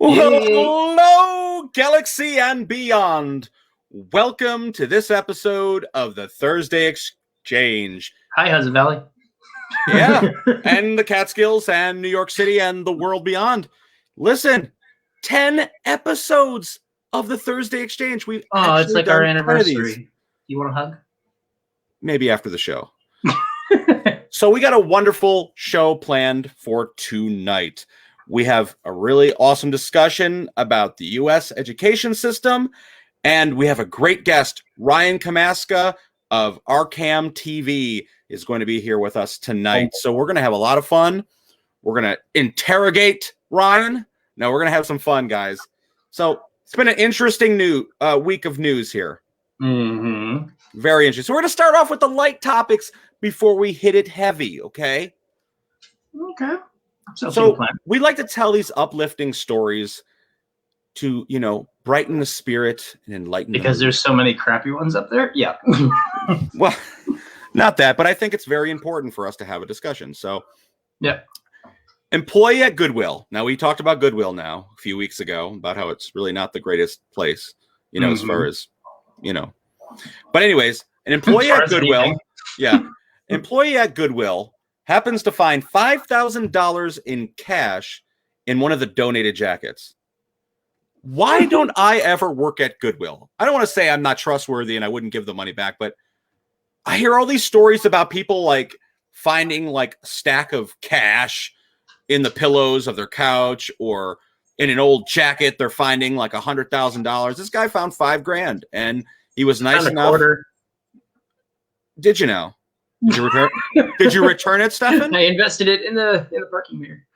Yay. Hello, Galaxy and beyond. Welcome to this episode of the Thursday Exchange. Hi, Hudson Valley. Yeah, and the Catskills and New York City and the world beyond. Listen, 10 episodes of the Thursday Exchange. We've it's like our 10 of these. anniversary. You want a hug? Maybe after the show. So we got a wonderful show planned for tonight. We have a really awesome discussion about the U.S. education system, and we have a great guest, Ryan Kamaska of Arcam TV is going to be here with us tonight. So we're going to have a lot of fun. We're going to interrogate Ryan. No, we're going to have some fun, guys. So it's been an interesting week of news here. Mm-hmm. Very interesting. So we're going to start off with the light topics before we hit it heavy, okay? Okay. So we like to tell these uplifting stories to, brighten the spirit and enlighten. Because there's so many crappy ones up there? Yeah. Well, not that, but I think it's very important for us to have a discussion. So, yeah. Employee at Goodwill. Now, we talked about Goodwill now a few weeks ago about how it's really not the greatest place, as far as, But anyways, an employee at Goodwill, employee at Goodwill happens to find $5,000 in cash in one of the donated jackets. Why don't I ever work at Goodwill? I don't want to say I'm not trustworthy and I wouldn't give the money back, but I hear all these stories about people like finding like a stack of cash in the pillows of their couch or in an old jacket. They're finding like $100,000. This guy found $5,000 and he was nice enough. Did you know? Did you return? Did you return it, Stefan? I invested it in the parking meter.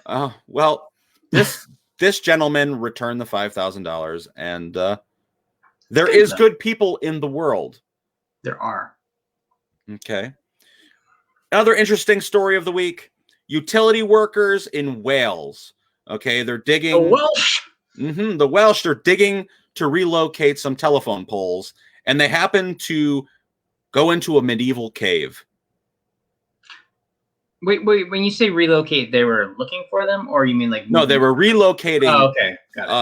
Oh well, this gentleman returned the $5,000, and there is good people in the world. There are. Okay. Another interesting story of the week: utility workers in Wales. Okay, they're digging. The Welsh. The Welsh. They're digging to relocate some telephone poles, and they happen to go into a medieval cave. Wait, when you say relocate, they were looking for them, or you mean like... No, they were relocating Got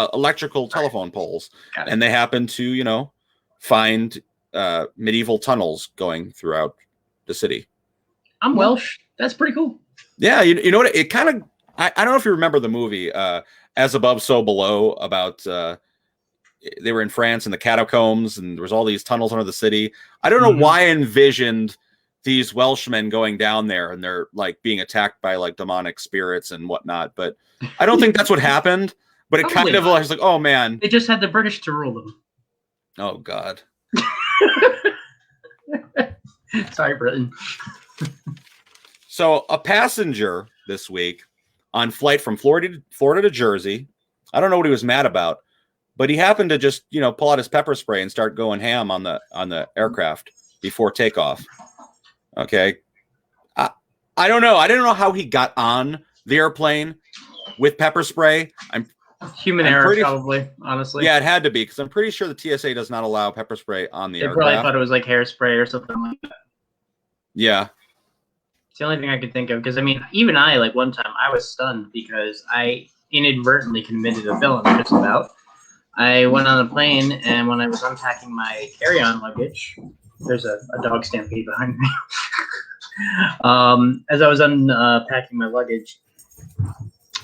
it. Electrical telephone poles, and they happened to, find medieval tunnels going throughout the city. I'm Welsh. That's pretty cool. Yeah, you know what? It kind of... I don't know if you remember the movie, As Above, So Below, about... they were in France in the catacombs, and there was all these tunnels under the city. I don't know why I envisioned these Welshmen going down there and they're like being attacked by like demonic spirits and whatnot. But I don't think that's what happened. But it kind of was like, oh man, they just had the British to rule them. Oh God. Sorry, Britain. So a passenger this week on flight from Florida to Jersey. I don't know what he was mad about. But he happened to just, pull out his pepper spray and start going ham on the aircraft before takeoff. Okay. I don't know. I didn't know how he got on the airplane with pepper spray. Human error, probably, honestly. Yeah, it had to be, because I'm pretty sure the TSA does not allow pepper spray on the aircraft. They probably thought it was like hairspray or something like that. Yeah. It's the only thing I could think of, because, even I, like, one time, I was stunned because I inadvertently committed a felony just about. I went on a plane, and when I was unpacking my carry-on luggage, there's a dog stampede behind me. As I was unpacking my luggage,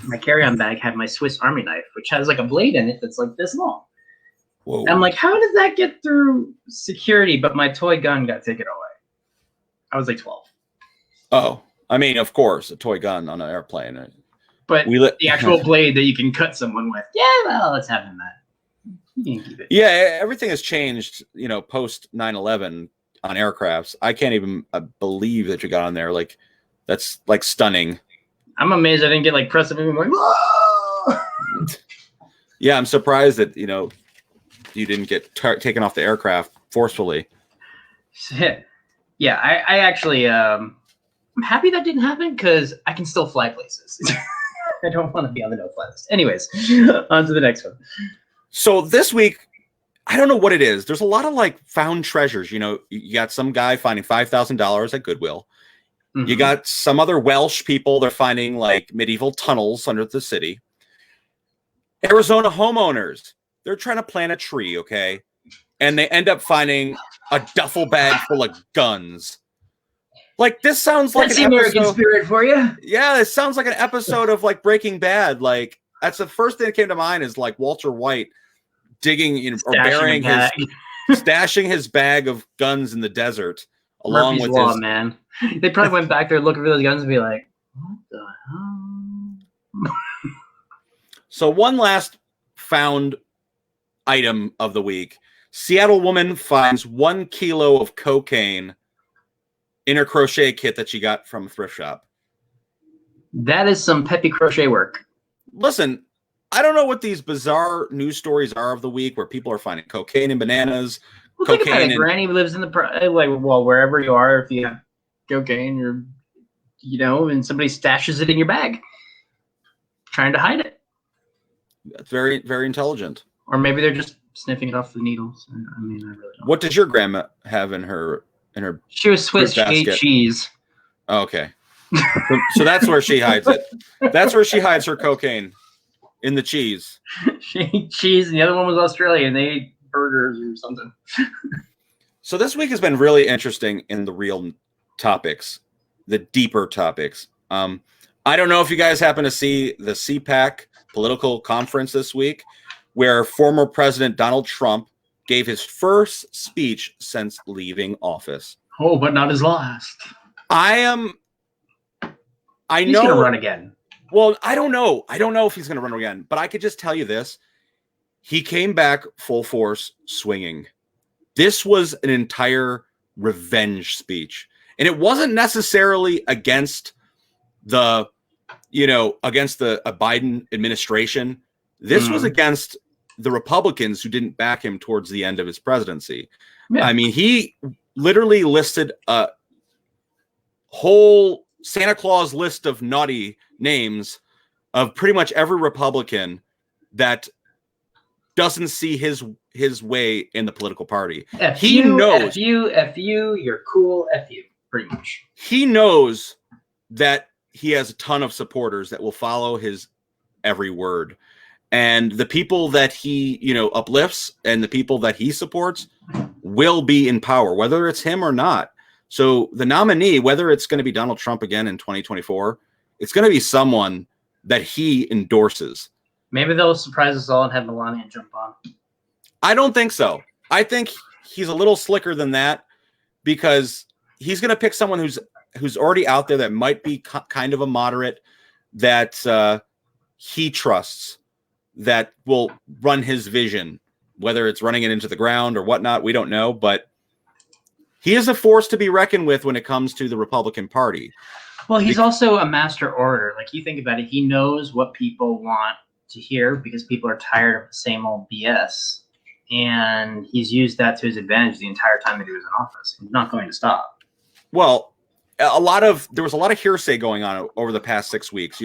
my carry-on bag had my Swiss Army knife, which has like a blade in it that's like this long. Whoa. And I'm like, how did that get through security? But my toy gun got taken away. I was like 12. Oh, of course, a toy gun on an airplane. But the actual blade that you can cut someone with, let's have him that. Yeah, everything has changed, post 9/11 on aircrafts. I can't even believe that you got on there. Like, that's like stunning. I'm amazed I didn't get like pressed up and like, whoa! Yeah, I'm surprised that, you didn't get taken off the aircraft forcefully. Yeah, I actually, I'm happy that didn't happen because I can still fly places. I don't want to be on the no-fly list. Anyways, on to the next one. So this week, I don't know what it is. There's a lot of like found treasures. You got some guy finding $5,000 at Goodwill. You got some other Welsh people. They're finding like medieval tunnels under the city. Arizona homeowners, they're trying to plant a tree, okay? And they end up finding a duffel bag full of guns. Like, this sounds like That's the American spirit for you. Yeah, it sounds like an episode of like Breaking Bad. Like, that's the first thing that came to mind is like Walter White digging or burying stashing his bag of guns in the desert along Murphy's with Law, his man. They probably went back there looking for those guns and be like, what the hell? So one last found item of the week. Seattle woman finds 1 kilo of cocaine in her crochet kit that she got from a thrift shop. That is some peppy crochet work. Listen, I don't know what these bizarre news stories are of the week where people are finding cocaine in bananas. Well, think about it. Granny lives in wherever you are, if you have cocaine or, and somebody stashes it in your bag, trying to hide it. That's very, very intelligent. Or maybe they're just sniffing it off the needles. I mean, I really don't. What does your grandma have in her? She was Swiss. She ate cheese. Oh, okay. So that's where she hides it. That's where she hides her cocaine, in the cheese. She ate cheese, and the other one was Australian. They ate burgers or something. So this week has been really interesting in the real topics, the deeper topics. I don't know if you guys happen to see the CPAC political conference this week, where former President Donald Trump gave his first speech since leaving office. Oh, but not his last. He's going to run again. Well, I don't know. I don't know if he's going to run again, but I could just tell you this. He came back full force swinging. This was an entire revenge speech. And it wasn't necessarily against the Biden administration. This was against the Republicans who didn't back him towards the end of his presidency. Yeah. I mean, he literally listed a whole Santa Claus list of naughty names of pretty much every Republican that doesn't see his way in the political party. He knows. F you, you're cool, F you, pretty much. He knows that he has a ton of supporters that will follow his every word. And the people that he, uplifts and the people that he supports will be in power, whether it's him or not. So the nominee, whether it's going to be Donald Trump again in 2024, it's going to be someone that he endorses. Maybe they'll surprise us all and have Melania jump on. I don't think so. I think he's a little slicker than that because he's going to pick someone who's already out there that might be kind of a moderate that he trusts, that will run his vision, whether it's running it into the ground or whatnot. We don't know, but he is a force to be reckoned with when it comes to the Republican Party. Well, he's also a master orator. Like, you think about it, he knows what people want to hear because people are tired of the same old BS. And he's used that to his advantage the entire time that he was in office. He's not going to stop. Well, there was a lot of hearsay going on over the past 6 weeks.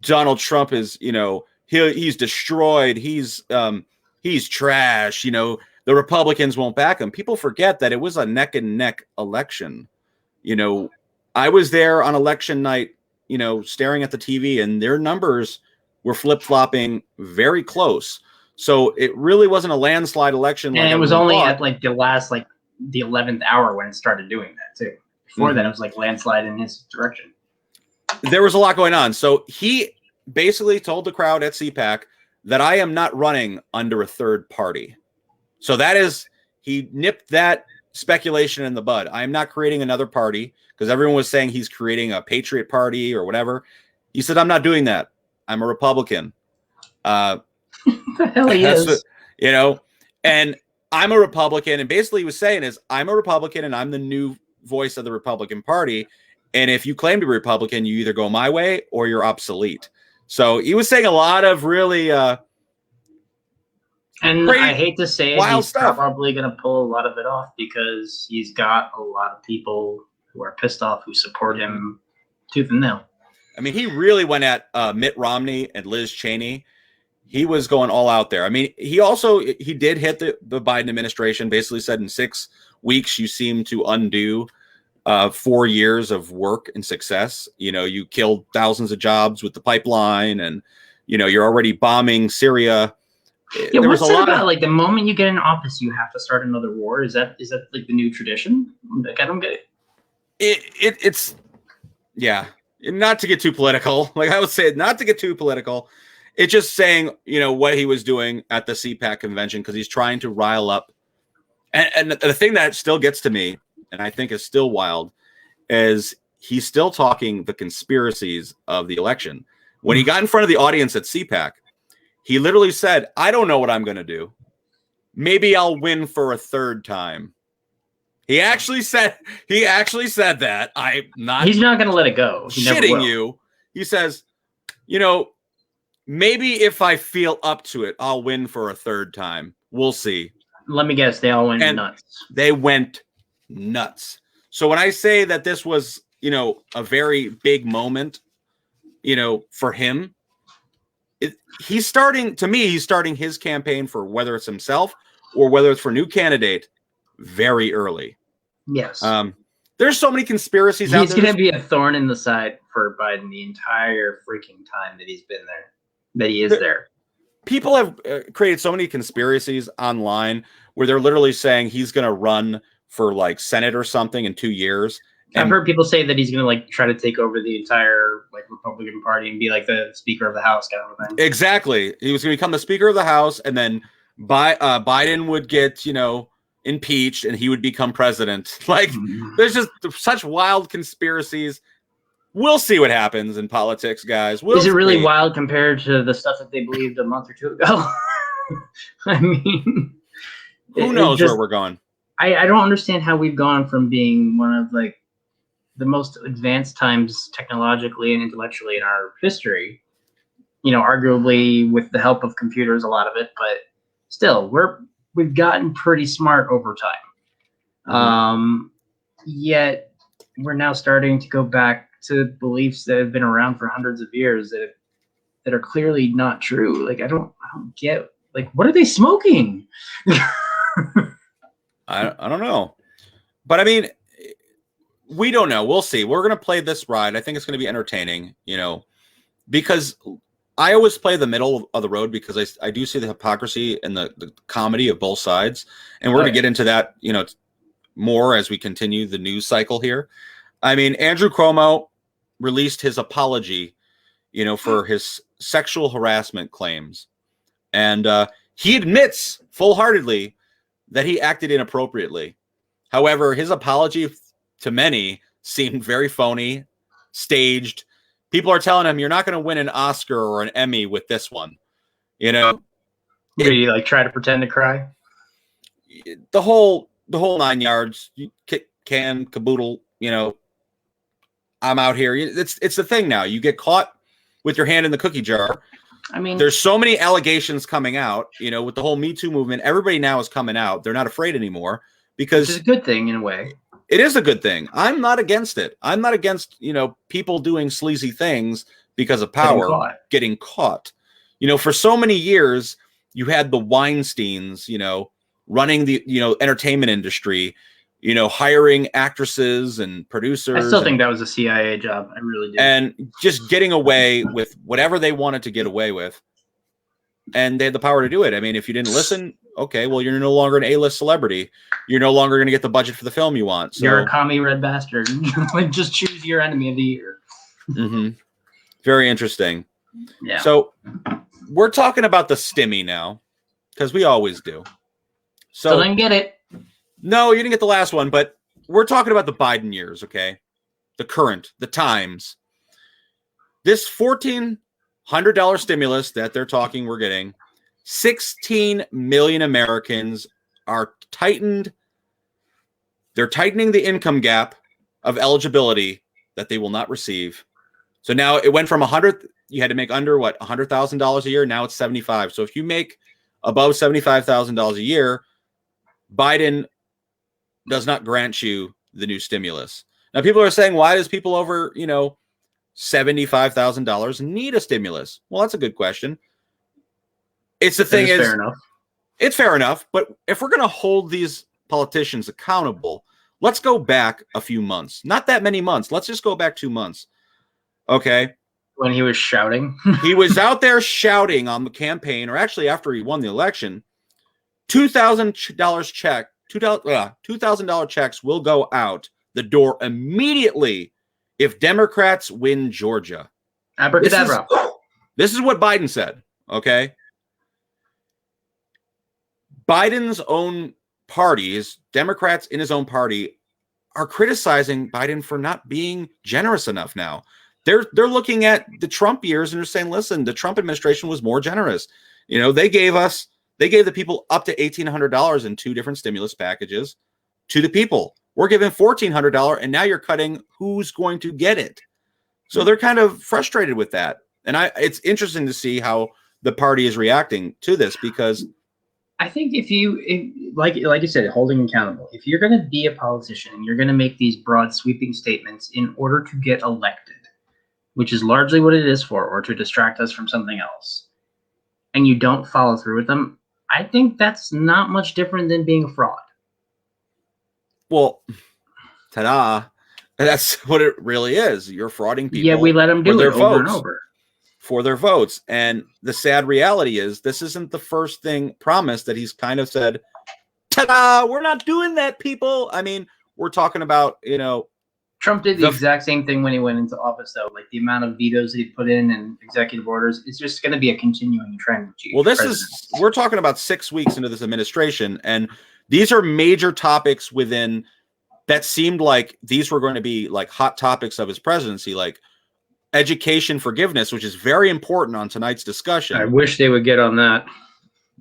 Donald Trump is, he's destroyed. He's trash. The Republicans won't back him. People forget that it was a neck and neck election. I was there on election night, staring at the TV, and their numbers were flip-flopping very close. So it really wasn't a landslide election. And it was only at the last, the 11th hour when it started doing that too. Before that, it was landslide in his direction. There was a lot going on. So he basically told the crowd at CPAC that I am not running under a third party. So he nipped that speculation in the bud. I am not creating another party because everyone was saying he's creating a Patriot Party or whatever. He said, I'm not doing that. I'm a Republican. The hell he is. And I'm a Republican. And basically he was saying is I'm a Republican and I'm the new voice of the Republican Party. And if you claim to be Republican, you either go my way or you're obsolete. So he was saying a lot of really and I hate to say it, he's probably going to pull a lot of it off because he's got a lot of people who are pissed off who support him tooth and nail. I mean, he really went at Mitt Romney and Liz Cheney. He was going all out there. I mean, he did hit the Biden administration, basically said in 6 weeks, you seem to undo 4 years of work and success. You killed thousands of jobs with the pipeline and, You're already bombing Syria. Yeah, what's it about? Like the moment you get in office, you have to start another war. Is that like the new tradition? Like I don't get it. It's yeah. Not to get too political. Like I would say, not to get too political. It's just saying, what he was doing at the CPAC convention because he's trying to rile up. And the thing that still gets to me, and I think is still wild, is he's still talking the conspiracies of the election. When he got in front of the audience at CPAC, he literally said, I don't know what I'm going to do. Maybe I'll win for a third time. He actually said that. He's not going to let it go. He shitting you. He says, maybe if I feel up to it, I'll win for a third time. We'll see. Let me guess. They all went nuts. They went nuts. So when I say that this was, a very big moment, for him, he's starting his campaign for whether it's himself or whether it's for a new candidate very early. Yes. There's so many conspiracies out there. He's going to be a thorn in the side for Biden the entire freaking time that he's been there, that he is there. People have created so many conspiracies online where they're literally saying he's going to run for like Senate or something in 2 years. I've heard people say that he's going to like try to take over the entire like Republican Party and be like the Speaker of the House kind of thing. Exactly. He was going to become the Speaker of the House, and then Biden would get, impeached, and he would become president. Like, there's just such wild conspiracies. We'll see what happens in politics, guys. Is it really wild compared to the stuff that they believed a month or two ago? I mean, who knows where we're going? I don't understand how we've gone from being one of like the most advanced times technologically and intellectually in our history, arguably with the help of computers, a lot of it, but still we've gotten pretty smart over time. Yet we're now starting to go back to beliefs that have been around for hundreds of years that are clearly not true. Like I don't get, like, what are they smoking? I don't know, but I mean, we don't know. We'll see. We're going to play this ride. I think it's going to be entertaining, because I always play the middle of the road because I do see the hypocrisy and the comedy of both sides. And we're going to get into that, more as we continue the news cycle here. I mean, Andrew Cuomo released his apology, for his sexual harassment claims. And he admits full-heartedly that he acted inappropriately. However, his apology to many seemed very phony, staged. People are telling him, you're not going to win an Oscar or an Emmy with this one. Did he like try to pretend to cry? The whole 9 yards, can caboodle, I'm out here. It's the thing now. You get caught with your hand in the cookie jar. I mean, there's so many allegations coming out, with the whole Me Too movement. Everybody now is coming out. They're not afraid anymore because it's a good thing in a way. It is a good thing. I'm not against it. I'm not against, people doing sleazy things because of power, getting caught. For so many years, you had the Weinsteins, running the, entertainment industry, hiring actresses and producers. I still think that was a CIA job. I really do. And just getting away with whatever they wanted to get away with. And they had the power to do it. I mean, if you didn't listen, okay, well, you're no longer an A-list celebrity. You're no longer going to get the budget for the film you want. So. You're a commie red bastard. Just choose your enemy of the year. Mm-hmm. Very interesting. Yeah. So we're talking about the stimmy now, because we always do. So didn't get it. No, you didn't get the last one, but we're talking about the Biden years, okay? The times. This $1,400 stimulus that they're talking we're getting, 16 million Americans are tightened. They're tightening the income gap of eligibility that they will not receive. So now it went from 100, you had to make under what, $100,000 a year. Now it's 75. So if you make above $75,000 a year, Biden does not grant you the new stimulus. Now people are saying, why does people over, $75,000 need a stimulus? Well, that's a good question. It's the thing is fair enough. It's fair enough, but if we're going to hold these politicians accountable, let's go back a few months. Not that many months. Let's just go back 2 months. Okay. when he was shouting. He was out there shouting on the campaign, or actually after he won the election, $2,000 check, $2,000 checks will go out the door immediately if Democrats win Georgia. Abracadabra. This is what Biden said, okay? Biden's own parties, Democrats in his own party, are criticizing Biden for not being generous enough now. They're looking at the Trump years and they're saying, listen, the Trump administration was more generous. You know, they gave the people up to $1,800 in 2 different stimulus packages to the people. We're giving $1,400, and now you're cutting who's going to get it. So they're kind of frustrated with that. And it's interesting to see how the party is reacting to this, because I think if like you said, holding accountable, if you're going to be a politician and you're going to make these broad sweeping statements in order to get elected, which is largely what it is for, or to distract us from something else, and you don't follow through with them, I think that's not much different than being a fraud. Well, ta-da. That's what it really is. You're frauding people. Yeah, we let them do it over and over. For their votes. And the sad reality is this isn't the first thing promised that he's kind of said, ta-da, we're not doing that, people. I mean, we're talking about, you know. Trump did the exact same thing when he went into office, though. Like the amount of vetoes that he put in and executive orders, it's just going to be a continuing trend. Well, we're talking about 6 weeks into this administration, and these are major topics within that seemed like these were going to be like hot topics of his presidency, like education forgiveness, which is very important on tonight's discussion. I wish they would get on that.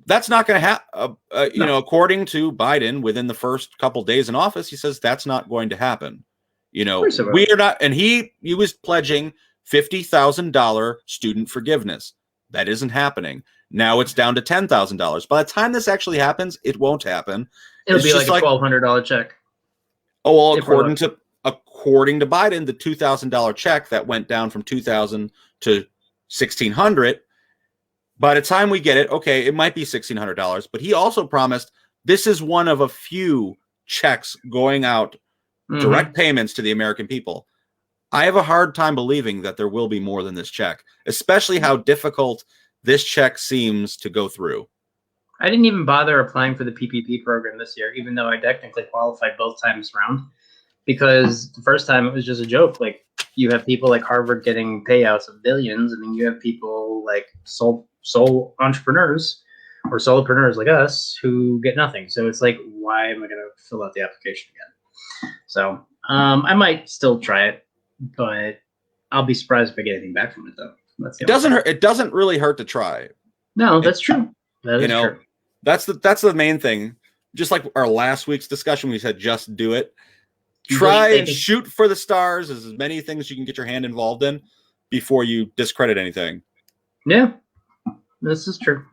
That's not going to happen. You know, according to Biden, within the first couple days in office, he says that's not going to happen. You know, we are not, and he was pledging $50,000 student forgiveness. That isn't happening. Now it's down to $10,000. By the time this actually happens, it won't happen. It'll be like a $1,200 check. Oh, well, according to Biden, the $2,000 check that went down from $2,000 to $1,600. By the time we get it, okay, it might be $1,600. But he also promised this is one of a few checks going out, direct payments to the American people. I have a hard time believing that there will be more than this check, especially how difficult this check seems to go through. I didn't even bother applying for the PPP program this year, even though I technically qualified both times around, because the first time it was just a joke. Like, you have people like Harvard getting payouts of billions, and then you have people like sole entrepreneurs or solopreneurs like us who get nothing. So it's like, why am I going to fill out the application again? So I might still try it, but I'll be surprised if I get anything back from it, though. It doesn't hurt. It doesn't really hurt to try. No, that's true. That is true. That's the main thing. Just like our last week's discussion, we said just do it. Try and shoot for the stars, as many things you can get your hand involved in before you discredit anything. Yeah, this is true.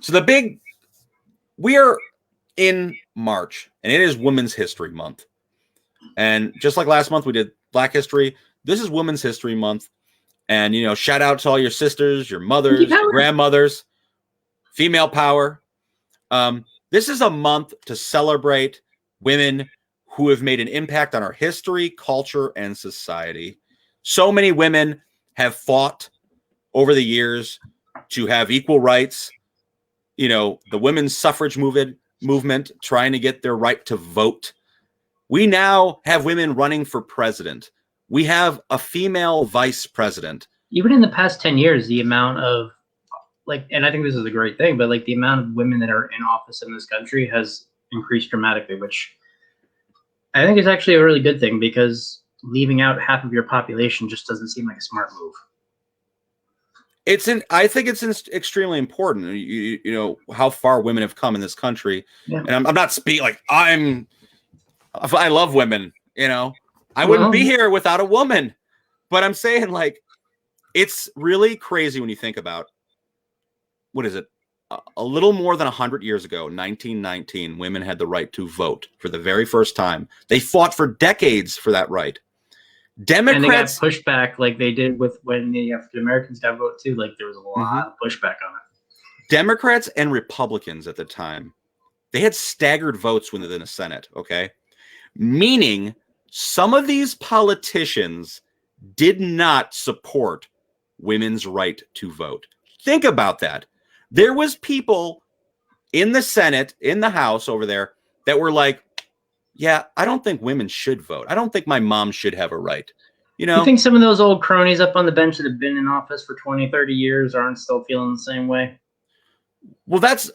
So we are in March, and it is Women's History Month. And just like last month we did Black History, this is Women's History Month. And, you know, shout out to all your sisters, your mothers, your grandmothers, female power. This is a month to celebrate women who have made an impact on our history, culture, and society. So many women have fought over the years to have equal rights. You know, the women's suffrage movement trying to get their right to vote. We now have women running for president. We have a female vice president. Even in the past 10 years, the amount of and I think this is a great thing, but like the amount of women that are in office in this country has increased dramatically, which I think is actually a really good thing, because leaving out half of your population just doesn't seem like a smart move. I think it's extremely important. You know how far women have come in this country, and I'm not speaking like I love women. You know, I wouldn't be here without a woman. But I'm saying, like, it's really crazy when you think about, what is it? A little more than 100 years ago, 1919, women had the right to vote for the very first time. They fought for decades for that right. Democrats, and they got pushed back like they did with when the African Americans got vote too. Like, there was a lot of pushback on it. Democrats and Republicans at the time, they had staggered votes within the Senate. Okay, meaning some of these politicians did not support women's right to vote. Think about that. There was people in the Senate, in the House over there that were like, yeah, I don't think women should vote. I don't think my mom should have a right. You know, You think some of those old cronies up on the bench that have been in office for 20, 30 years aren't still feeling the same way? well, this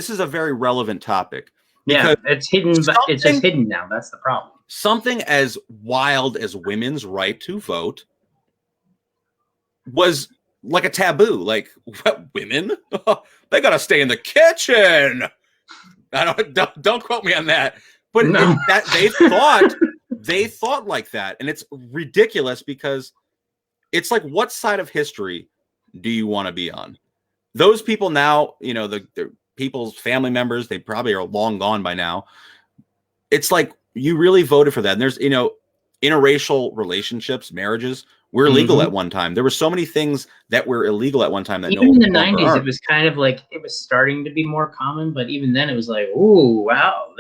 is a very relevant topic. Yeah, it's hidden, but it's just hidden now. That's the problem. Something as wild as women's right to vote was like a taboo. Like, what, women? They got to stay in the kitchen. Don't quote me on that. But No. that they thought like that, and it's ridiculous because it's like, what side of history do you want to be on? Those people now, you know, the people's family members, they probably are long gone by now. It's like, you really voted for that. And there's, you know, interracial relationships, marriages were illegal at one time. There were so many things that were illegal at one time that even in the 90s, it was kind of like, it was starting to be more common, but even then it was like, ooh, wow,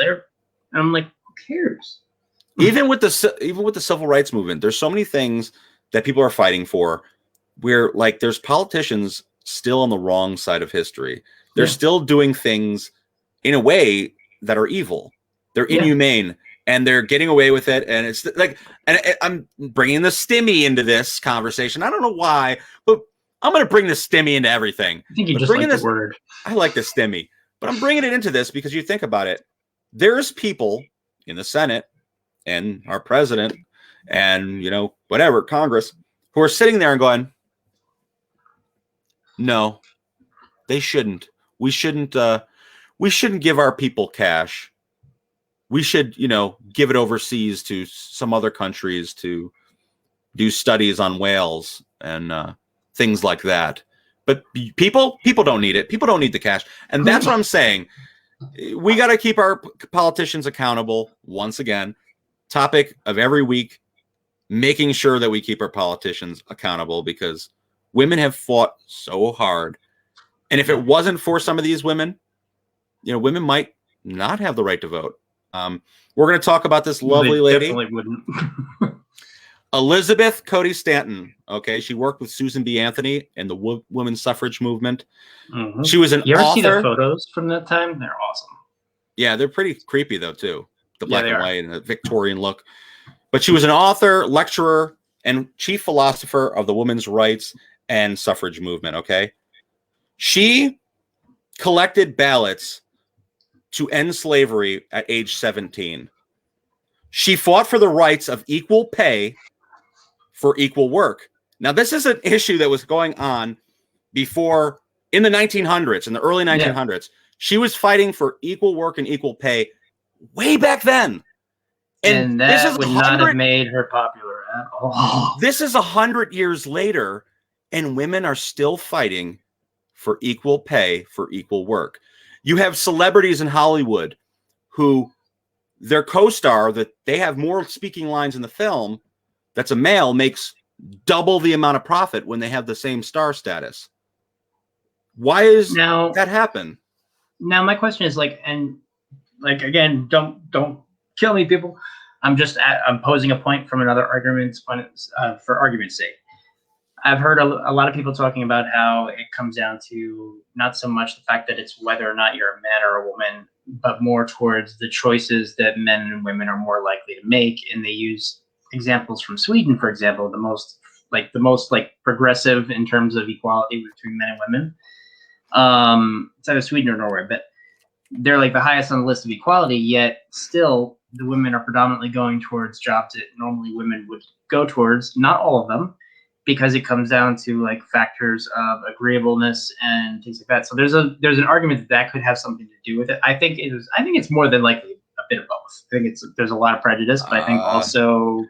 I'm like, who cares? Even with the civil rights movement, there's so many things that people are fighting for where, like, there's politicians still on the wrong side of history. They're still doing things in a way that are evil. They're inhumane, and they're getting away with it. And it's like, and I'm bringing the stimmy into this conversation. I don't know why, but I'm going to bring the stimmy into everything. I think you just like the word. I like the stimmy, but I'm bringing it into this because you think about it. There's people in the Senate and our president and, you know, whatever, Congress, who are sitting there and going, no, they shouldn't. We shouldn't give our people cash. We should, you know, give it overseas to some other countries to do studies on whales and things like that. But people don't need it. People don't need the cash. And that's what I'm saying. We got to keep our politicians accountable. Once again, topic of every week, making sure that we keep our politicians accountable, because women have fought so hard. And if it wasn't for some of these women, you know, women might not have the right to vote. We're going to talk about this lovely lady. Definitely wouldn't. Elizabeth Cody Stanton. Okay, she worked with Susan B. Anthony in the women's suffrage movement. She was an author. You ever see the photos from that time? They're awesome. Yeah, they're pretty creepy though too. The black and white and the Victorian look. But she was an author, lecturer, and chief philosopher of the women's rights and suffrage movement. Okay, she collected ballots to end slavery at age 17. She fought for the rights of equal pay for equal work. Now, this is an issue that was going on before, in the 1900s, in the early 1900s. Yeah. She was fighting for equal work and equal pay way back then. And that would not have made her popular at all. This is 100 years later, and women are still fighting for equal pay for equal work. You have celebrities in Hollywood who their co-star, that they have more speaking lines in the film, that's a male, makes double the amount of profit when they have the same star status. Why is that happen? Now, my question is again, don't kill me, people. I'm posing a point from another argument for argument's sake. I've heard a lot of people talking about how it comes down to not so much the fact that it's whether or not you're a man or a woman, but more towards the choices that men and women are more likely to make. And they use examples from Sweden, for example, the most progressive in terms of equality between men and women. It's either Sweden or Norway, but they're like the highest on the list of equality, yet still the women are predominantly going towards jobs that normally women would go towards. Not all of them, because it comes down to like factors of agreeableness and things like that. So there's an argument that could have something to do with it. I think it's more than likely a bit of both. I think there's a lot of prejudice, but I think also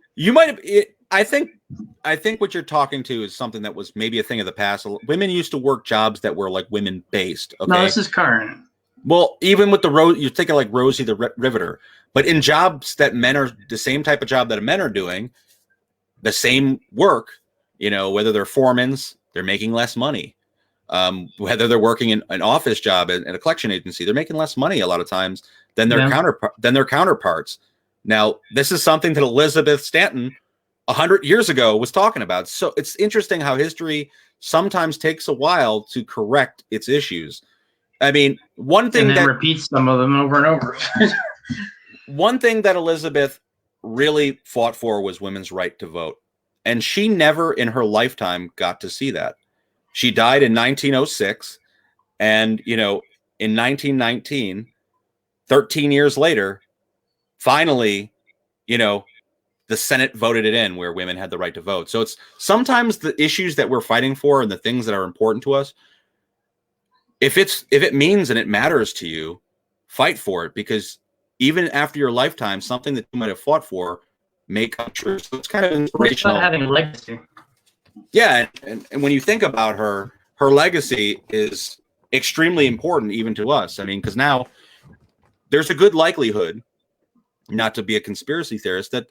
I think what you're talking to is something that was maybe a thing of the past. Women used to work jobs that were like women based. Okay? No, this is current. Well, even with you're thinking like Rosie the Riveter, but in jobs that men are the same type of job that men are doing, the same work. You know, whether they're foremans, they're making less money. Whether they're working in an office job at a collection agency, they're making less money a lot of times than their counterparts. Now, this is something that Elizabeth Stanton 100 years ago was talking about. So it's interesting how history sometimes takes a while to correct its issues. I mean, one thing and then that repeats some of them over and over. one thing that Elizabeth really fought for was women's right to vote. And she never in her lifetime got to see that. She died in 1906. And, you know, in 1919, 13 years later, finally, you know, the Senate voted it in where women had the right to vote. So it's sometimes the issues that we're fighting for and the things that are important to us, if it means and it matters to you, fight for it, because even after your lifetime, something that you might have fought for may come true. So it's kind of inspirational. Having a legacy. Yeah, and when you think about her legacy is extremely important even to us. I mean, because now there's a good likelihood, not to be a conspiracy theorist, that,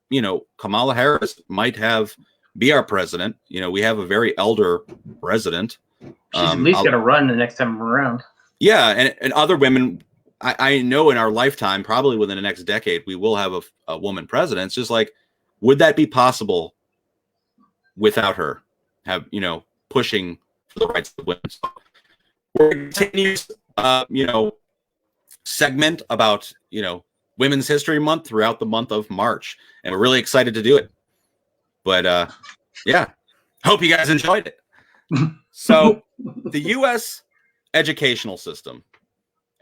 you know, Kamala Harris might be our president. You know, we have a very elder president. She's at least going to run the next time around. Yeah, and other women, I know in our lifetime, probably within the next decade, we will have a woman president. It's just like, would that be possible without her pushing for the rights of women? So we're going to continue, segment about, Women's History Month throughout the month of March. And we're really excited to do it. But yeah, hope you guys enjoyed it. So the U.S. educational system,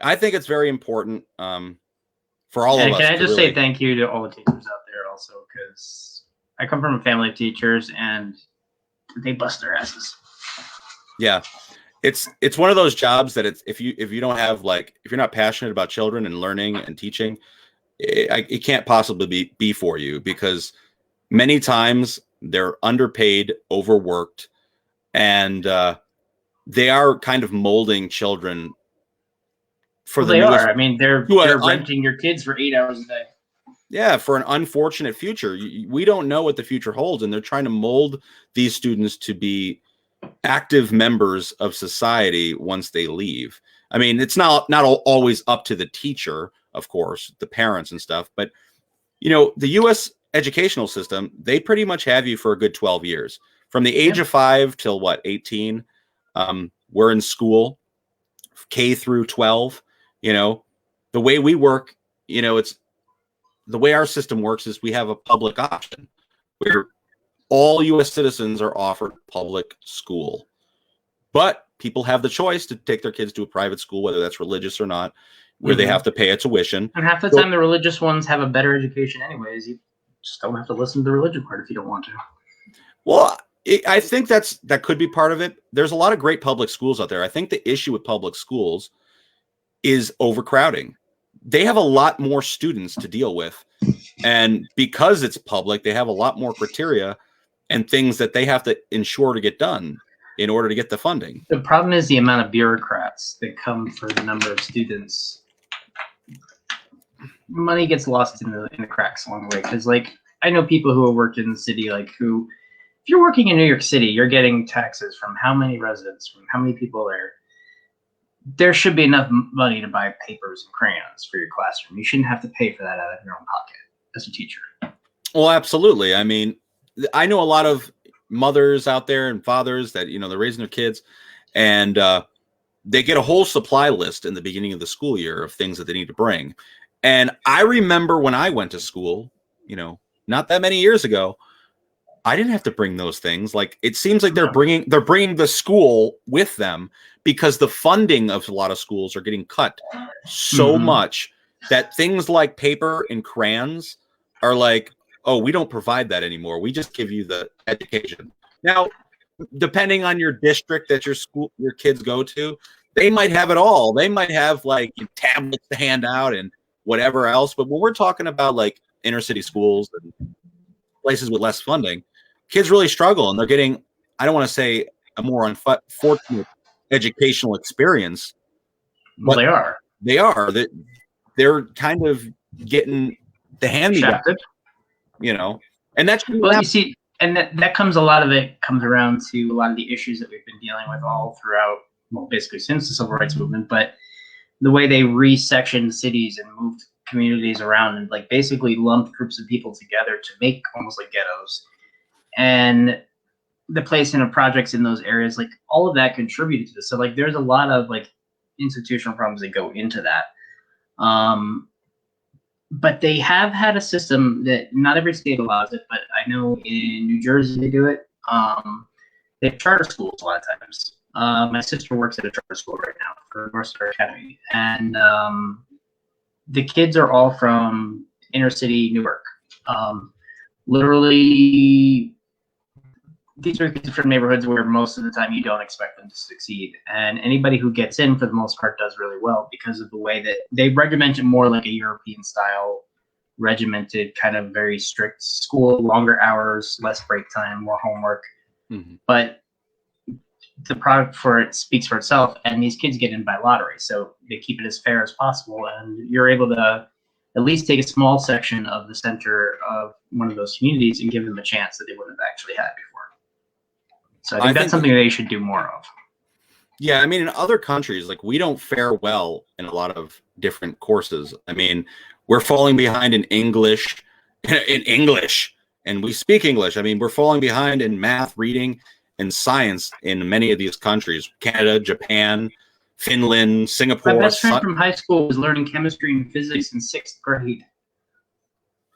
I think it's very important for all of us. Can I just say thank you to all the teachers out there also, because I come from a family of teachers and they bust their asses. Yeah. It's one of those jobs that if you don't have, like, if you're not passionate about children and learning and teaching, it can't possibly be for you, because many times they're underpaid, overworked, and they are kind of molding children for the newest. I mean, they're renting your kids for 8 hours a day. Yeah, for an unfortunate future. We don't know what the future holds, and they're trying to mold these students to be active members of society once they leave. I mean, it's not always up to the teacher, of course, the parents and stuff, but the U.S. educational system, they pretty much have you for a good 12 years. From the age of 5 till 18, we're in school, K through 12. The way we work, it's the way our system works is we have a public option where all U.S. citizens are offered public school, but people have the choice to take their kids to a private school, whether that's religious or not, where they have to pay a tuition. And half the time, the religious ones have a better education anyways. You just don't have to listen to the religion part if you don't want to. Well, I think that could be part of it. There's a lot of great public schools out there. I think the issue with public schools is overcrowding. They have a lot more students to deal with. And because it's public, they have a lot more criteria and things that they have to ensure to get done in order to get the funding. The problem is the amount of bureaucrats that come for the number of students. Money gets lost in the cracks along the way. Because, I know people who have worked in the city, if you're working in New York City, you're getting taxes from how many residents, from how many people there. There should be enough money to buy papers and crayons for your classroom. You shouldn't have to pay for that out of your own pocket as a teacher. Well, absolutely. I mean, I know a lot of mothers out there and fathers that, they're raising their kids, and they get a whole supply list in the beginning of the school year of things that they need to bring. And I remember when I went to school, not that many years ago, I didn't have to bring those things. It seems like they're bringing the school with them, because the funding of a lot of schools are getting cut so much that things like paper and crayons are like, oh, we don't provide that anymore. We just give you the education. Now, depending on your district that your kids go to, they might have it all. They might have tablets to hand out and whatever else. But when we're talking about inner city schools and places with less funding, kids really struggle, and they're getting, I don't want to say a more unfortunate educational experience. Well, they are. They are. They're kind of getting the hand-me-down, and that's you see, and that comes, a lot of it comes around to a lot of the issues that we've been dealing with all throughout, well, basically since the civil rights movement, but the way they resectioned cities and moved communities around and like basically lumped groups of people together to make almost like ghettos. And the placement of projects in those areas, like all of that contributed to this. So like there's a lot of like institutional problems that go into that. But they have had a system that not every state allows it, but I know in New Jersey they do it. They have charter schools a lot of times. My sister works at a charter school right now for North Star Academy, and the kids are all from inner city Newark. Literally, these are kids from neighborhoods where most of the time you don't expect them to succeed. And anybody who gets in, for the most part, does really well because of the way that they regiment it more like a European style, regimented, kind of very strict school, longer hours, less break time, more homework. Mm-hmm. But the product for it speaks for itself, and these kids get in by lottery. So they keep it as fair as possible, and you're able to at least take a small section of the center of one of those communities and give them a chance that they wouldn't have actually had before. So I think that's something they should do more of. Yeah, I mean, in other countries, like we don't fare well in a lot of different courses. I mean, we're falling behind in English, and we speak English. I mean, we're falling behind in math, reading, and science in many of these countries: Canada, Japan, Finland, Singapore. My best friend from high school was learning chemistry and physics in 6th grade.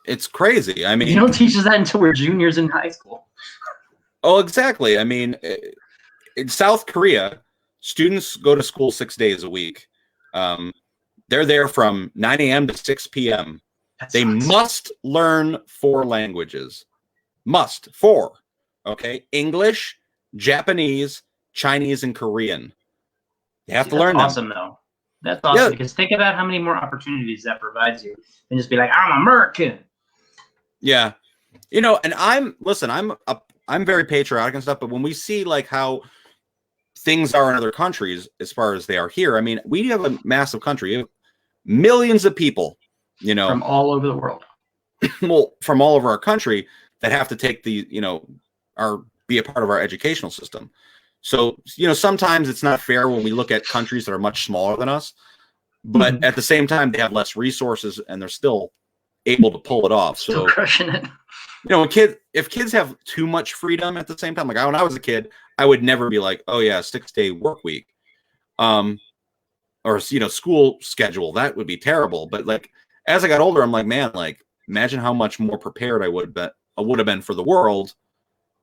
It's crazy. I mean, you don't teach us that until we're juniors in high school. Oh, exactly. I mean, in South Korea, students go to school 6 days a week. They're there from 9 a.m. to 6 p.m. They must learn 4 languages. Four. Okay. English, Japanese, Chinese, and Korean. You have to learn them. That's awesome, though. That's awesome, because think about how many more opportunities that provides you than just be like, I'm American. Yeah. You know, and I'm very patriotic and stuff, but when we see like how things are in other countries as far as they are here, I mean, we have a massive country, millions of people, you know, from all over the world. Well, from all over our country that have to take the, you know, be a part of our educational system. So, you know, sometimes it's not fair when we look at countries that are much smaller than us, but at the same time, they have less resources and they're still able to pull it off. So still crushing it. You know, if kids have too much freedom at the same time, like when I was a kid, I would never be like, oh yeah, 6-day work week, or, you know, school schedule. That would be terrible. But like, as I got older, I'm like, man, like imagine how much more prepared I would have been for the world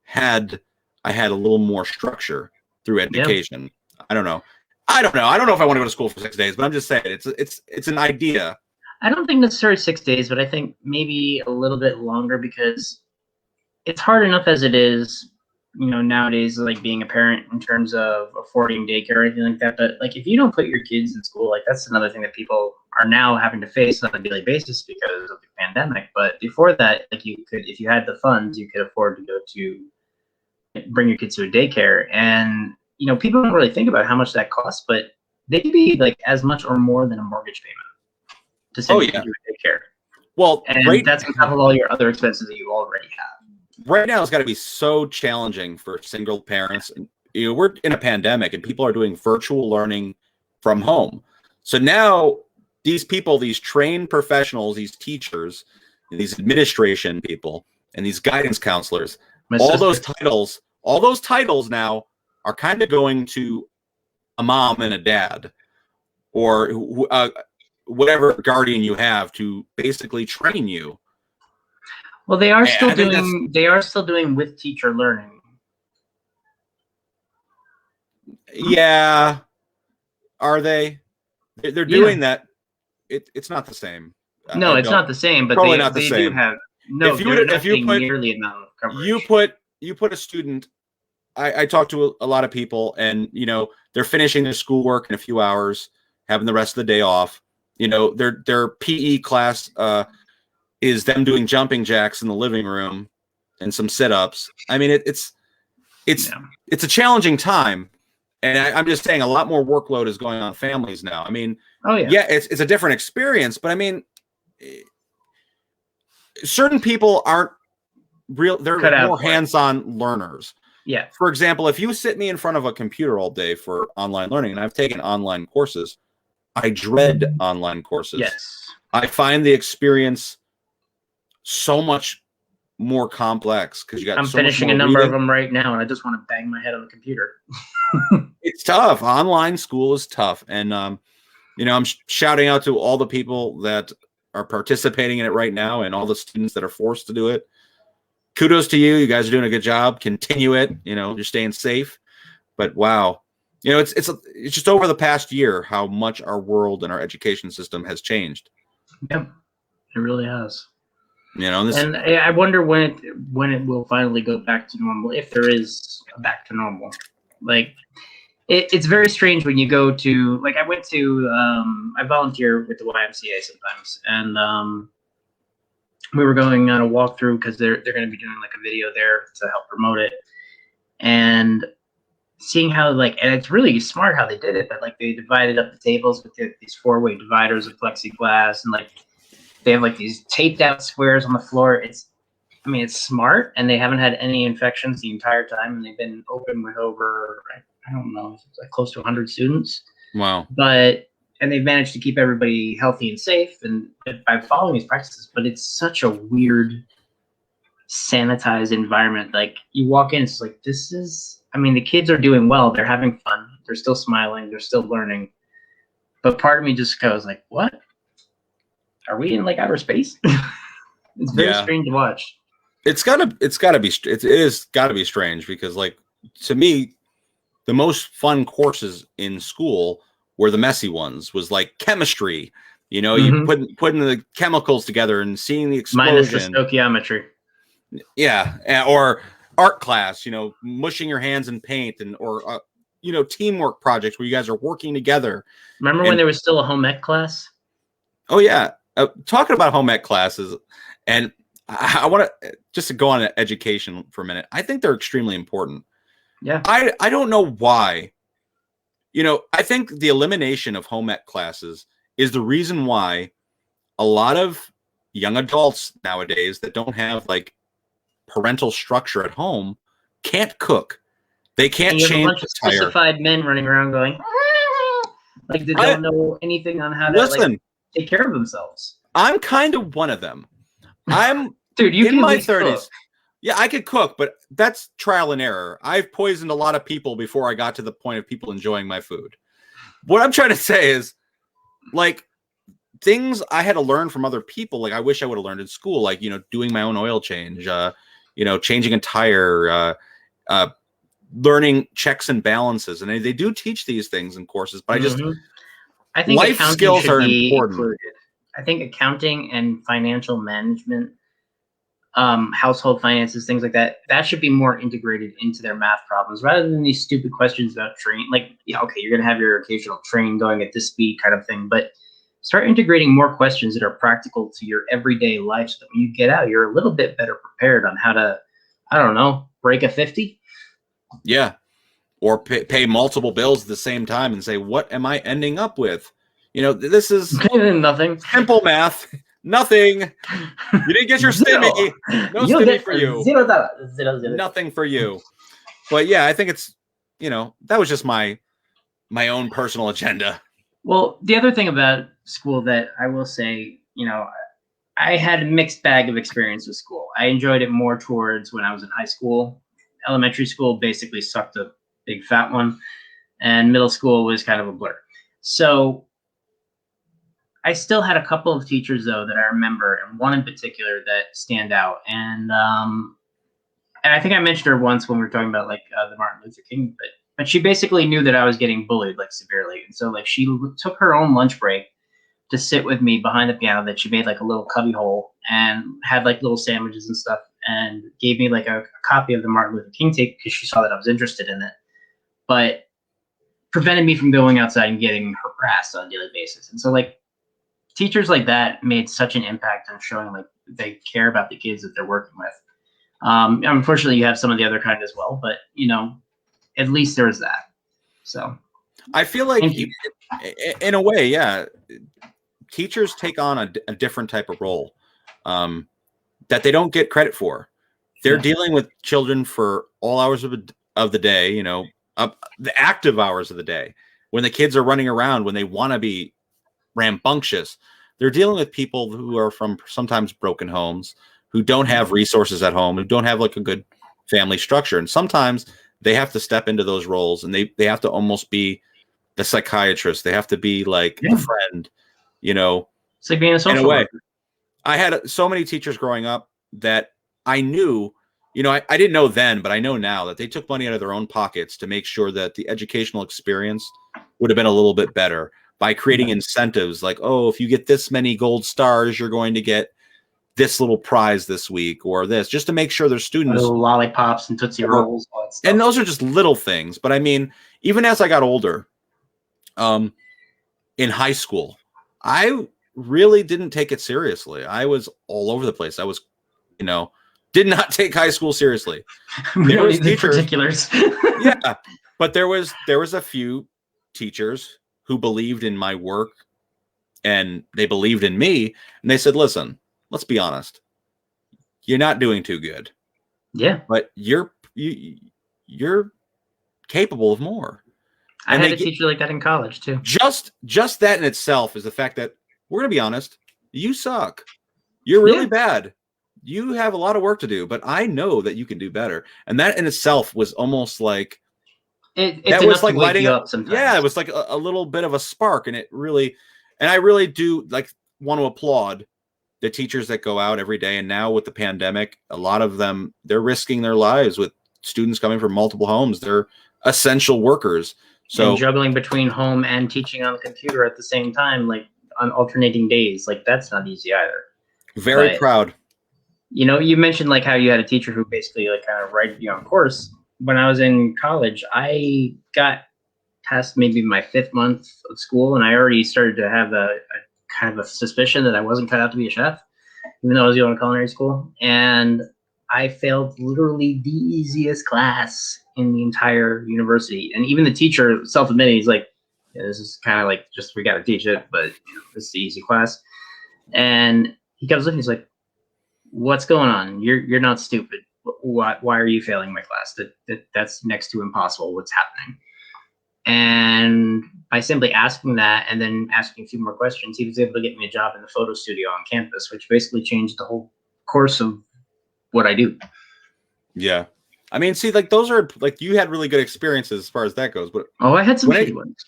had I had a little more structure through education. Yep. I don't know. I don't know if I want to go to school for 6 days, but I'm just saying it's an idea. I don't think necessarily 6 days, but I think maybe a little bit longer, because it's hard enough as it is, you know, nowadays, like being a parent in terms of affording daycare or anything like that. But like, if you don't put your kids in school, like that's another thing that people are now having to face on a daily basis because of the pandemic. But before that, like you could, if you had the funds, you could afford to bring your kids to a daycare. And, you know, people don't really think about how much that costs, but they could be like as much or more than a mortgage payment to send you to daycare. Well, and that's on top of all your other expenses that you already have. Right now, it's got to be so challenging for single parents. And, you know, we're in a pandemic and people are doing virtual learning from home. So now these people, these trained professionals, these teachers, these administration people, and these guidance counselors, all those titles now are kind of going to a mom and a dad, or whatever guardian you have to basically train you. Well, they are still doing with teacher learning. Yeah. Are they? They're doing that. It's not the same. No, it's not the same, but probably not the same. Do have if you put nearly amount of coverage. You put a student. I talk to a lot of people, and you know, they're finishing their schoolwork in a few hours, having the rest of the day off. You know, their PE class is them doing jumping jacks in the living room and some sit-ups. I mean, it's a challenging time, and I'm just saying a lot more workload is going on families now. I mean, it's a different experience, but I mean, certain people aren't real. They're more hands-on learners. Yeah. For example, if you sit me in front of a computer all day for online learning, and I've taken online courses, I dread online courses. Yes. I find the experience so much more complex because you got I'm so much finishing a more number of reading. them right now, and I just want to bang my head on the computer. It's tough. Online school is tough, and I'm shouting out to all the people that are participating in it right now, and all the students that are forced to do it. Kudos to you. You guys are doing a good job. Continue it. You're staying safe. But wow, it's just over the past year how much our world and our education system has changed. Yep, it really has. This, And I wonder when it will finally go back to normal, if there is a back to normal. Like, it's very strange when you go to, like, I went to I volunteer with the YMCA sometimes, and we were going on a walkthrough because they're going to be doing like a video there to help promote it, and seeing how, like, and it's really smart how they did it, but like they divided up the tables with these four-way dividers of plexiglass, and like they have like these taped out squares on the floor. It's smart, and they haven't had any infections the entire time, and they've been open with over, I don't know, like close to 100 students. wow. And they've managed to keep everybody healthy and safe, and by following these practices. But it's such a weird, sanitized environment. Like, you walk in, it's like, this is, the kids are doing well. They're having fun. They're still smiling. They're still learning. But part of me just goes like, what? Are we in like outer space? It's very strange to watch. It is gotta be strange because, like, to me, the most fun courses in school were the messy ones. Was like chemistry, you putting the chemicals together and seeing the explosion. Minus the stoichiometry. Yeah, or art class, mushing your hands in paint, or teamwork projects where you guys are working together. Remember when there was still a home ec class? Oh yeah, talking about home ec classes, and I want to just go on education for a minute. I think they're extremely important. Yeah. I don't know why. I think the elimination of home ec classes is the reason why a lot of young adults nowadays that don't have like parental structure at home can't cook. They can't change a bunch of specified men running around going, like they don't know anything on how to take care of themselves. I'm kind of one of them. I'm dude, you in my 30s. Yeah, I could cook, but that's trial and error. I've poisoned a lot of people before I got to the point of people enjoying my food. What I'm trying to say is, like, things I had to learn from other people, like I wish I would have learned in school, like, doing my own oil change, changing a tire, learning checks and balances. And they do teach these things in courses, but I think life skills are important. Included. I think accounting and financial management, household finances, things like that should be more integrated into their math problems rather than these stupid questions about train. Like, yeah, okay, you're going to have your occasional train going at this speed kind of thing, but start integrating more questions that are practical to your everyday life so that when you get out, you're a little bit better prepared on how to, I don't know, break a 50. Yeah. Or pay multiple bills at the same time and say, what am I ending up with? This is nothing. Simple math. Nothing. You didn't get your stimmy. No stimmy for you. $0. Nothing for you. But yeah, I think it's, that was just my own personal agenda. Well, the other thing about school that I will say, I had a mixed bag of experience with school. I enjoyed it more towards when I was in high school. Elementary school basically sucked a big fat one, and middle school was kind of a blur. So I still had a couple of teachers, though, that I remember, and one in particular that stand out. And I think I mentioned her once when we were talking about like the Martin Luther King, but she basically knew that I was getting bullied like severely, and so like she took her own lunch break to sit with me behind the piano that she made like a little cubby hole and had like little sandwiches and stuff, and gave me like a copy of the Martin Luther King tape because she saw that I was interested in it, but prevented me from going outside and getting harassed on a daily basis. And so like teachers like that made such an impact on showing like they care about the kids that they're working with. Unfortunately, you have some of the other kind as well, but at least there's that. So I feel like in a way, yeah, teachers take on a different type of role that they don't get credit for. They're dealing with children for all hours of the day, the active hours of the day, when the kids are running around, when they want to be rambunctious. they're dealing with people who are from sometimes broken homes, who don't have resources at home, who don't have like a good family structure. And sometimes they have to step into those roles, and they have to almost be the psychiatrist. They have to be like the friend, you know, it's like being a social worker. I had so many teachers growing up that I knew, you know, I didn't know then, but I know now that they took money out of their own pockets to make sure that the educational experience would have been a little bit better by creating incentives like, oh, if you get this many gold stars, you're going to get this little prize this week or this, just to make sure their students little lollipops and Tootsie Rolls, all that stuff. And those are just little things. But I mean, even as I got older, in high school, I really didn't take it seriously. I was all over the place. I was, you know, did not take high school seriously. We don't need the particulars. Yeah, but there was a few teachers who believed in my work, and they believed in me, and they said, listen, let's be honest, you're not doing too good. Yeah, but you're capable of more. I had a teacher like that in college too. Just that in itself is the fact that we're gonna be honest, you suck. You're really bad. You have a lot of work to do, but I know that you can do better. And that in itself was almost like that was like lighting up sometimes. Yeah, it was like a little bit of a spark, and I really do like want to applaud the teachers that go out every day. And now with the pandemic, a lot of them, they're risking their lives with students coming from multiple homes. They're essential workers. So and juggling between home and teaching on the computer at the same time, like on alternating days, like that's not easy either. Very proud. You know, you mentioned like how you had a teacher who basically like kind of write you on course. When I was in college, I got past maybe my 5th month of school, and I already started to have a kind of a suspicion that I wasn't cut out to be a chef, even though I was going to culinary school. And I failed literally the easiest class in the entire university. And even the teacher self-admitted, he's like, yeah, this is kind of like just, we got to teach it, but you know, this is the easy class. And he comes up and he's like, what's going on? You're not stupid. Why are you failing my class? That's next to impossible. What's happening? And by simply asking that and then asking a few more questions, he was able to get me a job in the photo studio on campus, which basically changed the whole course of what I do. Yeah. I mean, see, like those are like, you had really good experiences as far as that goes, but I had some shitty ones.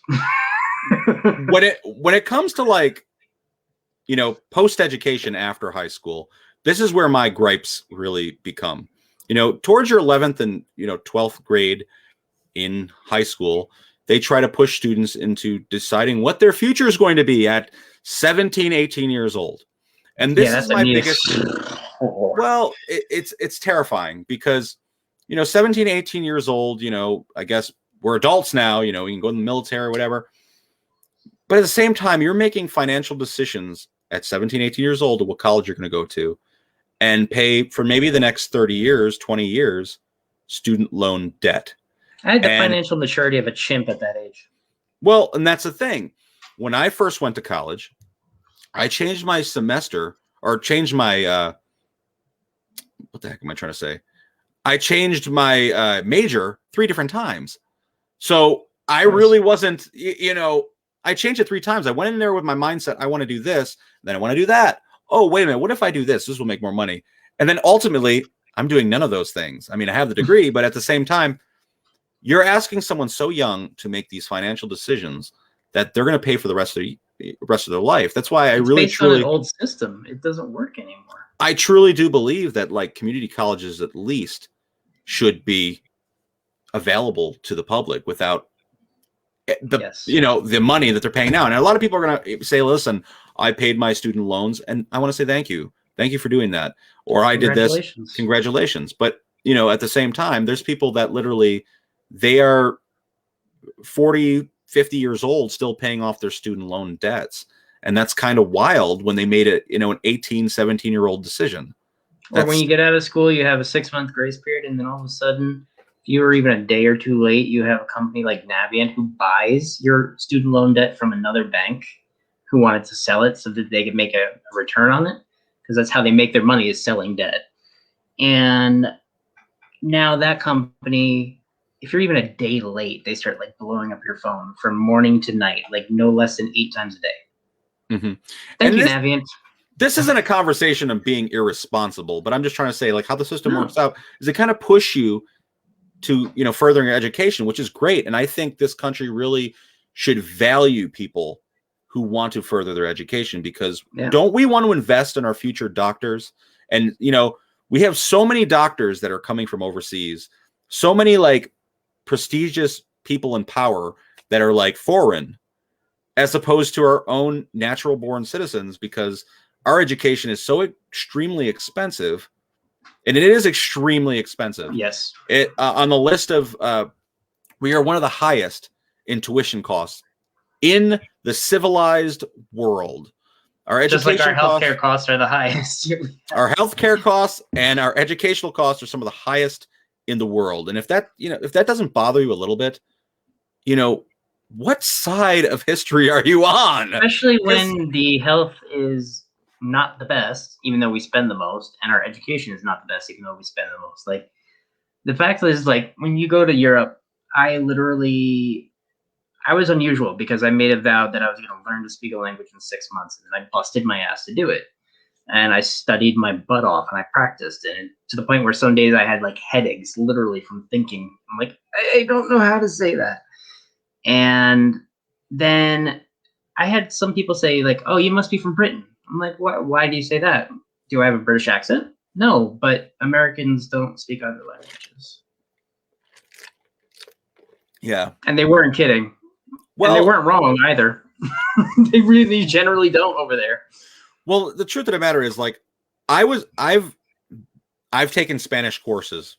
when it comes to like, you know, post-education after high school, this is where my gripes really become. You know, towards your 11th and, you know, 12th grade in high school, they try to push students into deciding what their future is going to be at 17, 18 years old. And this is my biggest, well, it's terrifying because, you know, 17, 18 years old, you know, I guess we're adults now, you know, you can go in the military or whatever. But at the same time, you're making financial decisions at 17, 18 years old of what college you're going to go to and pay for maybe the next 30 years, 20 years, student loan debt. I had the financial maturity of a chimp at that age. Well, and that's the thing. When I first went to college, I changed my semester or changed my, what the heck am I trying to say? I changed my major 3 different times. So I really wasn't, you know, I changed it 3 times. I went in there with my mindset, I want to do this, then I want to do that. Oh, wait a minute. What if I do this? This will make more money. And then ultimately, I'm doing none of those things. I mean, I have the degree, but at the same time, you're asking someone so young to make these financial decisions that they're going to pay for the rest of their life. That's why it's really based truly on an old system. It doesn't work anymore. I truly do believe that like community colleges at least should be available to the public without the you know, the money that they're paying now. And a lot of people are going to say, listen, I paid my student loans and I want to say thank you for doing that, or I did this, congratulations. But you know, at the same time, there's people that literally they are 40, 50 years old still paying off their student loan debts, and that's kind of wild when they made it, you know, an 18, 17-year-old decision. Or when you get out of school, you have a 6-month grace period, and then all of a sudden, if you were even a day or two late, you have a company like Navient who buys your student loan debt from another bank who wanted to sell it so that they could make a return on it, because that's how they make their money, is selling debt. And now that company, if you're even a day late, they start like blowing up your phone from morning to night, like no less than 8 times a day. Mm-hmm. Thank you, Navient. This isn't a conversation of being irresponsible, but I'm just trying to say, like, how the system works out is it kind of push you to, you know, furthering your education, which is great. And I think this country really should value people who want to further their education, because don't we want to invest in our future doctors? And, you know, we have so many doctors that are coming from overseas, so many like prestigious people in power that are like foreign, as opposed to our own natural born citizens, because our education is so extremely expensive, and it is extremely expensive. Yes. It on the list of we are one of the highest in tuition costs in the civilized world. Our education just like our healthcare costs are the highest. Our healthcare costs and our educational costs are some of the highest in the world. And if that, you know, if that doesn't bother you a little bit, you know, what side of history are you on? Especially when the health is not the best, even though we spend the most, and our education is not the best, even though we spend the most. Like, the fact is, like, when you go to Europe, I was unusual because I made a vow that I was going to learn to speak a language in 6 months, and then I busted my ass to do it. And I studied my butt off, and I practiced, and to the point where some days I had like headaches, literally from thinking. I'm like, I don't know how to say that. And then I had some people say, like, oh, you must be from Britain. I'm like, why do you say that? Do I have a British accent? No, but Americans don't speak other languages. Yeah. And they weren't kidding. Well, and they weren't wrong either. They really generally don't over there. Well, the truth of the matter is, like, I've taken Spanish courses,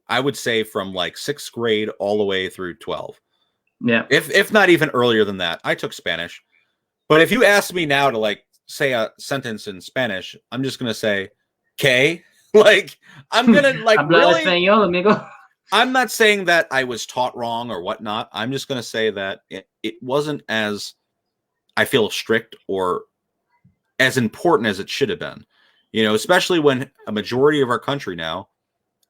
I would say from like 6th grade all the way through 12. Yeah. If not even earlier than that, I took Spanish. But if you ask me now to like say a sentence in Spanish, I'm just gonna say, "K." Like, I'm gonna like really. Español, amigo. I'm not saying that I was taught wrong or whatnot. I'm just gonna say that it wasn't as, I feel, strict or as important as it should have been. You know, especially when a majority of our country now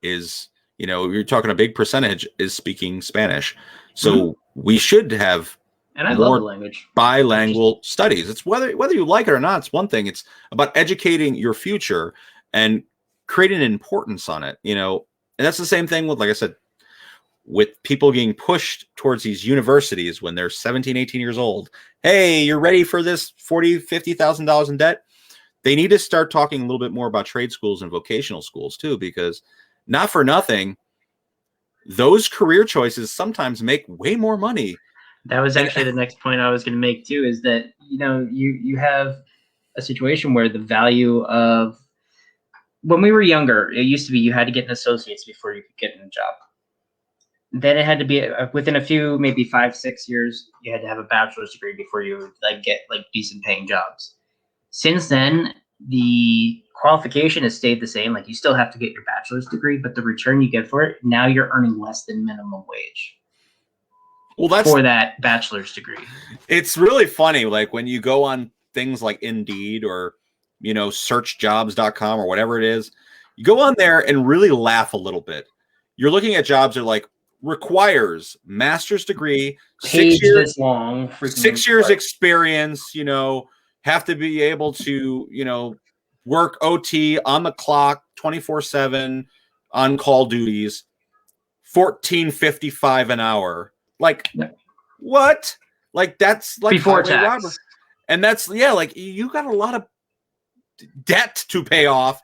is, you know, you're talking a big percentage is speaking Spanish. So we should have and I love the language. Bilingual studies. It's whether you like it or not, it's one thing. It's about educating your future and creating an importance on it, you know. And that's the same thing with, like I said, with people being pushed towards these universities when they're 17, 18 years old. Hey, you're ready for this $40,000, $50,000 in debt? They need to start talking a little bit more about trade schools and vocational schools too, because not for nothing, those career choices sometimes make way more money. That was actually the next point I was going to make too, is that, you know, you have a situation where the value of, when we were younger, it used to be you had to get an associate's before you could get in a job. Then it had to be within a few, maybe 5-6 years, you had to have a bachelor's degree before you would like get like decent paying jobs. Since then, the qualification has stayed the same. Like, you still have to get your bachelor's degree, but the return you get for it, now you're earning less than minimum wage. Well, that's for that bachelor's degree. It's really funny, like when you go on things like Indeed or, you know, searchjobs.com or whatever it is, you go on there and really laugh a little bit. You're looking at jobs that are like, requires master's degree, 6 years long, 6 years experience, you know, have to be able to, you know, work OT on the clock 24/7 on call duties, $14.55 an hour. Like, what? Like, that's like before tax. And that's, yeah, like, you got a lot of debt to pay off.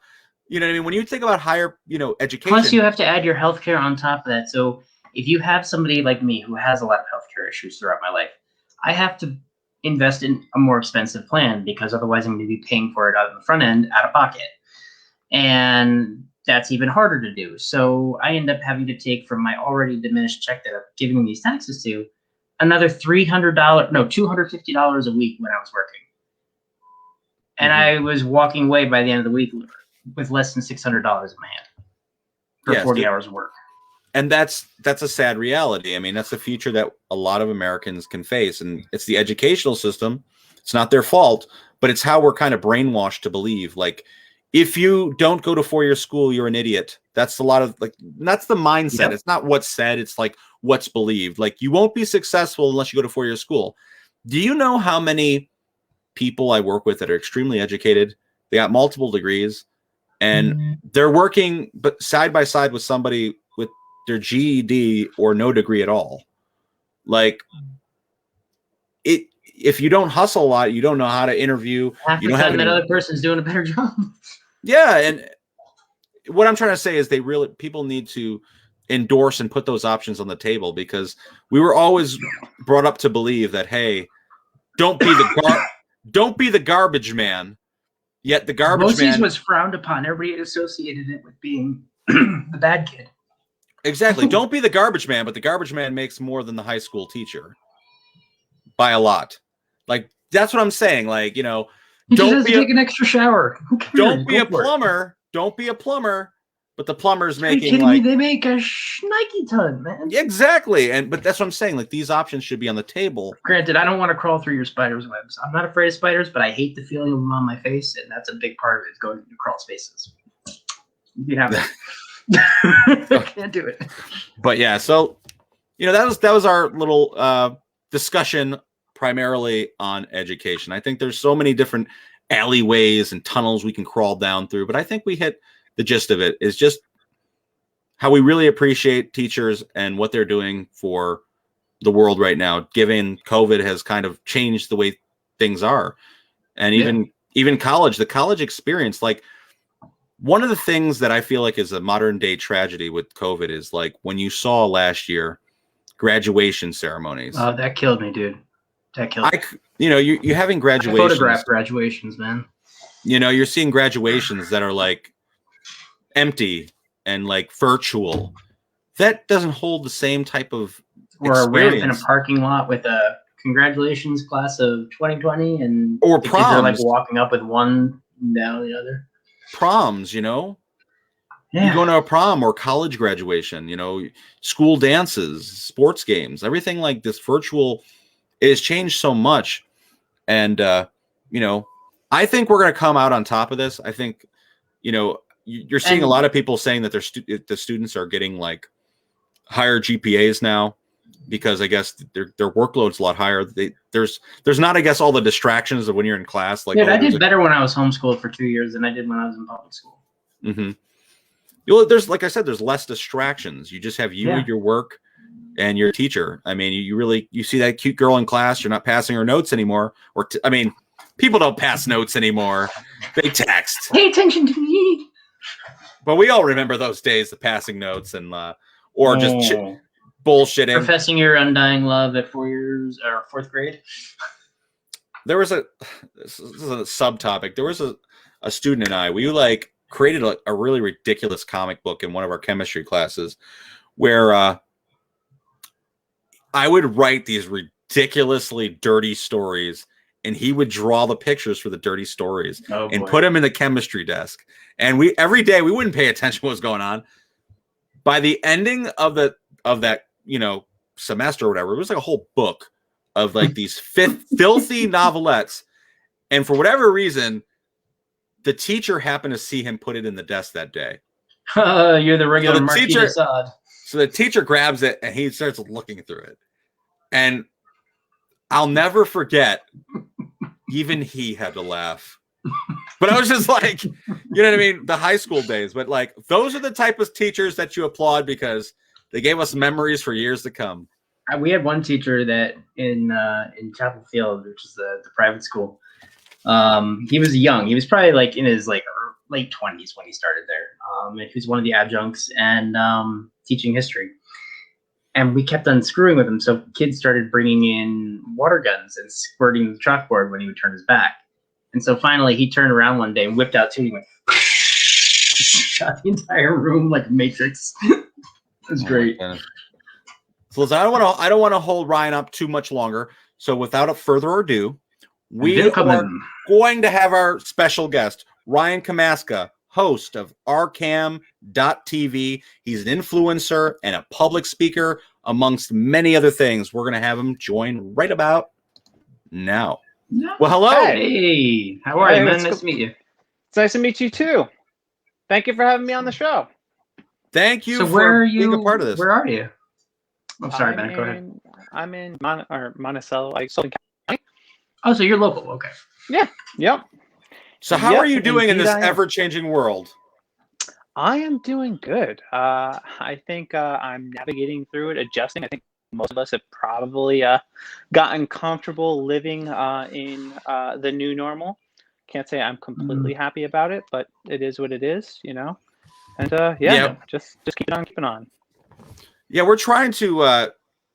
You know what I mean? When you think about higher, you know, education. Plus, you have to add your healthcare on top of that. So if you have somebody like me who has a lot of healthcare issues throughout my life, I have to invest in a more expensive plan, because otherwise I'm going to be paying for it out of the front end, out of pocket. And that's even harder to do. So I end up having to take from my already diminished check that I'm giving these taxes to another $250 a week when I was working. And I was walking away by the end of the week with less than $600 in my hand for 40 hours of work. And that's a sad reality. I mean, that's the future that a lot of Americans can face. And it's the educational system. It's not their fault, but it's how we're kind of brainwashed to believe. Like, if you don't go to 4-year school, you're an idiot. That's a lot of, like, that's the mindset. Yep. It's not what's said. It's like what's believed. Like, you won't be successful unless you go to 4-year school. Do you know how many people I work with that are extremely educated. They got multiple degrees, and they're working but side by side with somebody with their GED or no degree at all. Like it, if you don't hustle a lot, you don't know how to interview. Half You the don't have time any, that other person's doing a better job. yeah, and what I'm trying to say is people need to endorse and put those options on the table, because we were always brought up to believe that, hey, don't be the garbage man. Yet the garbage man was frowned upon. Everybody associated it with being the bad kid. Exactly. Don't be the garbage man, but the garbage man makes more than the high school teacher by a lot. Like, that's what I'm saying. Like, you know, He just has to take an extra shower. Who cares? Don't be a plumber. Don't be a plumber. But the plumber's Are you making kidding like me? They make a Nike ton, man. exactly. But that's what I'm saying. Like, these options should be on the table. Granted, I don't want to crawl through your spider's webs. I'm not afraid of spiders, but I hate the feeling of them on my face, and that's a big part of it, is going through crawl spaces. You can have that. I can't do it. But yeah, so you know, that was our little discussion primarily on education. I think there's so many different alleyways and tunnels we can crawl down through, but I think we hit the gist of it, is just how we really appreciate teachers and what they're doing for the world right now, given COVID has kind of changed the way things are. And even college, the college experience, like, one of the things that I feel like is a modern day tragedy with COVID is, like, when you saw last year graduation ceremonies. Oh, that killed me, dude. That killed me. You know, you're having graduations. I photograph graduations, man. You know, you're seeing graduations that are like empty and like virtual. That doesn't hold the same type of or a ramp in a experience. parking lot with a congratulations class of 2020, and Or the kids are like proms. walking up with one down the other. Proms, you know, Yeah. you go to a prom or college graduation, you know, school dances, sports games, everything like this virtual. It has changed so much. And, you know, I think we're going to come out on top of this. I think, you know, you're seeing a lot of people saying that the students are getting like higher GPAs now, because I guess their workload's a lot higher. There's not, I guess, all the distractions of when you're in class. Like, Dude, I did better when I was homeschooled for 2 years than I did when I was in public school. Mm-hmm. You know, there's, like I said, there's less distractions. You just have you and your work and your teacher. I mean, you see that cute girl in class, you're not passing her notes anymore. I mean, people don't pass notes anymore. They text. Pay attention to me. But we all remember those days, the passing notes and or just bullshitting. Professing your undying love at 4 years or fourth grade. There was this is a subtopic. There was a student and I, we like created a really ridiculous comic book in one of our chemistry classes where I would write these ridiculously dirty stories, and he would draw the pictures for the dirty stories and put them in the chemistry desk. And every day we wouldn't pay attention to what was going on. By the ending of that, you know, semester or whatever, it was like a whole book of like these filthy novelettes. And for whatever reason, the teacher happened to see him put it in the desk that day. You're the regular Marquis de Sade. So the teacher grabs it and he starts looking through it. And I'll never forget, even he had to laugh. But I was just like, you know what I mean? The high school days. But like, those are the type of teachers that you applaud because they gave us memories for years to come. We had one teacher that in Chapel Field, which is the private school. He was young. He was probably like in his like late 20s when he started there. And he was one of the adjuncts and teaching history. And we kept on screwing with him. So kids started bringing in water guns and squirting the chalkboard when he would turn his back. And so finally he turned around one day and whipped out two and he went, shot the entire room like Matrix. It was great. So listen, I don't want to hold Ryan up too much longer. So without further ado, we are going to have our special guest, Ryan Kamaska, host of rcam.tv. He's an influencer and a public speaker, amongst many other things. We're going to have him join right about now. Well, hello. Hey, how are you, man? Nice to meet you. It's nice to meet you too. Thank you for having me on the show. Thank you for being a part of this. Where are you? I'm sorry, man. Go ahead. I'm in Monticello, like Southern California. Oh, so you're local. Okay. Yep. So how Yep, are you doing in indeed this I am. ever-changing world? I am doing good. I think I'm navigating through it, adjusting. I think most of us have probably gotten comfortable living in the new normal. Can't say I'm completely happy about it, but it is what it is, you know. And Yeah. just keep it on, keeping on. Yeah, we're trying to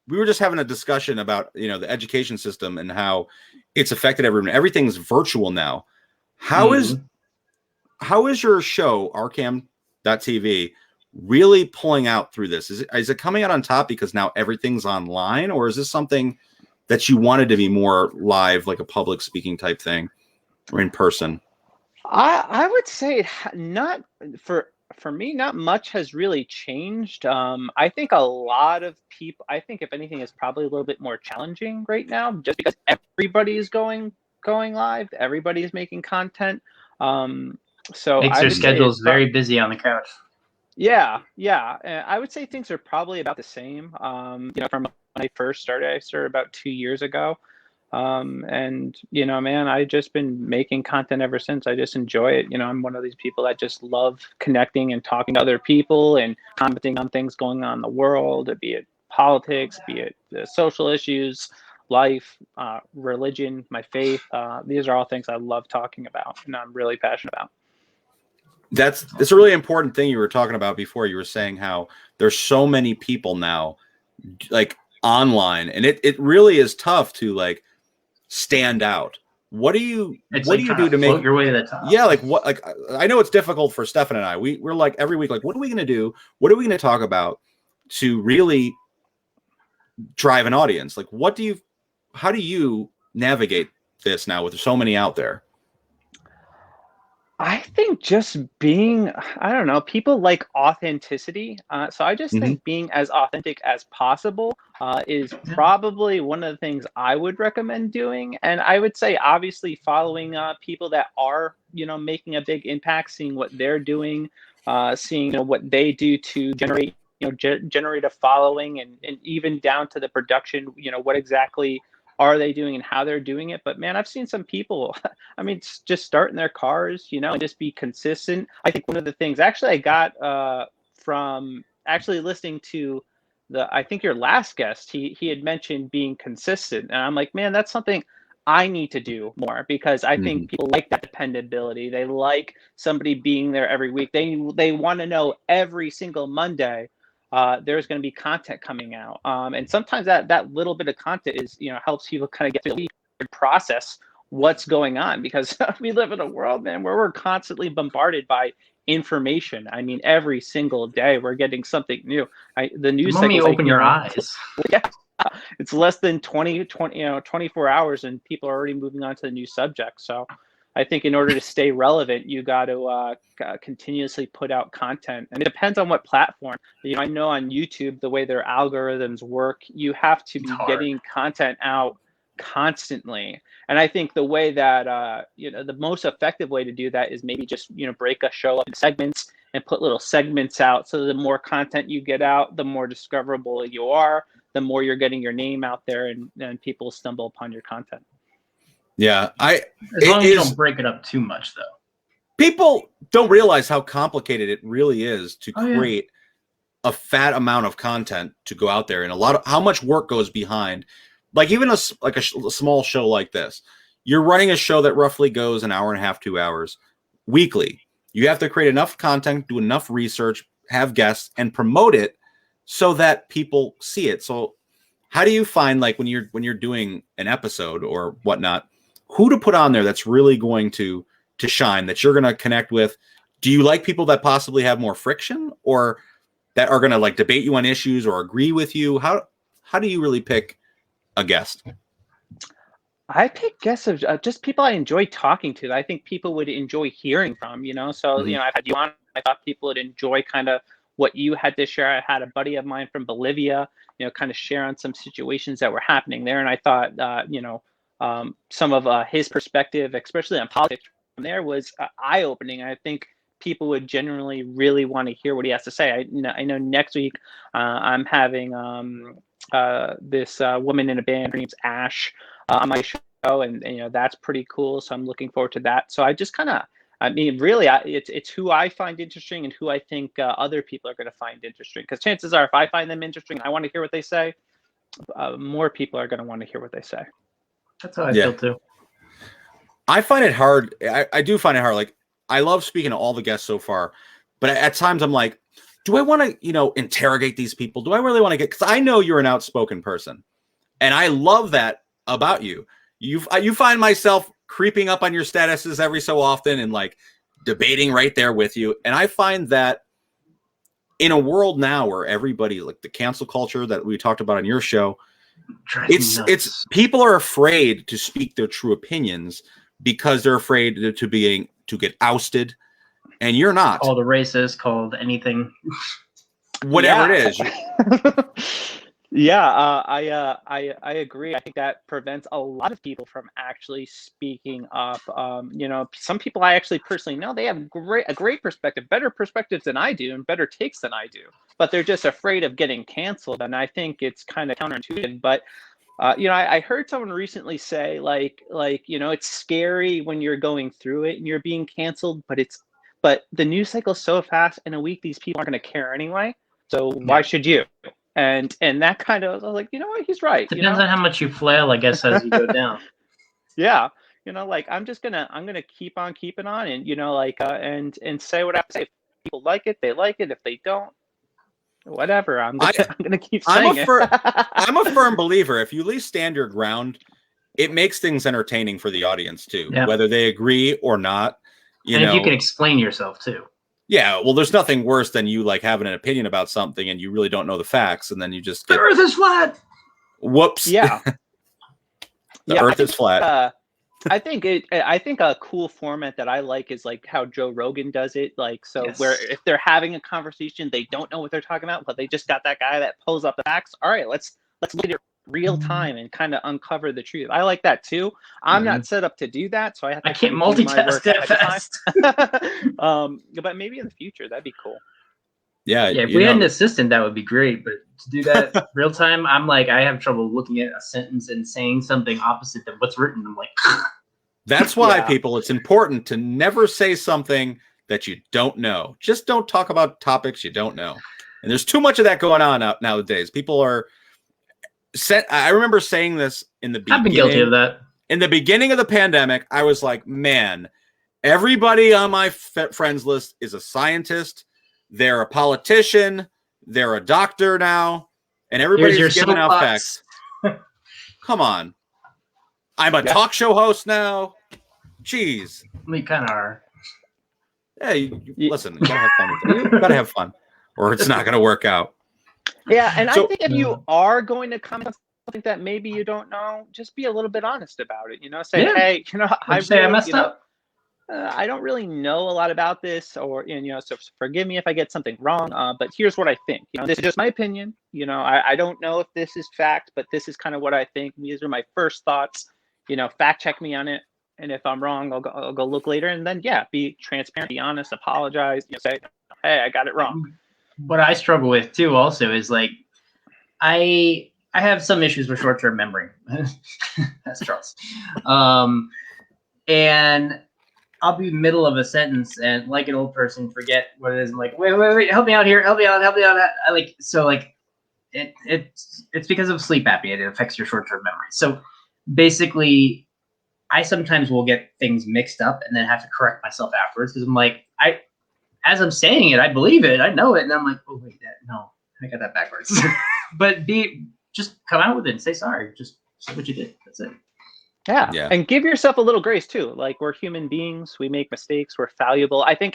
we were just having a discussion about, the education system and how it's affected everyone. Everything's virtual now. How is your show, Arkham.tv, really pulling out through this? Is it coming out on top because now everything's online, or is this something that you wanted to be more live, like a public speaking type thing, or in person? I would say not for me, not much has really changed. I think a lot of people, I think if anything, is probably a little bit more challenging right now, just because everybody is going live, everybody is making content. So Makes I their would say schedules very busy on the couch. yeah. I would say things are probably about the same. From when I first started, I started about 2 years ago. And man, I just been making content ever since. I just enjoy it. I'm one of these people that just love connecting and talking to other people and commenting on things going on in the world, be it politics, be it the social issues, life, religion, my faith. These are all things I love talking about and I'm really passionate about. That's a really important thing you were talking about before. You were saying how there's so many people now, like online, and it really is tough to like stand out. What do you do to make your way to the top? Yeah, like I know it's difficult for Stefan and I. We're like every week, like, what are we going to do? What are we going to talk about to really drive an audience? Like, how do you navigate this now with so many out there? I think just being, I don't know, people like authenticity. So I just think being as authentic as possible is probably one of the things I would recommend doing. And I would say, obviously, following people that are, making a big impact, seeing what they're doing, seeing what they do to generate, generate a following, and even down to the production, what exactly are they doing and how they're doing it. But man, I've seen some people, I mean, just start in their cars, and just be consistent. I think one of the things actually I got from actually listening to I think your last guest, he had mentioned being consistent. And I'm like, man, that's something I need to do more, because I think people like that dependability. They like somebody being there every week. They want to know every single Monday there's going to be content coming out. And sometimes that little bit of content is, helps people kind of get through the week and process what's going on, because we live in a world, man, where we're constantly bombarded by information. I mean, every single day we're getting something new. The news cycle, you open your eyes. Yeah. It's less than 24 hours and people are already moving on to the new subject. So I think in order to stay relevant, you got to continuously put out content, and it depends on what platform. I know on YouTube, the way their algorithms work, you have to be getting content out constantly. And I think the way that the most effective way to do that is maybe just break a show up in segments and put little segments out. So the more content you get out, the more discoverable you are, the more you're getting your name out there, and people stumble upon your content. Yeah, as long as you don't break it up too much, though. People don't realize how complicated it really is to create a fat amount of content to go out there, and how much work goes behind. Like even a small show like this, you're running a show that roughly goes an hour and a half, 2 hours weekly. You have to create enough content, do enough research, have guests, and promote it so that people see it. So how do you find, like, when you're doing an episode or whatnot, who to put on there that's really going to shine, that you're going to connect with? Do you like people that possibly have more friction, or that are going to like debate you on issues or agree with you? How do you really pick a guest? I pick guests of just people I enjoy talking to, that I think people would enjoy hearing from, So, I've had you on. I thought people would enjoy kind of what you had to share. I had a buddy of mine from Bolivia, kind of share on some situations that were happening there. And I thought, some of his perspective, especially on politics from there, was eye-opening. I think people would generally really want to hear what he has to say. I know next week I'm having this woman in a band, her name's Ash, on my show, and that's pretty cool. So I'm looking forward to that. So I just kind of, I mean, really, it's who I find interesting and who I think other people are going to find interesting. Because chances are, if I find them interesting, I want to hear what they say. More people are going to want to hear what they say. That's how I feel too. I find it hard. I do find it hard. Like, I love speaking to all the guests so far, but at times I'm like, do I want to, interrogate these people? Do I really want to get? Because I know you're an outspoken person, and I love that about you. You find myself creeping up on your statuses every so often and like debating right there with you. And I find that in a world now where everybody, like the cancel culture that we talked about on your show, it's people are afraid to speak their true opinions because they're afraid to get ousted. And you're not called a racist, called anything, whatever it is. Yeah, I agree. I think that prevents a lot of people from actually speaking up. Some people I actually personally know, they have a great perspective, better perspectives than I do, and better takes than I do. But they're just afraid of getting canceled, and I think it's kind of counterintuitive. But I heard someone recently say, it's scary when you're going through it and you're being canceled, but the news cycle's so fast. In a week, these people aren't going to care anyway. So why should you? And that kind of, I was like, you know what, he's right. Depends on how much you flail, I guess, as you go down. Yeah. I'm gonna keep on keeping on, and and say what I say. If people like it, they like it. If they don't, whatever. I'm gonna keep saying it. I'm a firm believer. If you at least stand your ground, it makes things entertaining for the audience too, whether they agree or not. If you can explain yourself too. Yeah, well, there's nothing worse than you like having an opinion about something and you really don't know the facts, and then you just the Earth is flat. Whoops. Yeah. The Earth is flat. I think a cool format that I like is like how Joe Rogan does it. Where if they're having a conversation, they don't know what they're talking about, but they just got that guy that pulls up the facts. All right, let's look at it real time and kind of uncover the truth. I like that too. I'm not set up to do that, so I can't multitask that fast. But maybe in the future that'd be cool. Yeah, if we had an assistant, that would be great. But to do that real time, I'm like, I have trouble looking at a sentence and saying something opposite than what's written. I'm like, that's why people, it's important to never say something that you don't know. Just don't talk about topics you don't know. And there's too much of that going on nowadays. People are I remember saying this in the beginning. I've been guilty of that. In the beginning of the pandemic, I was like, man, everybody on my friends list is a scientist. They're a politician. They're a doctor now. And everybody's giving out facts. Come on. I'm a talk show host now. Jeez. We kind of are. Yeah, listen, you gotta have fun with it. You gotta have fun, or it's not gonna work out. Yeah, and I think if you are going to comment on something that maybe you don't know, just be a little bit honest about it. Say, hey, I messed up. I don't really know a lot about this, or so forgive me if I get something wrong. But here's what I think. This is just my opinion. I don't know if this is fact, but this is kind of what I think. These are my first thoughts. Fact check me on it, and if I'm wrong, I'll go look later. And then be transparent, be honest, apologize. Say, hey, I got it wrong. What I struggle with too also is like I have some issues with short-term memory. That's Charles. And I'll be middle of a sentence and like an old person forget what it is. I'm like, wait, help me out here, help me out. It's because of sleep apnea. It affects your short-term memory. So basically I sometimes will get things mixed up and then have to correct myself afterwards because I'm like, as I'm saying it, I believe it, I know it, and I'm like, oh wait, no, I got that backwards. But just come out with it and say sorry. Just say what you did. That's it. Yeah, and give yourself a little grace too. Like, we're human beings, we make mistakes, we're fallible. I think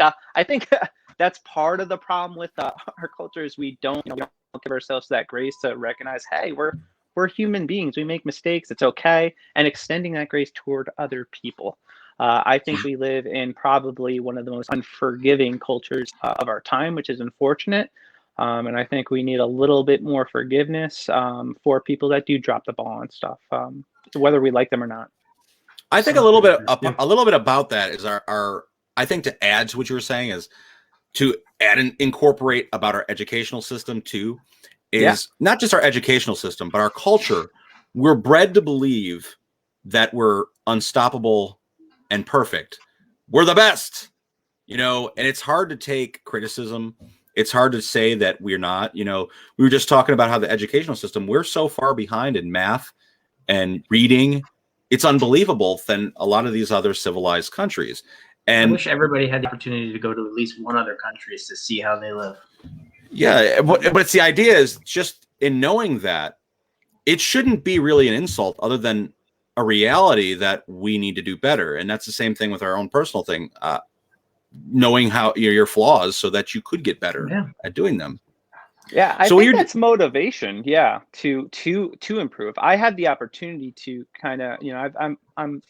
that's part of the problem with our culture is we don't give ourselves that grace to recognize, hey, we're human beings, we make mistakes, it's okay, and extending that grace toward other people. I think we live in probably one of the most unforgiving cultures of our time, which is unfortunate. And I think we need a little bit more forgiveness for people that do drop the ball and stuff, whether we like them or not. I think a little bit about that is our I think to add to what you were saying is to add and incorporate about our educational system too, is not just our educational system, but our culture. We're bred to believe that we're unstoppable and perfect. We're the best, you know, and it's hard to take criticism. It's hard to say that we're not. You know, we were just talking about how the educational system, we're so far behind in math and reading. It's unbelievable than a lot of these other civilized countries. And I wish everybody had the opportunity to go to at least one other country to see how they live. yeah, but it's the idea is just in knowing that it shouldn't be really an insult other than a reality that we need to do better. And that's the same thing with our own personal thing. Knowing how your flaws so that you could get better at doing them. Yeah, I So think you're- that's motivation. Yeah, to improve. I had the opportunity to kind of, you know, I'm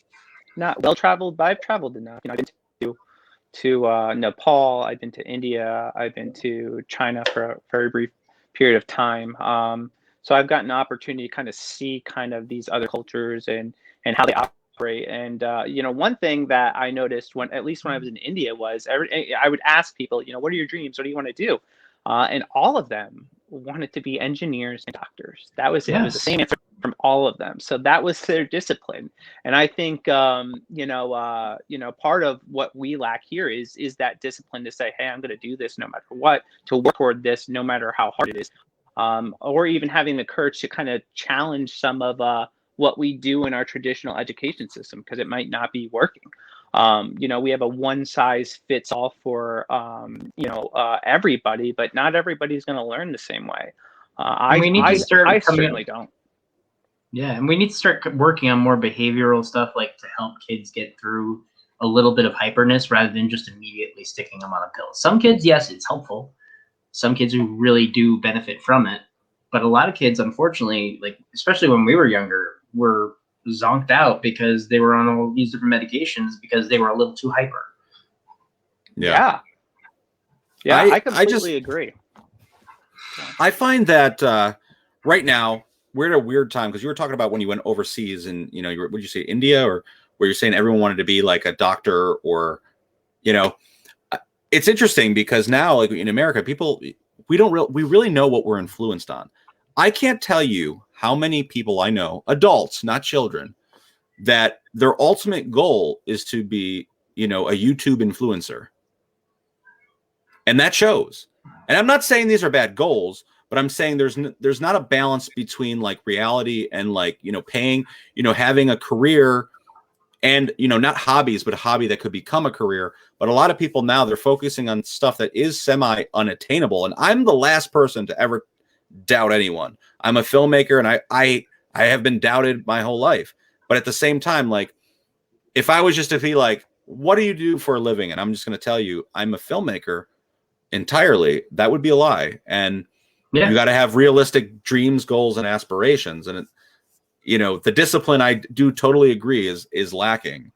not well traveled, but I've traveled enough. You know, I've been to Nepal. I've been to India. I've been to China for a very brief period of time. So I've gotten an opportunity to kind of see kind of these other cultures and how they operate. And you know, one thing that I noticed at least when I was in India was I would ask people, you know, what are your dreams? What do you want to do? And all of them wanted to be engineers and doctors. That was it. It was the same answer from all of them. So that was their discipline. And I think you know, part of what we lack here is that discipline to say, hey, I'm going to do this no matter what, to work toward this no matter how hard it is, or even having the courage to kind of challenge some of what we do in our traditional education system because it might not be working. You know, we have a one size fits all for you know, everybody, but not everybody's going to learn the same way. I certainly don't. Yeah, and we need to start working on more behavioral stuff, like to help kids get through a little bit of hyperness rather than just immediately sticking them on a pill. Some kids, yes, it's helpful. Some kids who really do benefit from it, but a lot of kids, unfortunately, like especially when we were younger, were zonked out because they were on all these different medications because they were a little too hyper. Yeah, I completely agree. I find that right now we're at a weird time because you were talking about when you went overseas and, you know, would you say India, or where you're saying everyone wanted to be like a doctor, or, you know, it's interesting because now, like in America, people, we really know what we're influenced on. I can't tell you how many people I know, adults, not children, that their ultimate goal is to be, you know, a YouTube influencer. And that shows. And I'm not saying these are bad goals, but I'm saying there's not a balance between like reality and like, you know, paying, you know, having a career and, you know, not hobbies, but a hobby that could become a career. But a lot of people now, they're focusing on stuff that is semi unattainable. And I'm the last person to ever doubt anyone. I'm a filmmaker and I have been doubted my whole life. But at the same time, like if I was just to be like, what do you do for a living? And I'm just going to tell you, I'm a filmmaker entirely. That would be a lie. And you got to have realistic dreams, goals, and aspirations. And, you know, the discipline, I do totally agree, is lacking.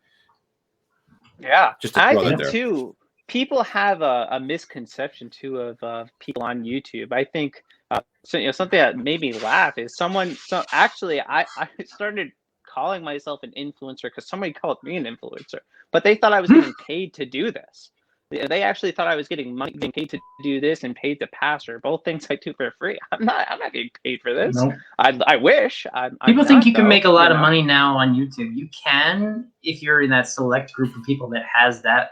Yeah. Just I think too, people have a misconception too of people on YouTube. I think so, you know, something that made me laugh is actually I started calling myself an influencer because somebody called me an influencer, but they thought I was getting paid to do this. They actually thought I was getting money, being paid to do this and paid to pastor. Both things I do for free. I'm not getting paid for this. Nope. I wish. People think you can make a lot of money now on YouTube. You can if you're in that select group of people that has that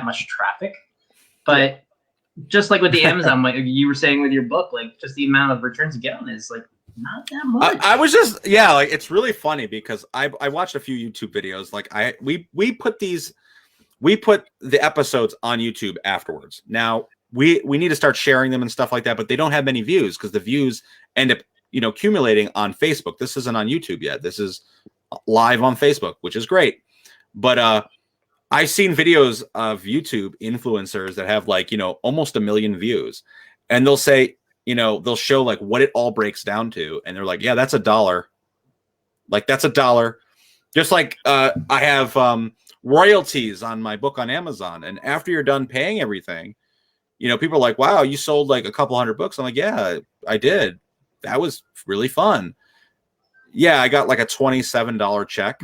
much traffic. But just like with the Amazon, like you were saying with your book, like just the amount of returns you get on it is like not that much. I was just like it's really funny because I watched a few YouTube videos. Like we put the episodes on YouTube afterwards. Now we need to start sharing them and stuff like that, but they don't have many views because the views end up, you know, accumulating on Facebook. This isn't on YouTube yet. This is live on Facebook, which is great. But I've seen videos of YouTube influencers that have like, you know, almost 1 million views, and they'll say, you know, they'll show like what it all breaks down to. And they're like, yeah, that's $1. Like that's $1. Just like I have royalties on my book on Amazon. And after you're done paying everything, you know, people are like, wow, you sold like a couple hundred books. I'm like, yeah, I did. That was really fun. Yeah, I got like a $27 check.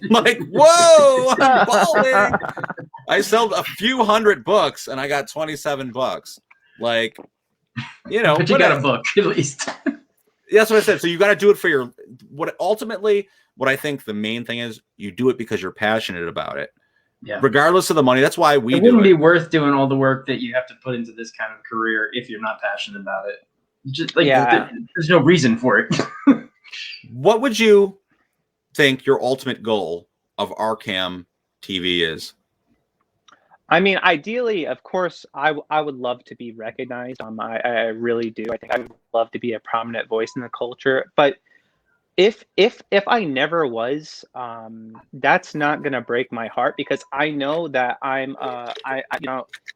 Like, whoa, I'm balling. I sold a few hundred books and I got $27. Like, you know, but you got a book at least. That's what I said. So you got to do it for what ultimately what I think the main thing is, you do it because you're passionate about it, Yeah. regardless of the money. That's why we It do wouldn't it. be worth doing all the work that you have to put into this kind of career if you're not passionate about it. Just like Yeah. there's no reason for it. What would you think your ultimate goal of Arkham TV is? I mean, ideally, of course, I would love to be recognized. I really do. I think I would love to be a prominent voice in the culture. But if I never was, that's not gonna break my heart, because I know that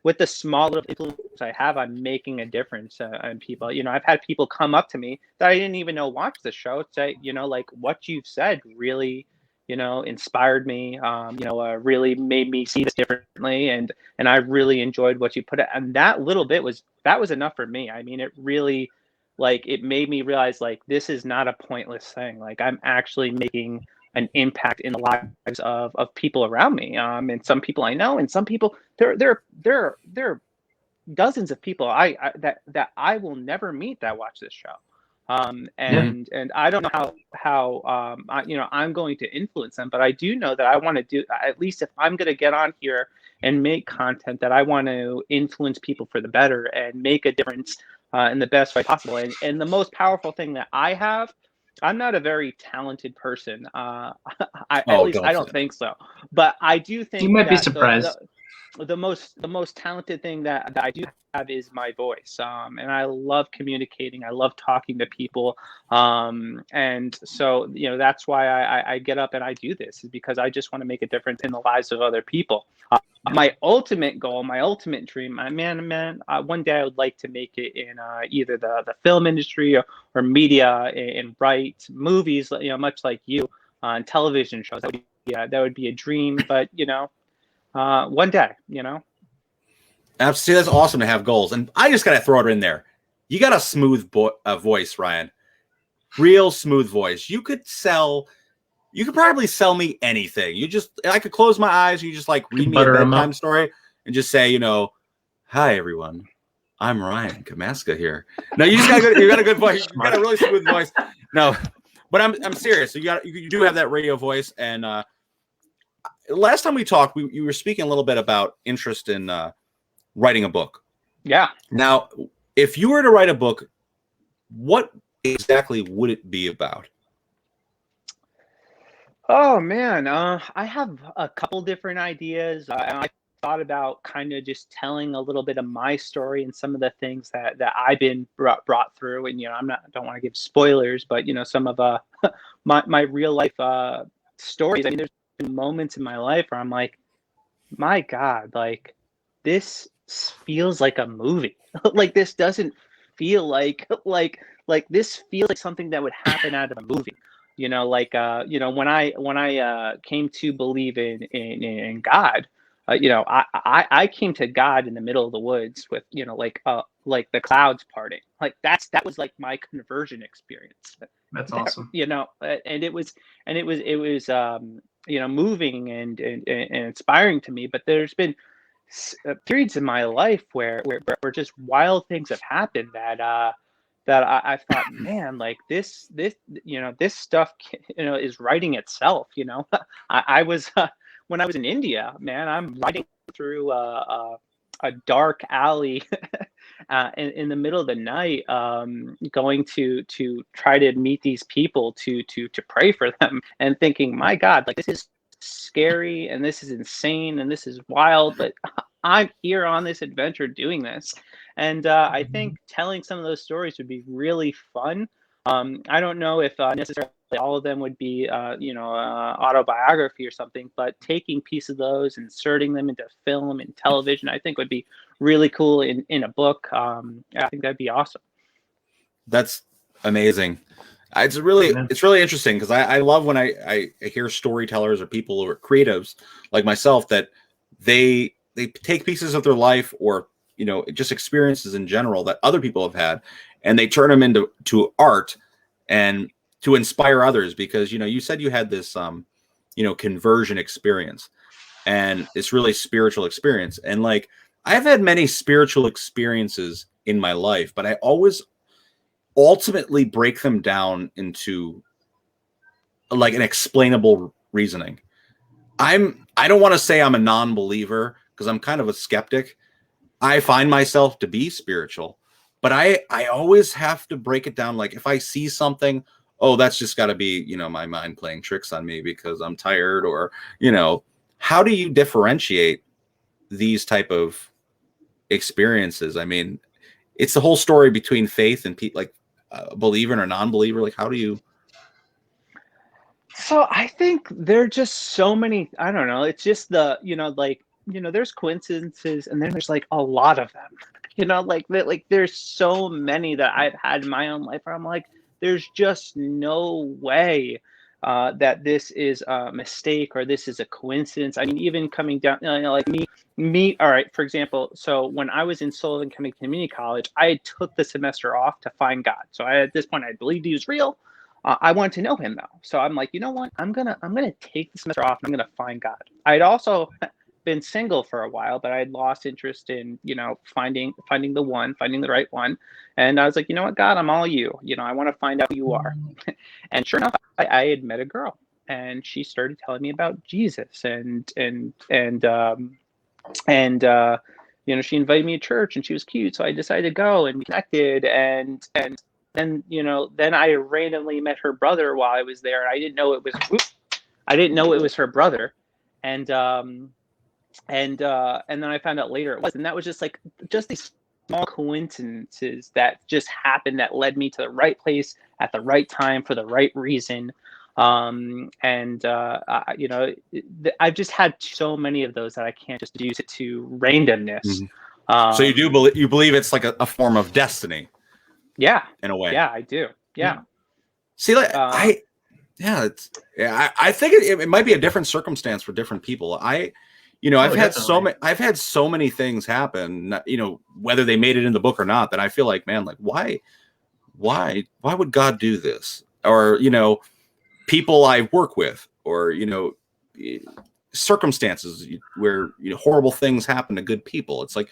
with the small little influence I have, I'm making a difference on people. I've had people come up to me that I didn't even know watch the show, say, like, what you've said really, inspired me. Really made me see this differently, and I really enjoyed what you put it. And that little bit was enough for me. I mean, it really, like, it made me realize, like, this is not a pointless thing. Like, I'm actually making an impact in the lives of people around me. And some people I know, and some people, there are dozens of people that I will never meet that watch this show. And I don't know how I'm going to influence them, but I do know that I want to do, at least if I'm going to get on here and make content, that I want to influence people for the better and make a difference in the best way possible. And the most powerful thing that I have, I'm not a very talented person. At least I don't think so. But I do think You might be that surprised. the most talented thing that I do have is my voice. And I love communicating. I love talking to people. And so, that's why I get up and I do this, is because I just want to make a difference in the lives of other people. My ultimate goal, my ultimate dream, one day I would like to make it in either the film industry or media, and write movies, much like you, on television shows. That would be a dream, but one day, Absolutely, that's awesome to have goals. And I just got to throw it in there. You got a smooth voice, Ryan. Real smooth voice. You could probably sell me anything. I could close my eyes. You just like read me a bedtime story and just say, hi everyone, I'm Ryan Kamaska here. No, you got a good voice. You got a really smooth voice. No, but I'm serious. You do have that radio voice. And last time we talked, you were speaking a little bit about interest in writing a book. Yeah. Now, if you were to write a book, what exactly would it be about? Oh man, I have a couple different ideas. And I thought about kind of just telling a little bit of my story and some of the things that I've been brought through. And I don't want to give spoilers, but some of my real life stories. I mean, there's been moments in my life where I'm like, my God, like, this feels like a movie. Like, this doesn't feel like this feels like something that would happen out of a movie. When I came to believe in God, I came to God in the middle of the woods with like the clouds parting. Like that was like my conversion experience. That's awesome. And it was moving and inspiring to me. But there's been periods in my life where just wild things have happened that I thought, man, like this stuff, is writing itself. I was when I was in India, man, I'm riding through a dark alley in the middle of the night, going to try to meet these people to pray for them, and thinking, my God, like, this is scary and this is insane and this is wild, but I'm here on this adventure doing this. And I think telling some of those stories would be really fun. I don't know if necessarily all of them would be autobiography or something, but taking pieces of those, inserting them into film and television, I think would be really cool in a book. I think that'd be awesome. That's amazing. It's really interesting, because I love when I hear storytellers or people or creatives like myself that they take pieces of their life, or just experiences in general that other people have had, and they turn them into art and to inspire others. Because you said you had this conversion experience, and it's really spiritual experience, and like, I've had many spiritual experiences in my life, but I always ultimately break them down into like an explainable reasoning. I don't want to say I'm a non-believer because I'm kind of a skeptic. I find myself to be spiritual, but I always have to break it down. Like if I see something, oh, that's just got to be, you know, my mind playing tricks on me because I'm tired, or, you know, how do you differentiate these type of experiences? I mean, it's the whole story between faith and like a believer and a non-believer. Like, how do you? So I think there are just so many, I don't know, it's just the, there's coincidences and then there's like a lot of them. Like there's so many that I've had in my own life where I'm like, there's just no way that this is a mistake or this is a coincidence. I mean, even coming down, like me. All right, for example, so when I was in Sullivan County Community College, I took the semester off to find God. So at this point, I believed he was real. I wanted to know him though. So I'm like, you know what? I'm gonna take the semester off and I'm gonna find God. I'd also been single for a while, but I'd lost interest in, finding the right one. And I was like, you know what, God, I'm all you. I want to find out who you are. And sure enough, I had met a girl and she started telling me about Jesus and she invited me to church and she was cute. So I decided to go and we connected and then I randomly met her brother while I was there. I didn't know it was her brother. And then I found out later it was. And that was just these small coincidences that just happened that led me to the right place at the right time for the right reason. I've just had so many of those that I can't just reduce it to randomness. Mm-hmm. So you believe it's like a form of destiny. Yeah. In a way. Yeah, I do. Yeah. See, like I think it might be a different circumstance for different people. I've had so many things happen, whether they made it in the book or not, that I feel like, man, like why would God do this? Or, people I work with, or, circumstances where horrible things happen to good people. It's like,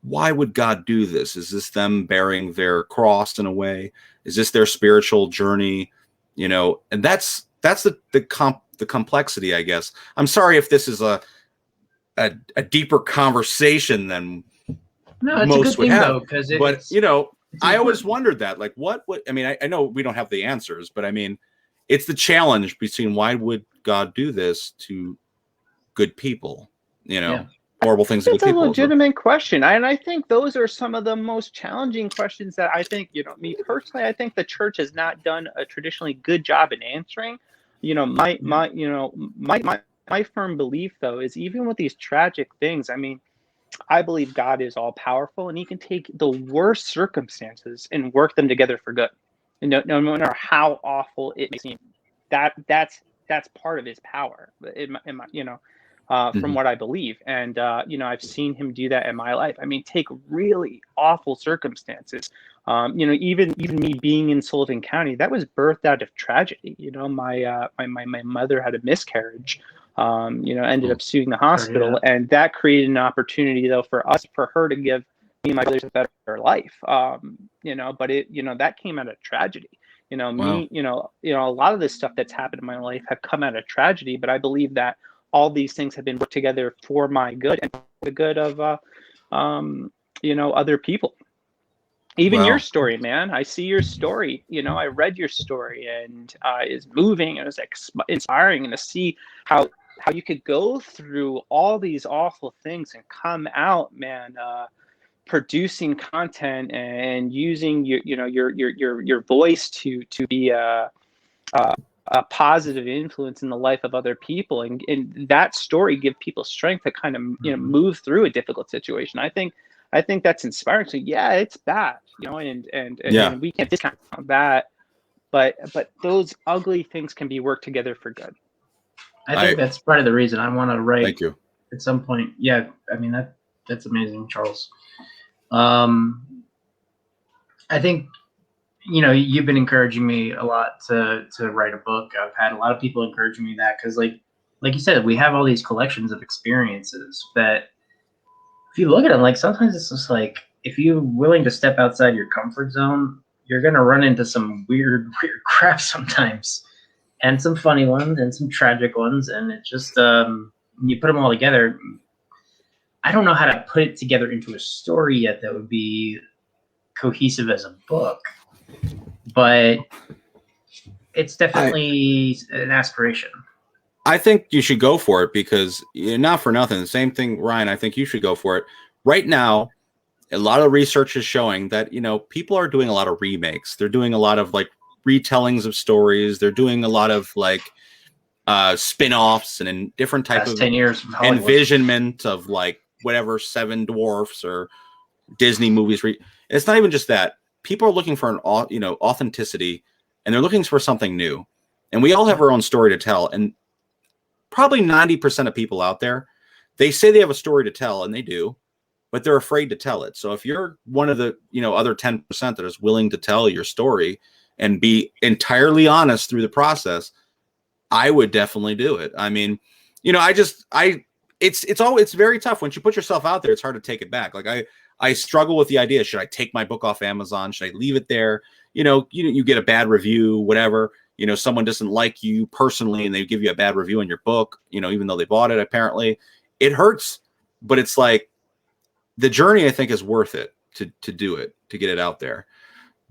why would God do this? Is this them bearing their cross in a way? Is this their spiritual journey? And that's the complexity, I guess. I'm sorry if this is a deeper conversation than most would have, but I always wondered that, like, I know we don't have the answers, but I mean, it's the challenge between why would God do this to good people? Horrible things. It's a legitimate question, and I think those are some of the most challenging questions that I think, me personally, I think the church has not done a traditionally good job in answering. My firm belief though is even with these tragic things, I mean, I believe God is all powerful and he can take the worst circumstances and work them together for good. And no matter how awful it may seem, that's part of his power. From what I believe. And, I've seen him do that in my life. I mean, take really awful circumstances. Even me being in Sullivan County, that was birthed out of tragedy. My mother had a miscarriage, ended up suing the hospital. And that created an opportunity, though, for her to give me and my brothers a better life. But that came out of tragedy. A lot of this stuff that's happened in my life have come out of tragedy, but I believe that all these things have been put together for my good and the good of, other people. Even your story, man. I see your story. I read your story, and it's moving and it's inspiring, and to see how you could go through all these awful things and come out, man, producing content and using your voice to be a positive influence in the life of other people, and that story give people strength to kind of move through a difficult situation. I think that's inspiring. So yeah, it's bad, and we can't discount that, but those ugly things can be worked together for good. I think that's part of the reason I want to write. Thank you. At some point. Yeah, I mean that's amazing, Charles. I think you've been encouraging me a lot to write a book. I've had a lot of people encouraging me that because, like you said, we have all these collections of experiences that, if you look at them, like sometimes it's just like if you're willing to step outside your comfort zone, you're gonna run into some weird crap sometimes. and some funny ones and some tragic ones, and it just when you put them all together. I don't know how to put it together into a story yet that would be cohesive as a book, but it's definitely an aspiration. I think you should go for it because not for nothing. The same thing, Ryan. I think you should go for it. Right now, a lot of research is showing that, people are doing a lot of remakes. They're doing a lot of like retellings of stories. They're doing a lot of like spin-offs and in different type of 10 years envisionment of like whatever Seven Dwarfs or Disney movies. It's not even just that. People are looking for an authenticity, and they're looking for something new. And we all have our own story to tell. And probably 90% of people out there, they say they have a story to tell, and they do, but they're afraid to tell it. So if you're one of the other 10% that is willing to tell your story and be entirely honest through the process, I would definitely do it. I mean, it's very tough once you put yourself out there. It's hard to take it back. Like I struggle with the idea: should I take my book off Amazon? Should I leave it there? You get a bad review, whatever. Someone doesn't like you personally, and they give you a bad review on your book. Even though they bought it, apparently, it hurts. But it's like the journey. I think is worth it to do it, to get it out there.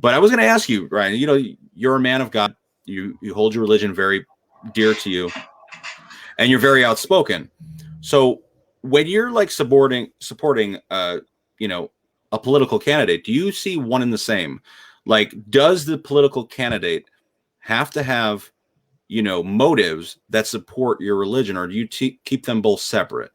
But I was going to ask you, Ryan. You're a man of God. You hold your religion very dear to you, and you're very outspoken. So when you're like supporting a political candidate, do you see one and the same? Like, does the political candidate have to have motives that support your religion, or do you keep them both separate?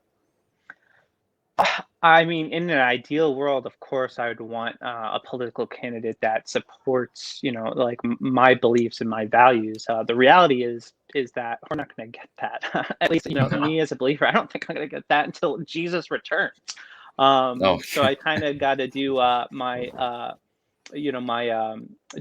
I mean, in an ideal world, of course, I would want a political candidate that supports, like my beliefs and my values. The reality is that we're not going to get that. At least, me as a believer, I don't think I'm going to get that until Jesus returns. So I kind of got to do my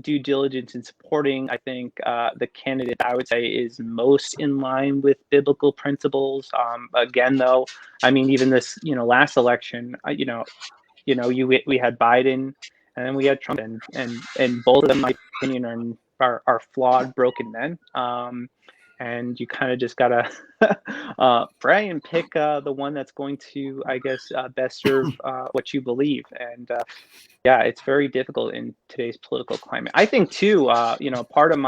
due diligence in supporting, I think, the candidate I would say is most in line with biblical principles. Again, though, I mean, even this, last election, we had Biden and then we had Trump, and both of them, in my opinion, are flawed, broken men. And you kind of just gotta pray and pick the one that's going to, I guess, best serve what you believe. And yeah, it's very difficult in today's political climate. I think too, part of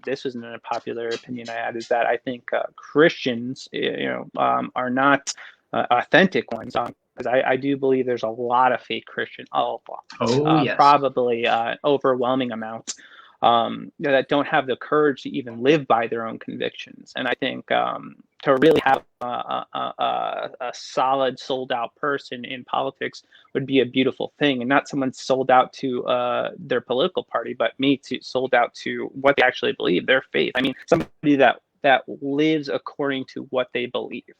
this isn't a popular opinion I had, is that I think Christians, are not authentic ones. Because I do believe there's a lot of fake Christians. Yes. Probably overwhelming amounts. That don't have the courage to even live by their own convictions. And I think to really have a solid, sold out person in politics would be a beautiful thing, and not someone sold out to their political party, but sold out to what they actually believe, their faith. I mean, somebody that lives according to what they believe.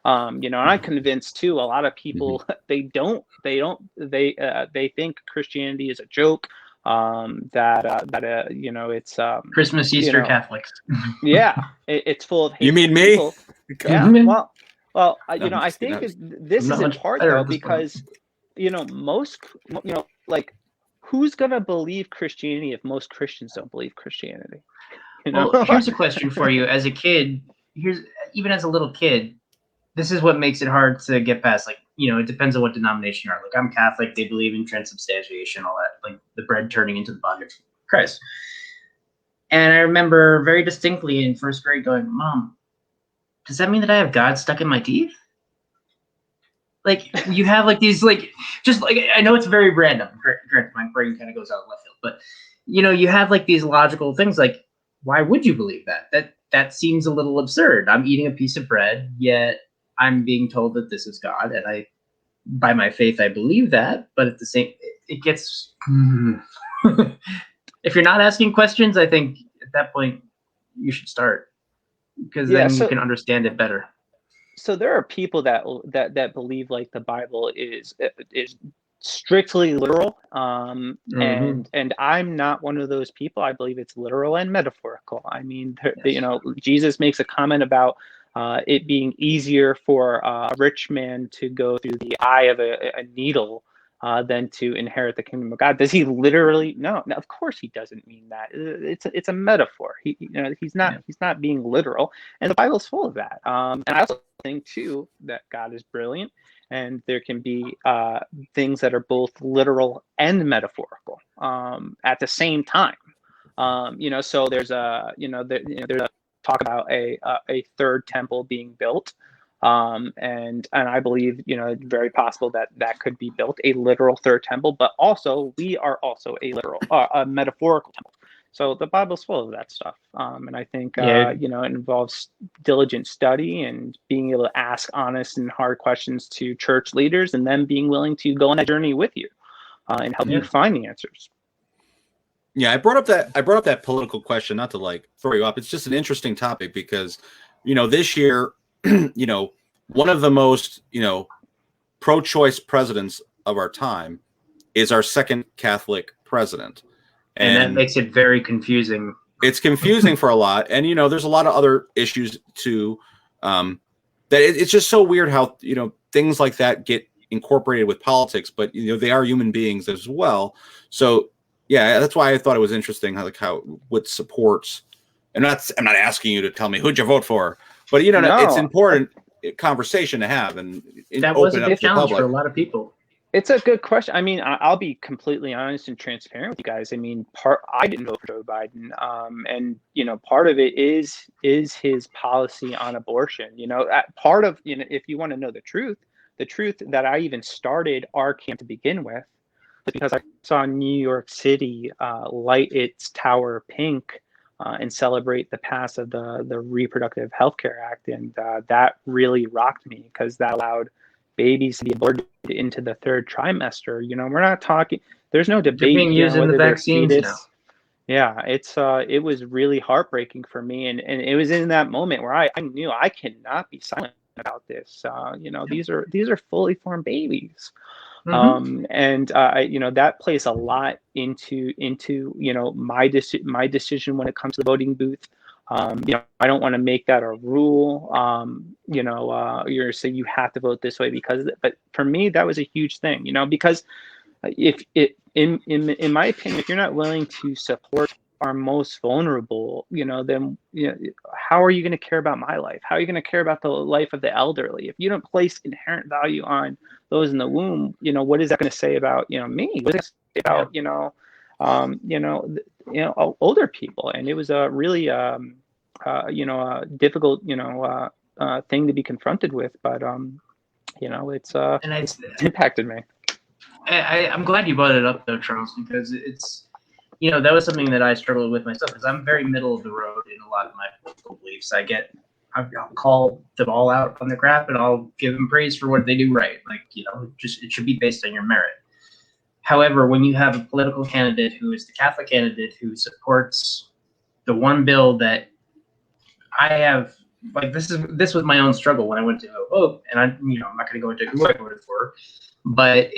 And I'm convinced too, a lot of people, they think Christianity is a joke. It's Christmas, Easter, Catholics. Yeah, it's full of hate. You mean people. Me? Yeah. Well, No, I think this is in part though because most like who's gonna believe Christianity if most Christians don't believe Christianity? Well, here's a question for you. As a kid, even as a little kid, this is what makes it hard to get past. Like, it depends on what denomination you are. Like, I'm Catholic. They believe in transubstantiation, all that, like the bread turning into the body of Christ. And I remember very distinctly in first grade going, "Mom, does that mean that I have God stuck in my teeth?" Like, you have like these, like, just like, I know it's very random. Correct, my brain kind of goes out of left field, but you have like these logical things. Like, why would you believe that? That seems a little absurd. I'm eating a piece of bread, yet I'm being told that this is God, and by my faith, I believe that. But at the same, it gets. If you're not asking questions, I think at that point you should start, because then you can understand it better. So there are people that believe like the Bible is strictly literal, and I'm not one of those people. I believe it's literal and metaphorical. I mean, Jesus makes a comment about it being easier for a rich man to go through the eye of a needle than to inherit the kingdom of God. Does he literally? No, of course he doesn't mean that. It's a metaphor. He's not being literal, and the Bible's full of that. And I also think too that God is brilliant, and there can be things that are both literal and metaphorical at the same time. So there's there's a talk about a third temple being built. And I believe, it's very possible that could be built, a literal third temple, but also we are also a metaphorical temple. So the Bible's full of that stuff. And I think, it involves diligent study and being able to ask honest and hard questions to church leaders, and them being willing to go on that journey with you and help you find the answers. Yeah, I brought up that political question, not to throw you up. It's just an interesting topic because, this year, one of the most, pro-choice presidents of our time is our second Catholic president. And that makes it very confusing. It's confusing for a lot. And, there's a lot of other issues too. That it's just so weird how, things like that get incorporated with politics, but, they are human beings as well. So, yeah, that's why I thought it was interesting how what supports. I'm not asking you to tell me who'd you vote for, but it's important conversation to have, and that was a big challenge for a lot of people. It's a good question. I mean, I'll be completely honest and transparent with you guys. I mean, I didn't vote for Joe Biden, and part of it is his policy on abortion. Part of if you want to know the truth that I even started our camp to begin with, because I saw New York City light its tower pink and celebrate the pass of the Reproductive Health Care Act. And that really rocked me, because that allowed babies to be aborted into the third trimester. We're not talking, there's no debate being used in the vaccines now. Yeah, it was really heartbreaking for me. And it was in that moment where I knew I cannot be silent about this. These are fully formed babies. And that plays a lot into my decision when it comes to the voting booth. I don't want to make that a rule. You're saying you have to vote this way because of it. But for me, that was a huge thing. Because if in my opinion, if you're not willing to support our most vulnerable, then how are you going to care about my life? How are you going to care about the life of the elderly? If you don't place inherent value on those in the womb, what is that going to say about me? What is it about older people? And it was a really a difficult thing to be confronted with, but it's impacted me. I'm glad you brought it up though, Charles, because it's that was something that I struggled with myself, because I'm very middle of the road in a lot of my political beliefs. I'll call them all out on the crap, and I'll give them praise for what they do right. It should be based on your merit. However, when you have a political candidate who is the Catholic candidate who supports the one bill that I have, this was my own struggle when I went to vote, and I'm not going to go into who I voted for, but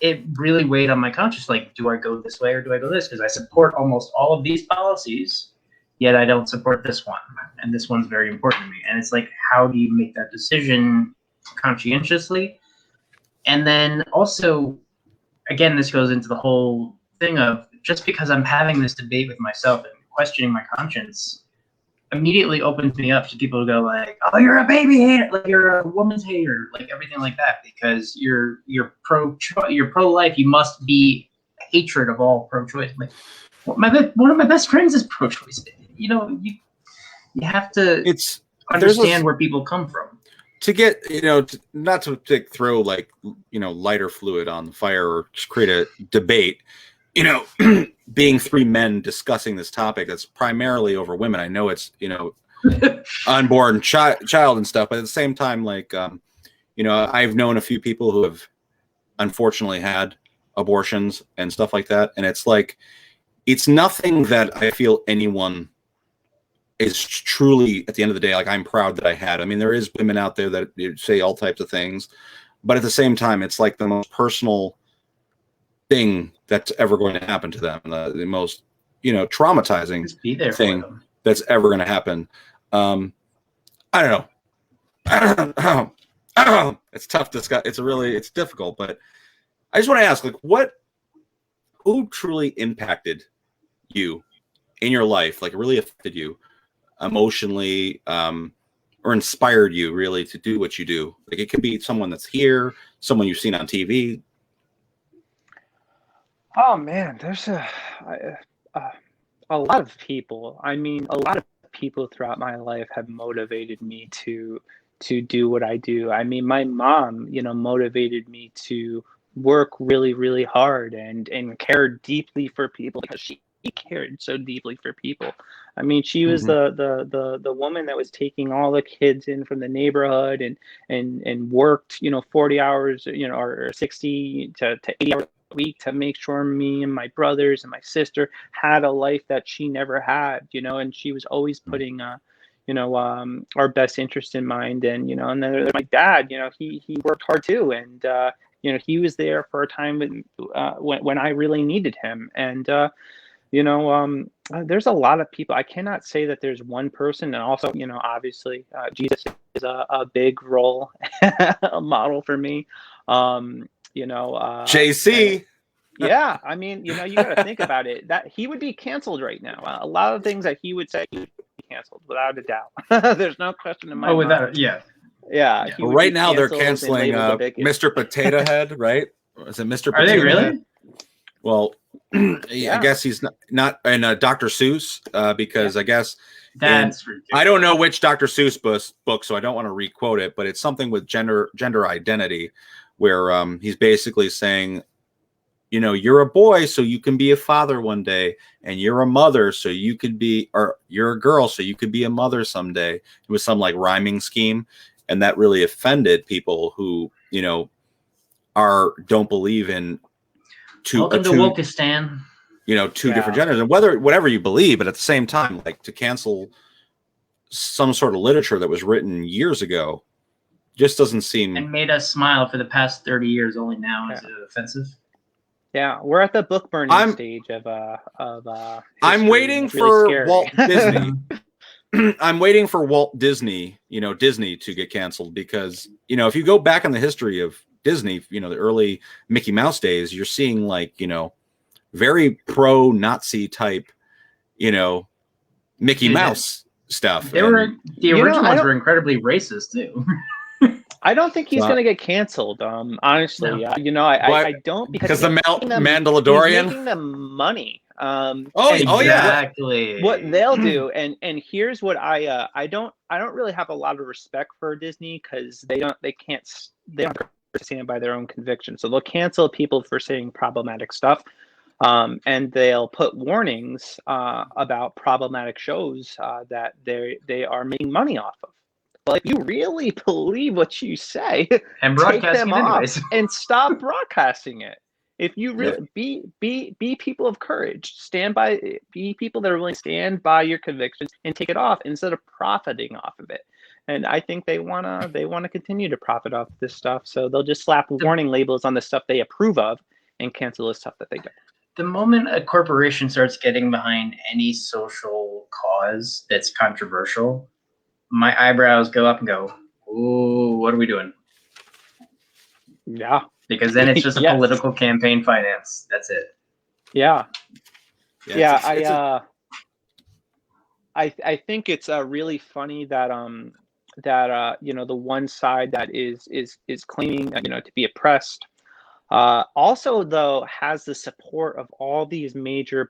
it really weighed on my conscience. Do I go this way or do I go this? Because I support almost all of these policies, yet I don't support this one. And this one's very important to me. And it's how do you make that decision conscientiously? And then also, again, this goes into the whole thing of just because I'm having this debate with myself and questioning my conscience immediately opens me up to people who go oh, you're a baby hater, you're a woman's hater, everything like that, because you're pro-life, you must be hatred of all pro-choice. One of my best friends is pro-choice. You have to understand where people come from. To get, not to throw lighter fluid on the fire or just create a debate, being three men discussing this topic that's primarily over women. I know it's, unborn child and stuff, but at the same time, I've known a few people who have unfortunately had abortions and stuff like that. And it's nothing that I feel anyone is truly, at the end of the day, I'm proud that I had. I mean, there is women out there that say all types of things, but at the same time, it's the most personal thing that's ever going to happen to them. The most, traumatizing thing that's ever going to happen. I don't know. it's tough to discuss. It's difficult, but I just want to ask, like, who truly impacted you in your life, like really affected you emotionally, or inspired you really to do what you do? Like, it could be someone that's here, someone you've seen on TV. Oh man, there's a lot of people. I mean, a lot of people throughout my life have motivated me to do what I do. I mean, my mom, motivated me to work really, really hard and care deeply for people because she cared so deeply for people. I mean, she was the woman that was taking all the kids in from the neighborhood and worked, 40 hours, or 60 to 80 hours a week to make sure me and my brothers and my sister had a life that she never had, and she was always putting our best interest in mind. And and then there's my dad. He worked hard too, and he was there for a time when I really needed him. And there's a lot of people. I cannot say that there's one person. And also, obviously, Jesus is a big role a model for me. JC. Yeah, I mean, you got to think about it. That he would be canceled right now. A lot of things that he would say would be canceled without a doubt. There's no question in my mind. Yeah. Yeah. Well, right now they're canceling Mr. Potato Head, right? Is it Mr. Are they really? Head? Well, I guess he's not in Dr. Seuss because I guess that's ridiculous. I don't know which Dr. Seuss book, so I don't want to requote it, but it's something with gender identity, where he's basically saying, you're a boy, so you can be a father one day, and you're a mother, so you could be, or you're a girl, so you could be a mother someday. It was some like rhyming scheme, and that really offended people who, don't believe in Welcome to Wokistan. Two different genders, and whatever you believe, but at the same time, like, to cancel some sort of literature that was written years ago just doesn't seem, and made us smile for the past 30 years. Only now is it offensive? Yeah, we're at the book burning stage of I'm waiting for Walt Disney. I'm waiting for Walt Disney, Disney to get canceled, because if you go back in the history of Disney, the early Mickey Mouse days, you're seeing like, very pro-Nazi type, Mickey Mouse stuff. The original ones were incredibly racist too. I don't think he's going to get canceled. Honestly, no. I don't, because the Mandalorian, he's making them money. Exactly. What they'll do, and here's what I don't really have a lot of respect for Disney, because they don't stand by their own conviction. So they'll cancel people for saying problematic stuff, and they'll put warnings about problematic shows that they are making money off of. Well, if you really believe what you say, and take them off anyways. and stop broadcasting it. If you really be people of courage, be people that are willing to stand by your convictions and take it off instead of profiting off of it. And I think they wanna continue to profit off this stuff, so they'll just slap warning labels on the stuff they approve of and cancel the stuff that they don't. The moment a corporation starts getting behind any social cause that's controversial, my eyebrows go up and go, "Ooh, what are we doing?" Yeah. Because then it's just a political campaign finance. That's it. Yeah. I think it's really funny that the one side that is claiming to be oppressed also though has the support of all these major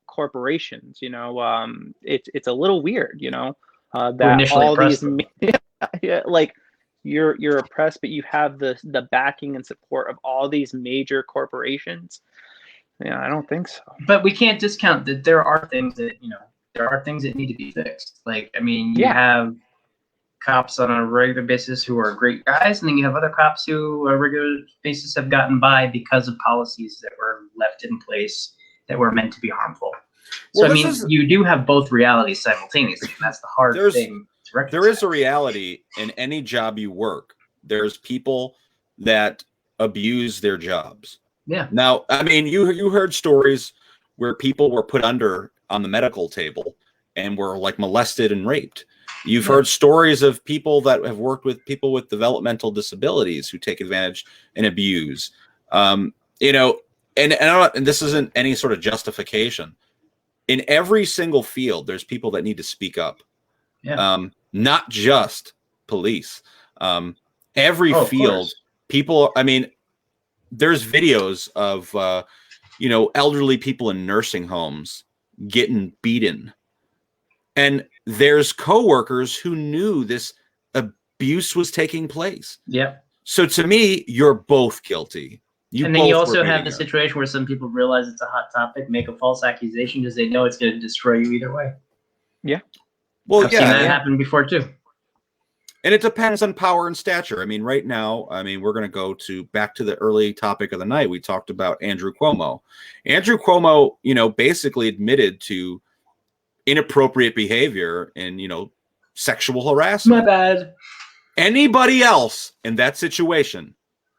corporations. It's a little weird, that all these like you're oppressed, but you have the backing and support of all these major corporations. Yeah, I don't think so. But we can't discount that there are things that need to be fixed. Like, I mean, you have cops on a regular basis who are great guys, and then you have other cops who on a regular basis have gotten by because of policies that were left in place that were meant to be harmful. So, you do have both realities simultaneously, and that's the hard thing to recognize. There is a reality in any job you work. There's people that abuse their jobs. Yeah. Now, I mean, you heard stories where people were put under on the medical table and were like molested and raped. You've heard stories of people that have worked with people with developmental disabilities who take advantage and abuse. You know, and this isn't any sort of justification. In every single field, there's people that need to speak up. Yeah. Not just police. Every field, people. I mean, there's videos of you know, elderly people in nursing homes getting beaten, and there's coworkers who knew this abuse was taking place. Yeah. So to me, you're both guilty. And then you also have the situation where some people realize it's a hot topic, make a false accusation because they know it's going to destroy you either way. Yeah. Well, I've seen that happen before too. And it depends on power and stature. I mean, right now, I mean, we're going to go back to the early topic of the night. We talked about Andrew Cuomo. Andrew Cuomo, you know, basically admitted to inappropriate behavior and, you know, sexual harassment. My bad. Anybody else in that situation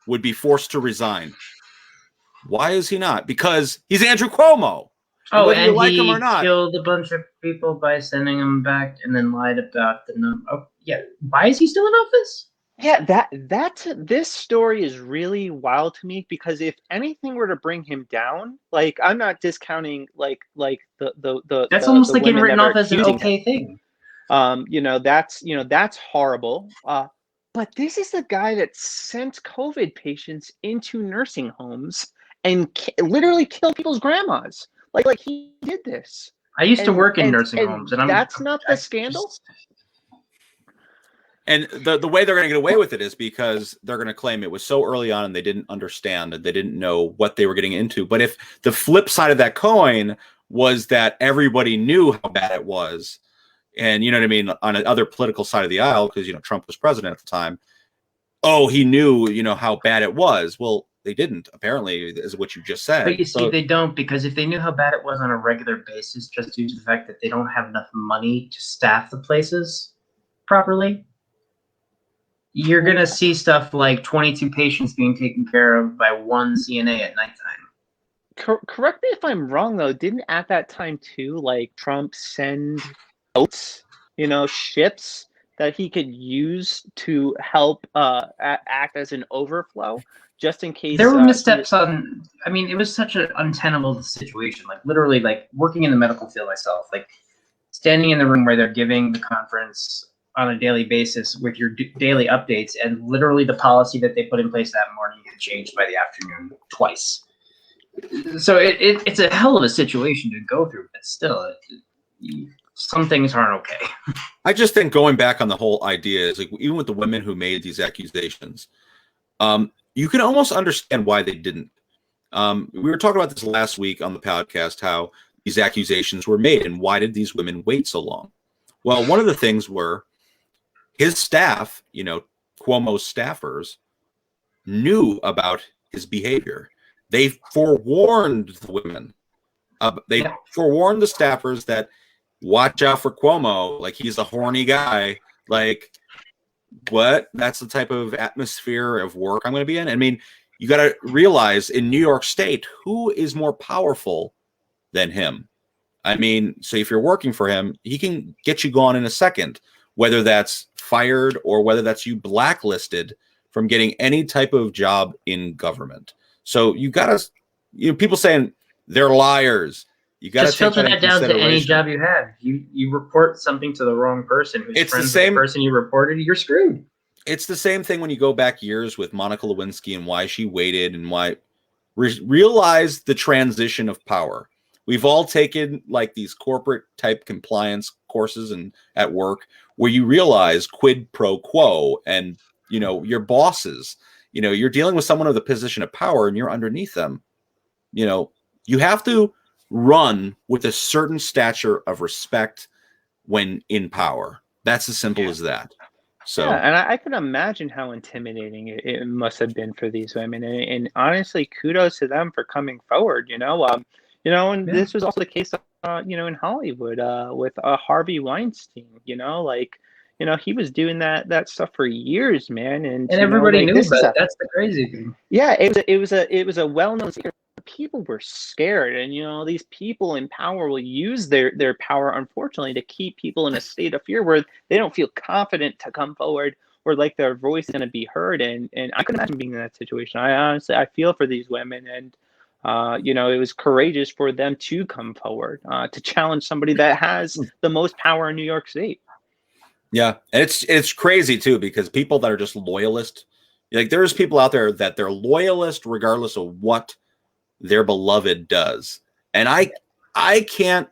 would be forced to resign. Why is he not? Because he's Andrew Cuomo. Oh, whether and you like he him or not. killed a bunch of people by sending them back and then lied about the number. Oh, yeah. Why is he still in office? Yeah, this story is really wild to me, because if anything were to bring him down, like, I'm not discounting like the That's the, almost the like getting women written that are off as an accusing okay him. thing. You know, that's horrible. But this is the guy that sent COVID patients into nursing homes and literally killed people's grandmas. Like he did this. I used to work in nursing homes, and that's not the scandal. And the way they're going to get away with it is because they're going to claim it was so early on and they didn't understand and they didn't know what they were getting into. But if the flip side of that coin was that everybody knew how bad it was, and you know what I mean, on the other political side of the aisle, because, you know, Trump was president at the time, oh, he knew, you know, how bad it was. Well, they didn't, apparently, is what you just said. But you see, they don't, because if they knew how bad it was on a regular basis, just due to the fact that they don't have enough money to staff the places properly, you're going to see stuff like 22 patients being taken care of by one CNA at nighttime. Correct me if I'm wrong, though. Didn't at that time, too, like, Trump send boats, you know, ships that he could use to help act as an overflow, just in case there were missteps on. I mean, it was such an untenable situation. Like, literally, like, working in the medical field myself, like standing in the room where they're giving the conference on a daily basis with your daily updates, and literally the policy that they put in place that morning get changed by the afternoon twice. So it's a hell of a situation to go through, but still, some things aren't okay. I just think going back on the whole idea is, like, even with the women who made these accusations, you can almost understand why they didn't. We were talking about this last week on the podcast, how these accusations were made and why did these women wait so long? Well, one of the things were his staff, you know, Cuomo's staffers, knew about his behavior. They forewarned the women. They forewarned the staffers that, watch out for Cuomo. Like, he's a horny guy. Like, what? That's the type of atmosphere of work I'm going to be in. I mean, you got to realize in New York State, who is more powerful than him? I mean, so if you're working for him, he can get you gone in a second, whether that's fired or whether that's you blacklisted from getting any type of job in government. So you got to, you know, people saying they're liars. You got to filter that down to any job you have. You report something to the wrong person who's it's friends the same with the person you reported, you're screwed. It's the same thing when you go back years with Monica Lewinsky and why she waited and why realize the transition of power. We've all taken like these corporate type compliance courses and at work where you realize quid pro quo, and, you know, your bosses, you know, you're dealing with someone of the position of power and you're underneath them. You know, you have to run with a certain stature of respect when in power. That's as simple as that. So, yeah, and I can imagine how intimidating it must have been for these women, and honestly, kudos to them for coming forward. And this was also the case, in Hollywood with Harvey Weinstein. He was doing that stuff for years, man, and everybody knew about it. That's the crazy thing. Yeah, it was a well-known secret. people were scared, and these people in power will use their power, unfortunately, to keep people in a state of fear where they don't feel confident to come forward or like their voice is going to be heard. And I could imagine being in that situation. I feel for these women, and it was courageous for them to come forward to challenge somebody that has the most power in New York State. Yeah, and it's crazy too, because people that are just loyalist, like there's people out there that they're loyalist regardless of what their beloved does, and I can't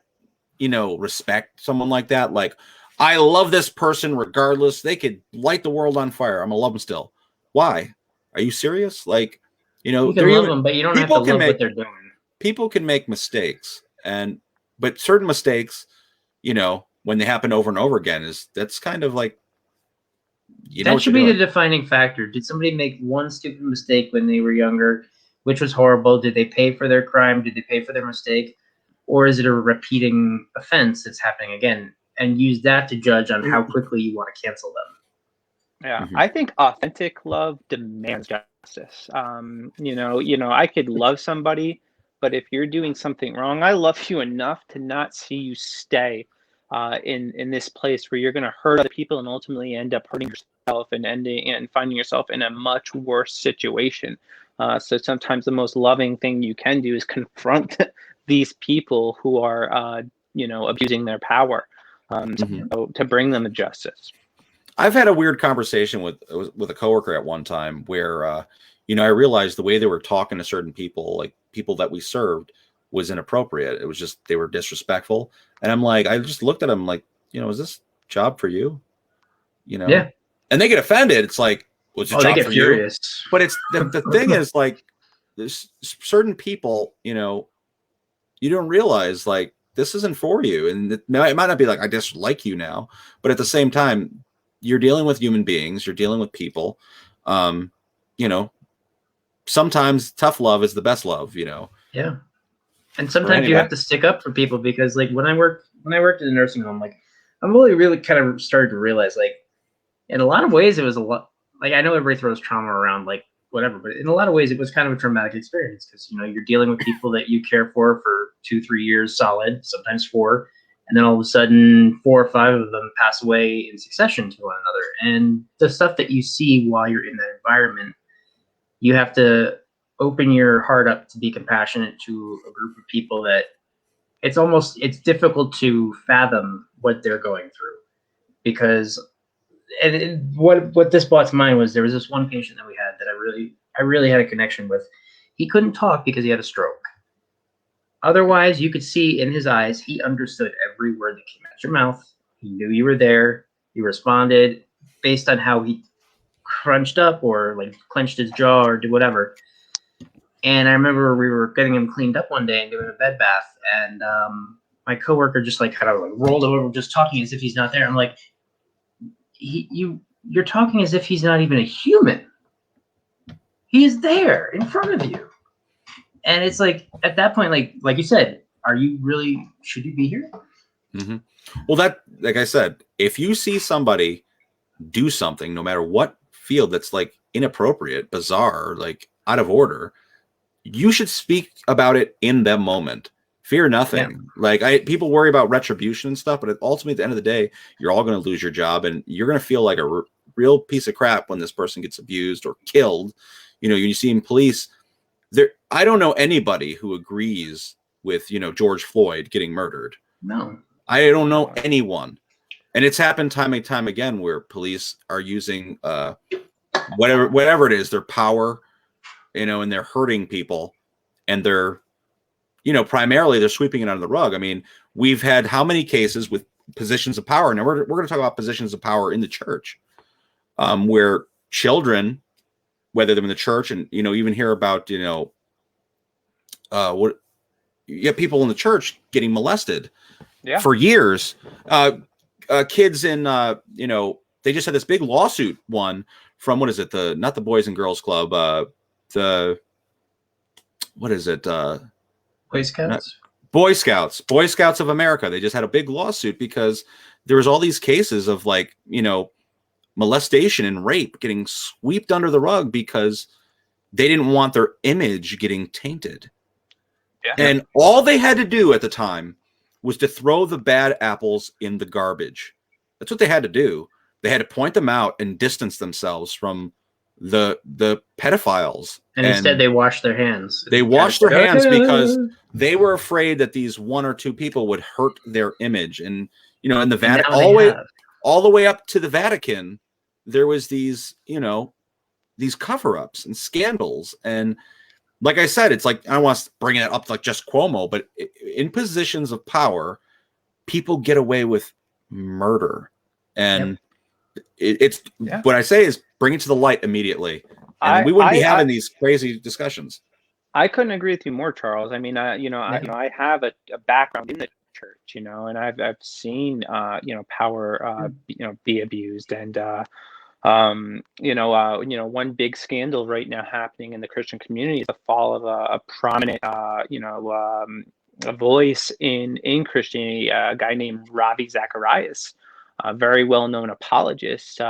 respect someone like that. Like, I love this person regardless. They could light the world on fire. I'm gonna love them still. Why? Are you serious? Like, you can love them, but you don't have to love what they're doing. People can make mistakes, but certain mistakes, when they happen over and over again, that's kind of like, that should be the defining factor. Did somebody make one stupid mistake when they were younger, which was horrible? Did they pay for their crime? Did they pay for their mistake? Or is it a repeating offense that's happening again? And use that to judge on how quickly you want to cancel them. Yeah, I think authentic love demands justice. I could love somebody, but if you're doing something wrong, I love you enough to not see you stay in this place where you're going to hurt other people and ultimately end up hurting yourself and finding yourself in a much worse situation. So sometimes the most loving thing you can do is confront these people who are, abusing their power to bring them to justice. I've had a weird conversation with a coworker at one time where, I realized the way they were talking to certain people, like people that we served, was inappropriate. It was just, they were disrespectful. And I'm like, I just looked at them like, is this job for you? Yeah. And they get offended. It's like, well, it's a job they get for furious. you. But it's the thing is, like, there's certain people, you don't realize, like, this isn't for you. And it might not be like, I dislike you now, but at the same time, you're dealing with human beings, you're dealing with people. Sometimes tough love is the best love, Yeah. And sometimes you have to stick up for people, because like when I worked in a nursing home, like I'm really kind of started to realize, like, in a lot of ways it was a lot, like, I know everybody throws trauma around, like, whatever, but in a lot of ways it was kind of a traumatic experience, because you're dealing with people that you care for 2-3 years solid, sometimes 4, and then all of a sudden 4 or 5 of them pass away in succession to one another. And the stuff that you see while you're in that environment, you have to open your heart up to be compassionate to a group of people that it's difficult to fathom what they're going through. Because, and what this brought to mind was, there was this one patient that we had that I really had a connection with. He couldn't talk because he had a stroke. Otherwise, you could see in his eyes, he understood every word that came out your mouth. He knew you were there. He responded based on how he crunched up or like clenched his jaw or did whatever. And I remember we were getting him cleaned up one day and doing a bed bath, and my coworker just like kind of like rolled over, just talking as if he's not there. I'm like, you're talking as if he's not even a human. He is there in front of you. And it's like, at that point, like you said, should you be here? Mm-hmm. Well, that, like I said, if you see somebody do something, no matter what field, that's like inappropriate, bizarre, like out of order, you should speak about it in that moment. Fear nothing. Yeah. Like, people worry about retribution and stuff, but ultimately at the end of the day, you're all going to lose your job, and you're going to feel like a real piece of crap when this person gets abused or killed. You see in police there. I don't know anybody who agrees with, George Floyd getting murdered. No, I don't know anyone. And it's happened time and time again where police are using whatever it is, their power, and they're hurting people, and they're, primarily they're sweeping it under the rug. I mean, we've had how many cases with positions of power? Now we're going to talk about positions of power in the church, where children, whether they're in the church, and, even hear about, what you get people in the church getting molested for years. Kids in, they just had this big lawsuit won from, what is it? Not the Boys and Girls Club, what is it? Boy Scouts? Boy Scouts of America. They just had a big lawsuit because there was all these cases of, like, molestation and rape getting swept under the rug because they didn't want their image getting tainted. And all they had to do at the time was to throw the bad apples in the garbage. That's what they had to do. They had to point them out and distance themselves from the pedophiles. And instead they washed their hands. They washed their hands because they were afraid that these one or two people would hurt their image. And, you know, in the Vatican, all the way up to the Vatican, there was these, you know, these cover-ups and scandals. And like I said, it's like, I don't want to bring it up like just Cuomo, but in positions of power, people get away with murder. And it's what I say is bring it to the light immediately. And we wouldn't be having these crazy discussions. I couldn't agree with you more, Charles. I mean, I have a background in the church, you know, and I've seen, power, be abused. And, one big scandal right now happening in the Christian community is the fall of a prominent, a voice in Christianity, a guy named Ravi Zacharias, a very well-known apologist.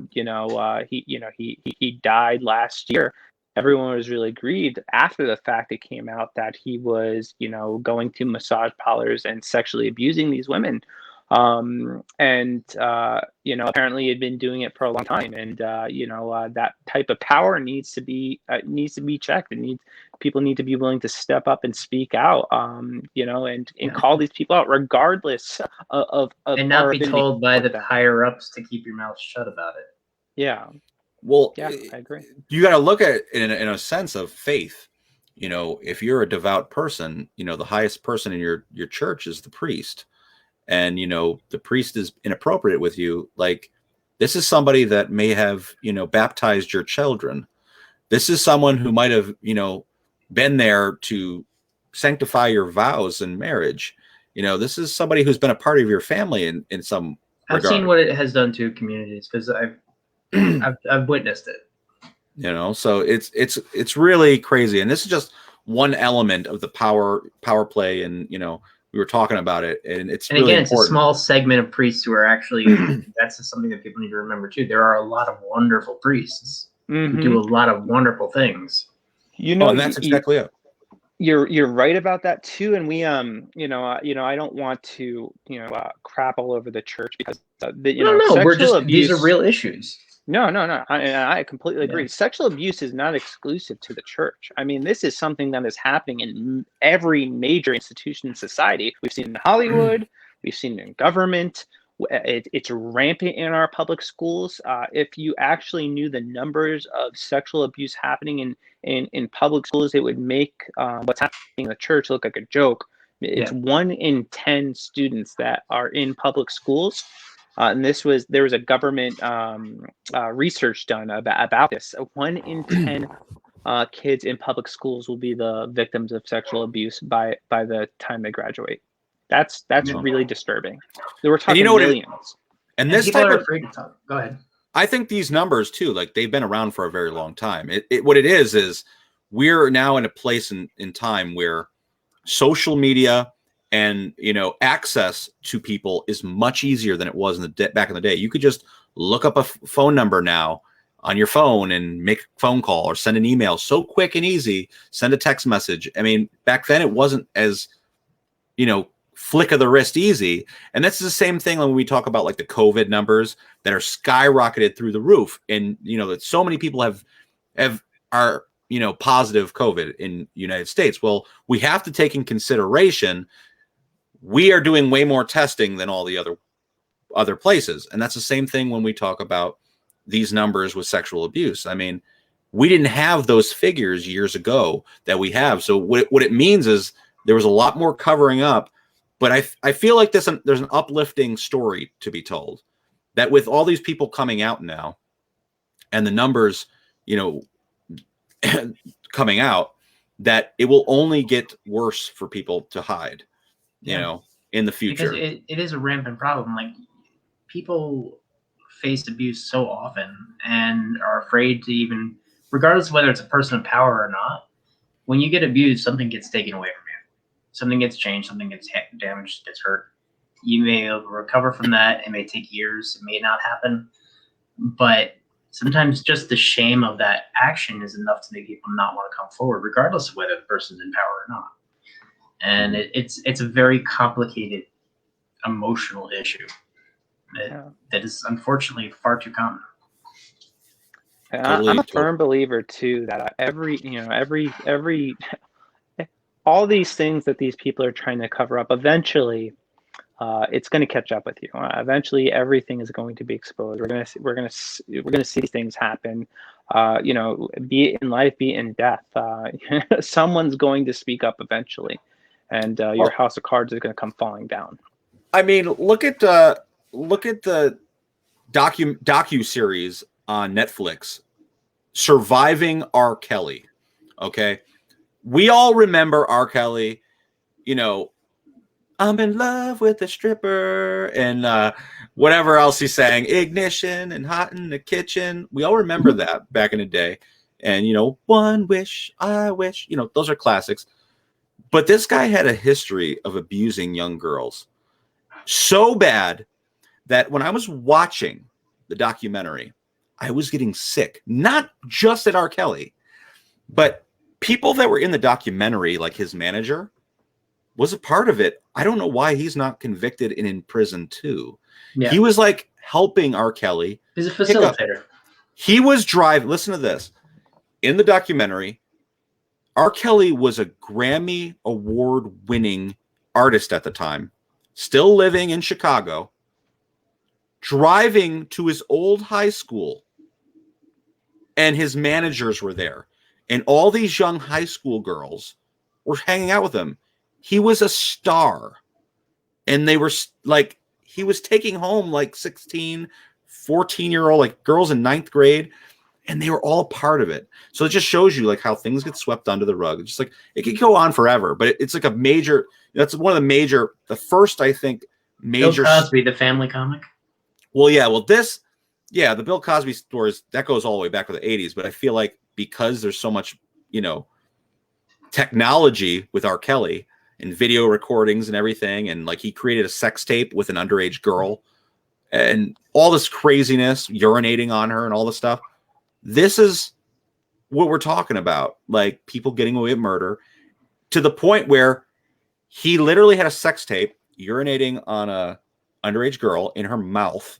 He died last year. Everyone was really grieved after the fact it came out that he was, going to massage parlors and sexually abusing these women. Apparently he'd been doing it for a long time, and that type of power needs to be checked. People need to be willing to step up and speak out, and call these people out regardless of and not be told by the higher ups to keep your mouth shut about it. Yeah. Well, yeah, I agree. You got to look at it in a sense of faith. You know, if you're a devout person, the highest person in your church is the priest. And, the priest is inappropriate with you. Like, this is somebody that may have, baptized your children. This is someone who might have, been there to sanctify your vows in marriage. This is somebody who's been a part of your family in some regard. I've seen what it has done to communities because I've witnessed it. So it's really crazy. And this is just one element of the power play. And, we were talking about it, and it's really again, important. It's a small segment of priests who are actually, that's something that people need to remember too. There are a lot of wonderful priests who do a lot of wonderful things. And that's exactly it. You're right about that too. And we, I don't want to, crap all over the church because, these are real issues. No. I completely agree. Yeah. Sexual abuse is not exclusive to the church. I mean, this is something that is happening in every major institution in society. We've seen it in Hollywood. We've seen it in government. It's rampant in our public schools. If you actually knew the numbers of sexual abuse happening in public schools, it would make what's happening in the church look like a joke. It's 1 in 10 students that are in public schools. And there was a government research done about this. 1 in 10 kids in public schools will be the victims of sexual abuse by the time they graduate. That's really disturbing. We're talking millions. And this people type are of, afraid to talk. Go ahead. I think these numbers too, like they've been around for a very long time. What it is we're now in a place in time where social media and access to people is much easier than it was back in the day. You could just look up a phone number now on your phone and make a phone call or send an email so quick and easy. Send a text message. I mean, back then it wasn't as flick of the wrist easy. And that's the same thing when we talk about like the COVID numbers that are skyrocketed through the roof, and that so many people are positive COVID in the United States. Well, we have to take in consideration we are doing way more testing than all the other places. And that's the same thing when we talk about these numbers with sexual abuse. I mean, we didn't have those figures years ago that we have. So what it means is there was a lot more covering up, but I feel like there's an uplifting story to be told, that with all these people coming out now and the numbers, coming out, that it will only get worse for people to hide. In the future. Because it is a rampant problem. Like, people face abuse so often and are afraid to even, regardless of whether it's a person of power or not, when you get abused, something gets taken away from you. Something gets changed, something gets damaged, gets hurt. You may recover from that. It may take years. It may not happen. But sometimes just the shame of that action is enough to make people not want to come forward, regardless of whether the person's in power or not. and it's a very complicated emotional issue that is unfortunately far too common. I'm a firm believer too that all these things that these people are trying to cover up, eventually it's going to catch up with you. Eventually everything is going to be exposed. We're going to see these things happen. Be it in life, be it in death. Someone's going to speak up eventually, and your house of cards is going to come falling down. I mean, look at the docu series on Netflix, Surviving R. Kelly. Okay, we all remember R. Kelly. I'm in love with a stripper and whatever else he sang, Ignition and Hot in the Kitchen. We all remember that back in the day. And, One Wish, I Wish, those are classics. But this guy had a history of abusing young girls so bad that when I was watching the documentary, I was getting sick, not just at R. Kelly, but people that were in the documentary, like his manager, was a part of it. I don't know why he's not convicted and in prison too. Yeah. He was like helping R. Kelly. He's a facilitator. He was driving. Listen to this. In the documentary, R. Kelly was a Grammy award-winning artist at the time, still living in Chicago, driving to his old high school, and his managers were there. And all these young high school girls were hanging out with him. He was a star, and they were like, he was taking home like 16, 14-year-old, like girls in 9th grade, and they were all part of it. So it just shows you like how things get swept under the rug. It's just like, it could go on forever, but it's like a major, that's one of the first, I think, major. Bill Cosby, the family comic. Well, yeah, the Bill Cosby stories, that goes all the way back to the 80s, but I feel like because there's so much, technology with R. Kelly, and video recordings and everything. And like he created a sex tape with an underage girl and all this craziness, urinating on her and all this stuff. This is what we're talking about. Like people getting away with murder to the point where he literally had a sex tape urinating on a underage girl in her mouth,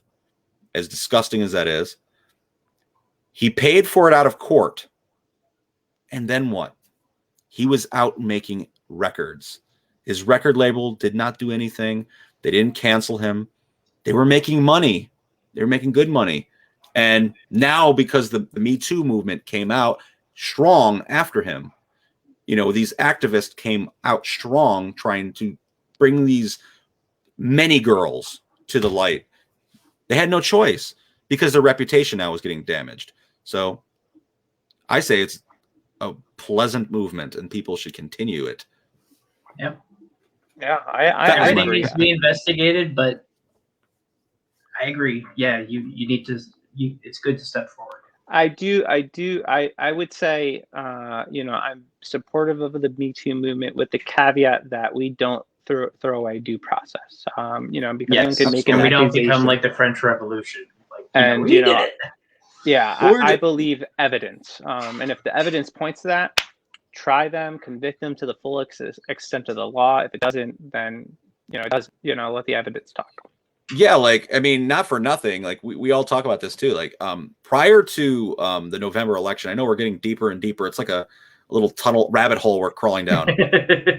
as disgusting as that is. He paid for it out of court. And then what? He was out making records. His record label did not do anything. They didn't cancel him. They were making money. They were making good money. And now, because the Me Too movement came out strong after him, these activists came out strong trying to bring these many girls to the light. They had no choice because their reputation now was getting damaged. So I say it's a pleasant movement and people should continue it. Yep. Yeah, I think it needs to be investigated, but I agree. Yeah, you need to. It's good to step forward. I would say, I'm supportive of the Me Too movement with the caveat that we don't throw away due process. Because yes, can make we don't become like the French Revolution. Like, and we did it. Yeah, I believe evidence. And if the evidence points to that, try them, convict them to the full extent of the law. If it doesn't, then it does. Let the evidence talk. Yeah, not for nothing. Like we all talk about this too. Like prior to the November election, I know we're getting deeper and deeper. It's like a little tunnel rabbit hole we're crawling down.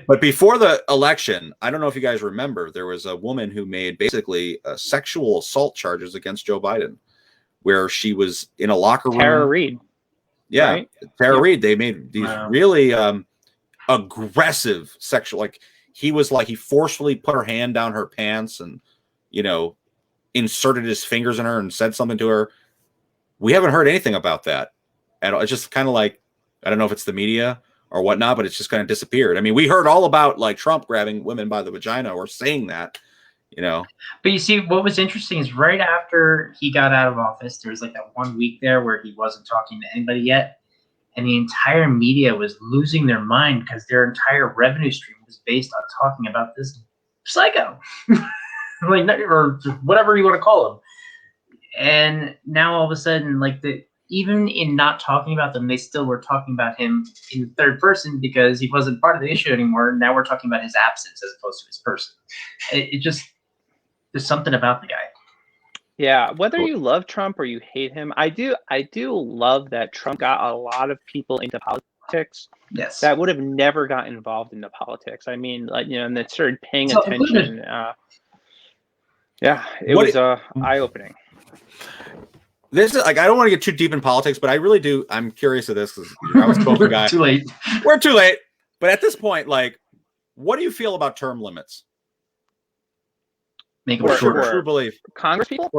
But before the election, I don't know if you guys remember, there was a woman who made basically sexual assault charges against Joe Biden, where she was in a locker room. Tara Reid. Yeah, right? Tara Reid. They made these really aggressive sexual. He forcefully put her hand down her pants and inserted his fingers in her and said something to her. We haven't heard anything about that at all. It's just kind of like, I don't know if it's the media or whatnot, but it's just kind of disappeared. I mean, we heard all about like Trump grabbing women by the vagina or saying that, But you see, what was interesting is right after he got out of office, there was like that 1 week there where he wasn't talking to anybody yet. And the entire media was losing their mind because their entire revenue stream was based on talking about this psycho. Or whatever you want to call him. And now all of a sudden, even in not talking about them, they still were talking about him in third person because he wasn't part of the issue anymore. Now we're talking about his absence as opposed to his person. It just, there's something about the guy. Yeah, whether you love Trump or you hate him, I do love that Trump got a lot of people into politics Yes. that would have never got involved into politics. I mean, like, you know, and they started paying So attention. Yeah, it was eye-opening. This is like, I don't want to get too deep in politics, but I really do. I'm curious of this because you're an outspoken guy. Too late. We're too late. But at this point, like, what do you feel about term limits? Make it For shorter. True belief Congress people?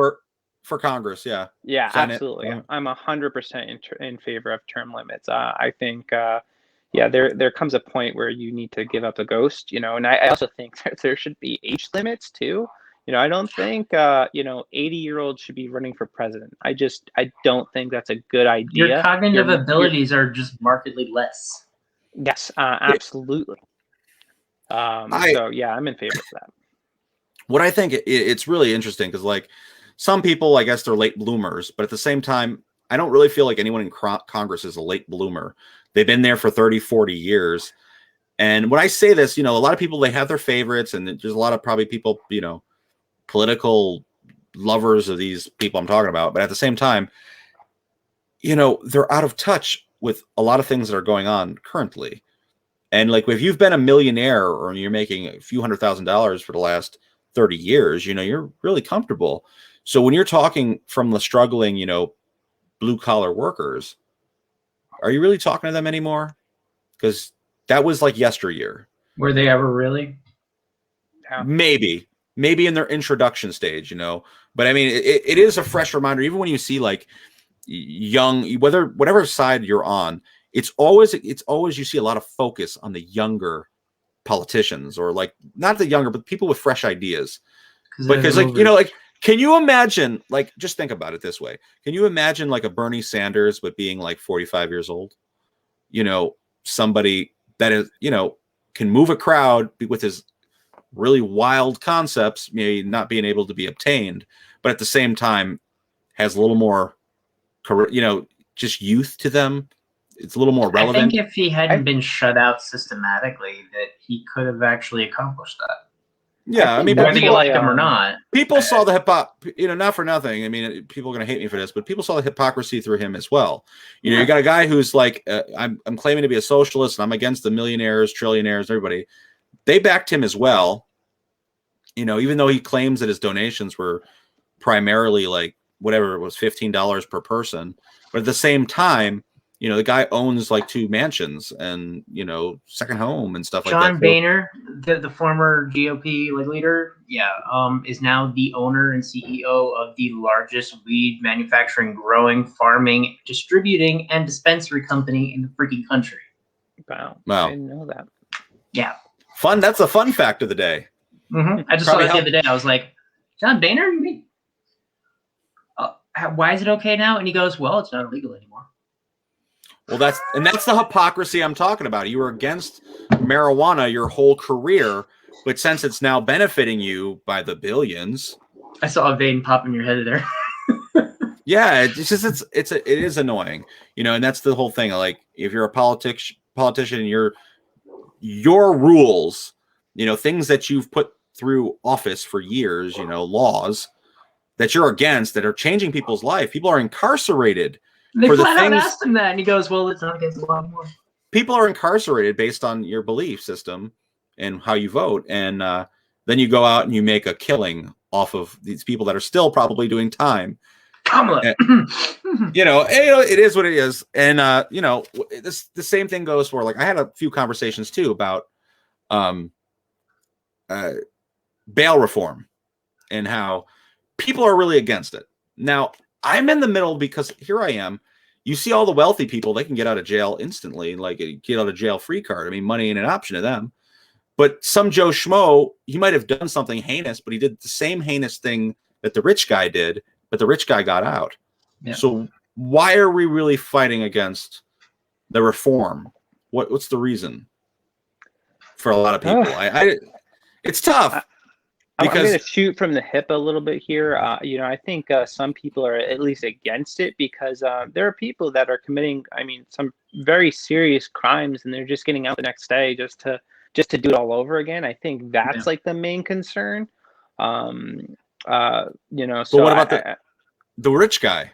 for Congress, yeah. Yeah, Senate, absolutely. yeah. I'm 100% in favor of term limits. I think, yeah, there comes a point where you need to give up the ghost, you know, and I also think that there should be age limits too. You know, I don't think, you know, 80-year-olds should be running for president. I don't think that's a good idea. Your cognitive abilities are just markedly less. Yes, absolutely. So yeah, I'm in favor of that. What I think it's really interesting because, like, some people, I guess they're late bloomers, but at the same time, I don't really feel like anyone in Congress is a late bloomer. They've been there for 30, 40 years. And when I say this, you know, a lot of people, they have their favorites, and there's a lot of probably people, you know, political lovers of these people I'm talking about. But at the same time, you know, they're out of touch with a lot of things that are going on currently. And like, if you've been a millionaire or you're making a few $100,000 for the last 30 years, you know, you're really comfortable. So when you're talking from the struggling, you know, blue collar workers, are you really talking to them anymore? Because that was like yesteryear. Were they ever really? Yeah. Maybe in their introduction stage, you know, but I mean, it is a fresh reminder, even when you see like young, whatever side you're on, it's always, you see a lot of focus on the younger politicians, or like not the younger, but people with fresh ideas. Because like, you know, like, can you imagine, like, just think about it this way. Can you imagine like a Bernie Sanders, but being like 45 years old, you know, somebody that is, you know, can move a crowd with his really wild concepts, maybe not being able to be obtained, but at the same time has a little more, you know, just youth to them. It's a little more relevant. I think if he hadn't been shut out systematically, that he could have actually accomplished that. Yeah, I mean, whether you like him or not. People saw the you know, not for nothing. I mean, people are going to hate me for this, but people saw the hypocrisy through him as well. You know, you got a guy who's like, I'm claiming to be a socialist, and I'm against the millionaires, trillionaires, everybody. They backed him as well. You know, even though he claims that his donations were primarily like whatever it was, $15 per person, but at the same time, you know, the guy owns like 2 mansions and, you know, second home and stuff like that. John Boehner, the former GOP leader, is now the owner and CEO of the largest weed manufacturing, growing, farming, distributing, and dispensary company in the freaking country. Wow. Wow. I didn't know that. Yeah. Fun. That's a fun fact of the day. Mm-hmm. I just saw that the other day. I was like, John Boehner? You mean? Why is it okay now? And he goes, well, it's not illegal anymore. Well, that's the hypocrisy I'm talking about. You were against marijuana your whole career, but since it's now benefiting you by the billions. I saw a vein pop in your head there. Yeah, it is annoying, you know, and that's the whole thing. Like, if you're a politician, your rules, you know, things that you've put through office for years, you know, laws that you're against that are changing people's life. People are incarcerated. They flat out asked him that, and he goes, well, it's not against the law anymore. People are incarcerated based on your belief system and how you vote. And then you go out and you make a killing off of these people that are still probably doing time. Kamala. You know, it is what it is. And, you know, the same thing goes for, like, I had a few conversations, too, about bail reform and how people are really against it. Now, I'm in the middle because here I am. You see all the wealthy people, they can get out of jail instantly, like a get out of jail free card. I mean, money ain't an option to them. But some Joe Schmo, he might have done something heinous, but he did the same heinous thing that the rich guy did, but the rich guy got out. Yeah. So why are we really fighting against the reform? What's the reason for a lot of people? It's tough. I'm Because going to shoot from the hip a little bit here. You know, I think some people are at least against it because there are people that are committing, I mean, some very serious crimes, and they're just getting out the next day just to do it all over again. I think that's like the main concern. You know, but so what about the rich guy?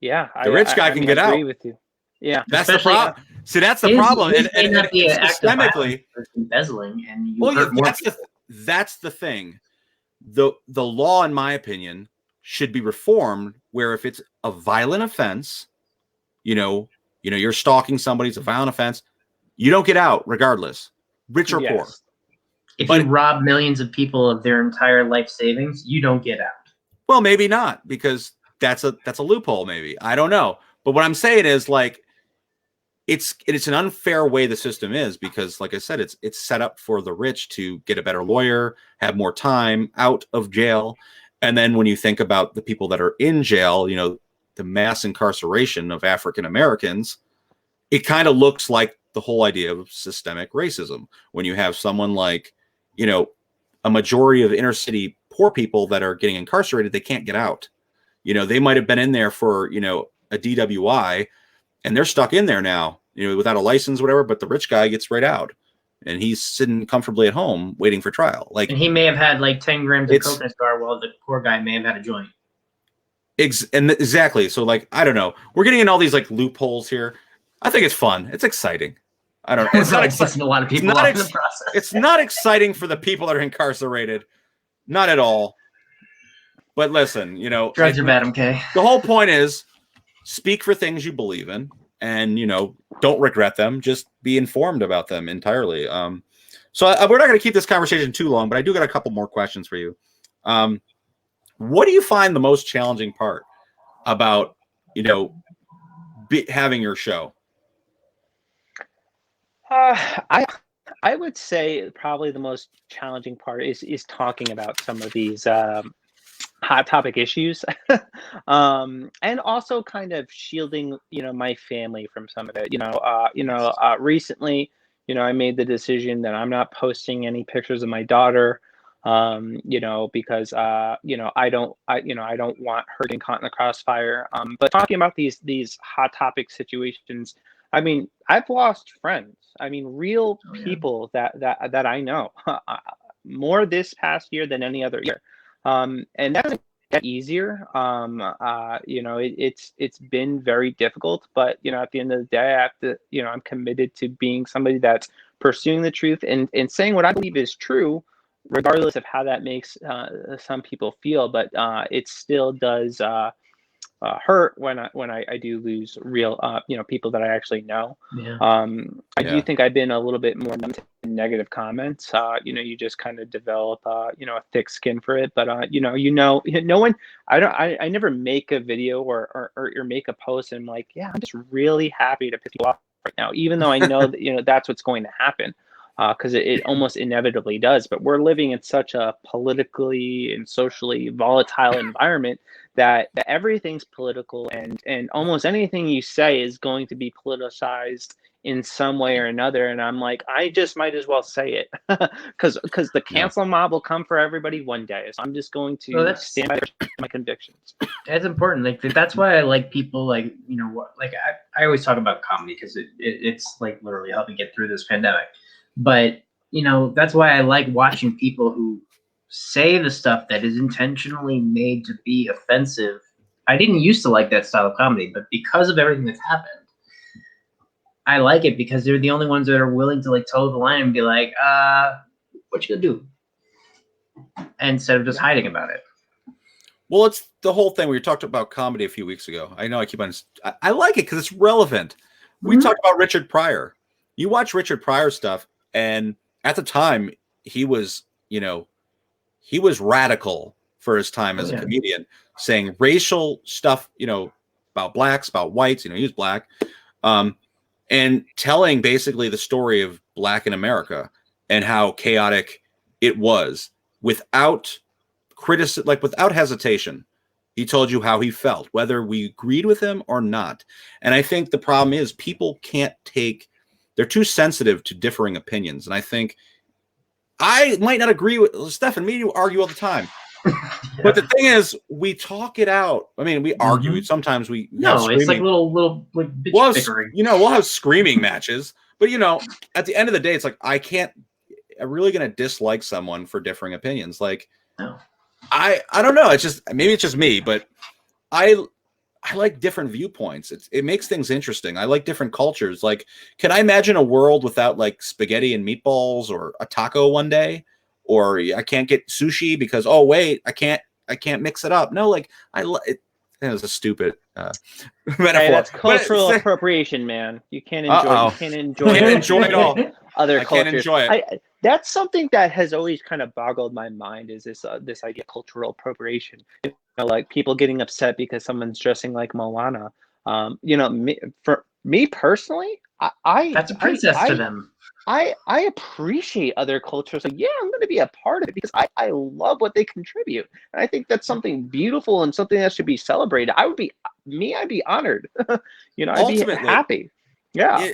yeah, The rich guy can get I agree out. with you. Yeah, That's the Especially, problem. See, that's the problem. His And may not be an act of systemically, violence, it's embezzling, and you well, hurt more that's people. that's the thing. The law, in my opinion, should be reformed where if it's a violent offense, you're stalking somebody, it's a violent offense, you don't get out regardless, rich or poor. If But you rob millions of people of their entire life savings, you don't get out. well, maybe not, because that's a loophole, maybe. I don't know. But what I'm saying is, like, it's an unfair way the system is, because, like I said, it's set up for the rich to get a better lawyer, have more time out of jail. And then when you think about the people that are in jail, the mass incarceration of African Americans, it kind of looks like the whole idea of systemic racism. When you have someone like, a majority of inner city poor people that are getting incarcerated, they can't get out. They might have been in there for, a DWI, and they're stuck in there now, without a license, whatever, but the rich guy gets right out and he's sitting comfortably at home waiting for trial. Like, And he may have had like 10 grams of coke in his car, while the poor guy may have had a joint. Exactly. So, like, I don't know. We're getting in all these like loopholes here. I think it's fun. It's exciting. I don't know. It's not exciting. A lot of people off in the process. It's not exciting for the people that are incarcerated. Not at all. But listen, Drugs are bad, okay? The whole point is speak for things you believe in, and don't regret them. Just be informed about them entirely. So we're not going to keep this conversation too long, but I do got a couple more questions for you. What do you find the most challenging part about having your show? I would say probably the most challenging part is talking about some of these hot topic issues, and also kind of shielding my family from some of it. Recently, I made the decision that I'm not posting any pictures of my daughter, because I don't want her getting caught in the crossfire. But talking about these hot topic situations, I mean, I've lost friends. I mean, real people that I know more this past year than any other year. And that doesn't get easier. It's been very difficult, but at the end of the day, I have to, I'm committed to being somebody that's pursuing the truth and saying what I believe is true, regardless of how that makes some people feel. But it still does hurt when I do lose real people that I actually know. I do think I've been a little bit more numb to negative comments. You just kind of develop a thick skin for it. But no one, I never make a video or make a post and I'm like, yeah, I'm just really happy to piss you off right now, even though I know that that's what's going to happen. Because it almost inevitably does. But we're living in such a politically and socially volatile environment that everything's political, and almost anything you say is going to be politicized in some way or another. And I'm like, I just might as well say it, because the cancel mob will come for everybody one day. So I'm just going to stand by my convictions. That's important. Like, that's why I like people like, I always talk about comedy because it's like literally helping get through this pandemic. But, that's why I like watching people who say the stuff that is intentionally made to be offensive. I didn't used to like that style of comedy, but because of everything that's happened, I like it because they're the only ones that are willing to like toe the line and be like, what you gonna do? Instead of just hiding about it. Well, it's the whole thing. We talked about comedy a few weeks ago. I know I keep on. I like it because it's relevant. We talked about Richard Pryor. You watch Richard Pryor stuff, and at the time, he was radical for his time as a comedian, saying racial stuff, about blacks, about whites. He was black, and telling basically the story of Black in America and how chaotic it was without criticism, like without hesitation. He told you how he felt, whether we agreed with him or not. And I think the problem is people can't take. They're too sensitive to differing opinions. And I think I might not agree with Stefan. Me and you argue all the time. But the thing is, we talk it out. I mean, we argue. Sometimes we have No, it's like screaming. little like bitch bickering. We'll have screaming matches. But at the end of the day, it's like I'm really gonna dislike someone for differing opinions. Like, No. I don't know. It's just maybe it's just me, but I like different viewpoints. It makes things interesting. I like different cultures. Like, can I imagine a world without like spaghetti and meatballs or a taco one day? Or I can't get sushi because wait, I can't mix it up. No, like it was a stupid metaphor. Hey, that's cultural appropriation, man. You can't enjoy. You can't enjoy. Can't enjoy it all. Other I cultures. can't enjoy it. That's something that has always kind of boggled my mind. Is this idea of cultural appropriation? Like people getting upset because someone's dressing like Moana. For me personally, That's a princess to them. I appreciate other cultures. Like, yeah, I'm going to be a part of it because I love what they contribute. And I think that's something beautiful and something that should be celebrated. I'd be honored. I'd be happy. Yeah.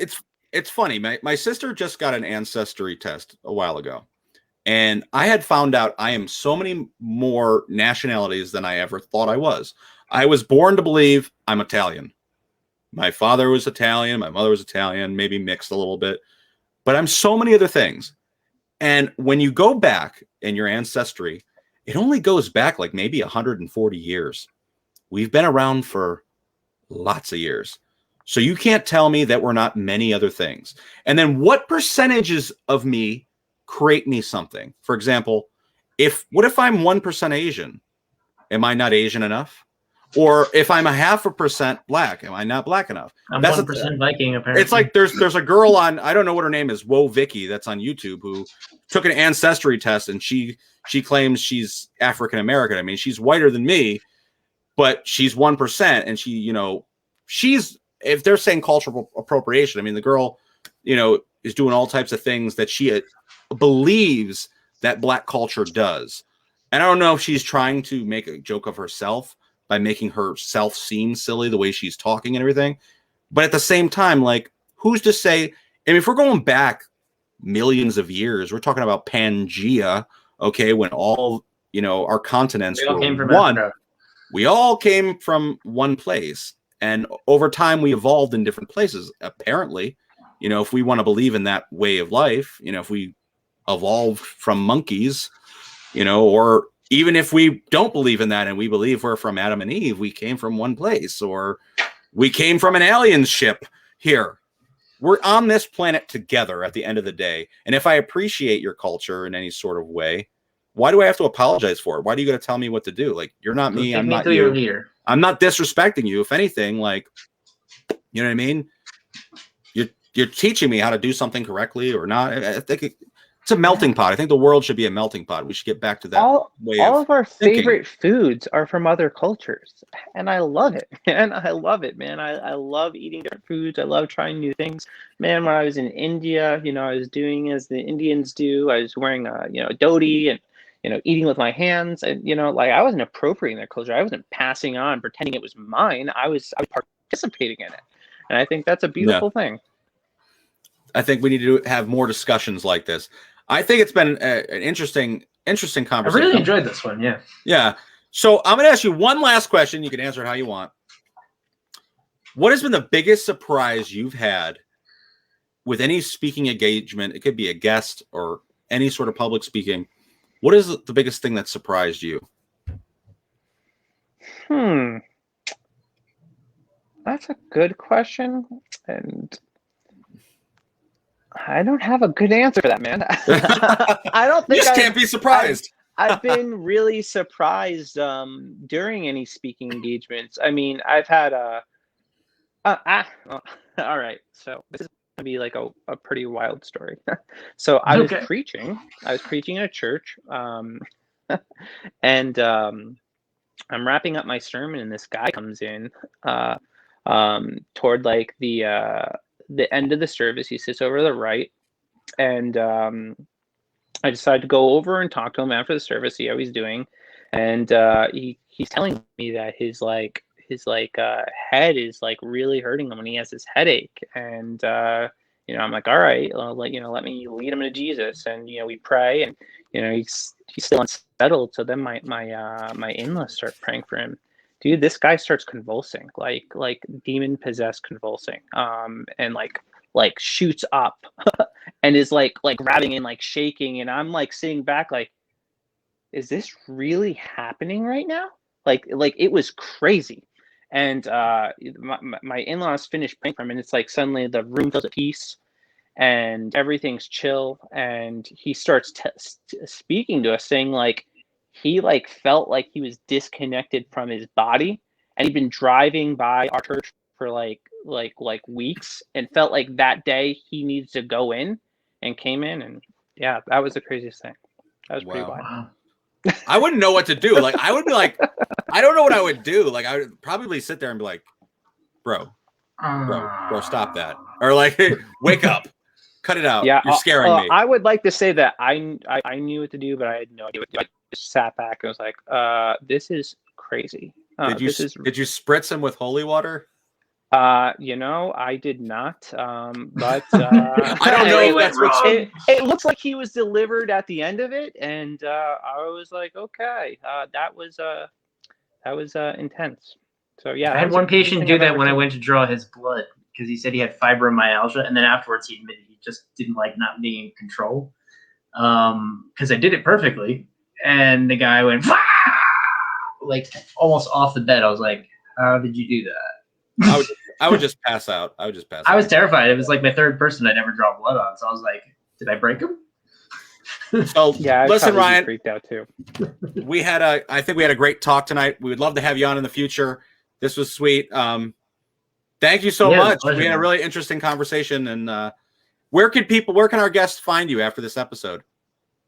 It's funny. My sister just got an ancestry test a while ago. And I had found out I am so many more nationalities than I ever thought I was. I was born to believe I'm Italian. My father was Italian. My mother was Italian, maybe mixed a little bit. But I'm so many other things. And when you go back in your ancestry, it only goes back like maybe 140 years. We've been around for lots of years. So you can't tell me that we're not many other things. And then what percentages of me create me something? For example, what if I'm 1% Asian? Am I not Asian enough? Or if I'm 0.5% black, am I not black enough? I'm That's 1% Viking, apparently. It's like there's a girl on, I don't know what her name is, Whoa Vicky, that's on YouTube, who took an ancestry test and she claims she's African American. I mean, she's whiter than me, but she's 1%, and she's, if they're saying cultural appropriation, I mean, the girl, is doing all types of things that she believes that black culture does. And I don't know if she's trying to make a joke of herself by making herself seem silly the way she's talking and everything. But at the same time, like, who's to say, I mean, if we're going back millions of years, we're talking about Pangea, okay, when all, our continents were one. Africa. We all came from one place. And over time, we evolved in different places, apparently. If we want to believe in that way of life, if we evolved from monkeys, or even if we don't believe in that and we believe we're from Adam and Eve, we came from one place, or we came from an alien ship here. We're on this planet together at the end of the day. And if I appreciate your culture in any sort of way, why do I have to apologize for it? Why do you got to tell me what to do? Like, you're not me. I'm not you. Your leader. I'm not disrespecting you. If anything, like, you know what I mean? You're teaching me how to do something correctly or not. I think it's a melting pot. I think the world should be a melting pot. We should get back to that way. All of our favorite foods are from other cultures, and I love it. And I love it, man. I love eating different foods. I love trying new things. Man, when I was in India, I was doing as the Indians do. I was wearing a dhoti and eating with my hands, and like, I wasn't appropriating their culture. I wasn't passing on, pretending it was mine. I was participating in it, and I think that's a beautiful thing. I think we need to have more discussions like this. I think it's been an interesting conversation. I really enjoyed this one. Yeah. Yeah. So I'm going to ask you one last question. You can answer it how you want. What has been the biggest surprise you've had with any speaking engagement? It could be a guest or any sort of public speaking. What is the biggest thing that surprised you? That's a good question. And I don't have a good answer for that, man. I don't think you just can't be surprised. I've been really surprised during any speaking engagements. I mean, I've had all right. So this is gonna be like a pretty wild story. So I was preaching in a church, and I'm wrapping up my sermon, and this guy comes in toward like the end of the service. He sits over to the right, and I decided to go over and talk to him after the service, see how he's doing. And he's telling me that his head is like really hurting him, and he has this headache. And I'm like, all right, let me lead him to Jesus, and we pray, and he's still unsettled. So then my in-laws start praying for him. Dude, this guy starts convulsing, like demon possessed convulsing, and like shoots up, and is like grabbing and like shaking, and I'm like sitting back, like, is this really happening right now? Like it was crazy. And my in-laws finished praying for him, and it's like suddenly the room feels at peace, and everything's chill, and he starts speaking to us, saying like he like felt like he was disconnected from his body, and he'd been driving by our church for like weeks, and felt like that day he needs to go in, and came in, and yeah, that was the craziest thing. That was pretty wild. Wow. I wouldn't know what to do. Like, I would be like, I don't know what I would do. Like, I would probably sit there and be like, bro, stop that. Or like, hey, wake up, cut it out. Yeah, you're scaring me. I would like to say that I knew what to do, but I had no idea what to do. I just sat back and was like, this is crazy. Did you spritz him with holy water? I did not. But I don't know if that's what it looks like he was delivered at the end of it, and I was like, okay, that was intense. So yeah, I had one patient do that when I went to draw his blood, because he said he had fibromyalgia, and then afterwards he admitted he just didn't like not being in control. Because I did it perfectly, and the guy went like almost off the bed. I was like, "How did you do that?" I would just pass out. I was terrified. It was like my third person I'd ever draw blood on, so I was like, "Did I break him?" So yeah, listen, Ryan, freaked out too. I think we had a great talk tonight. We would love to have you on in the future. This was sweet. Thank you so much. We had a really interesting conversation. And where can our guests find you after this episode?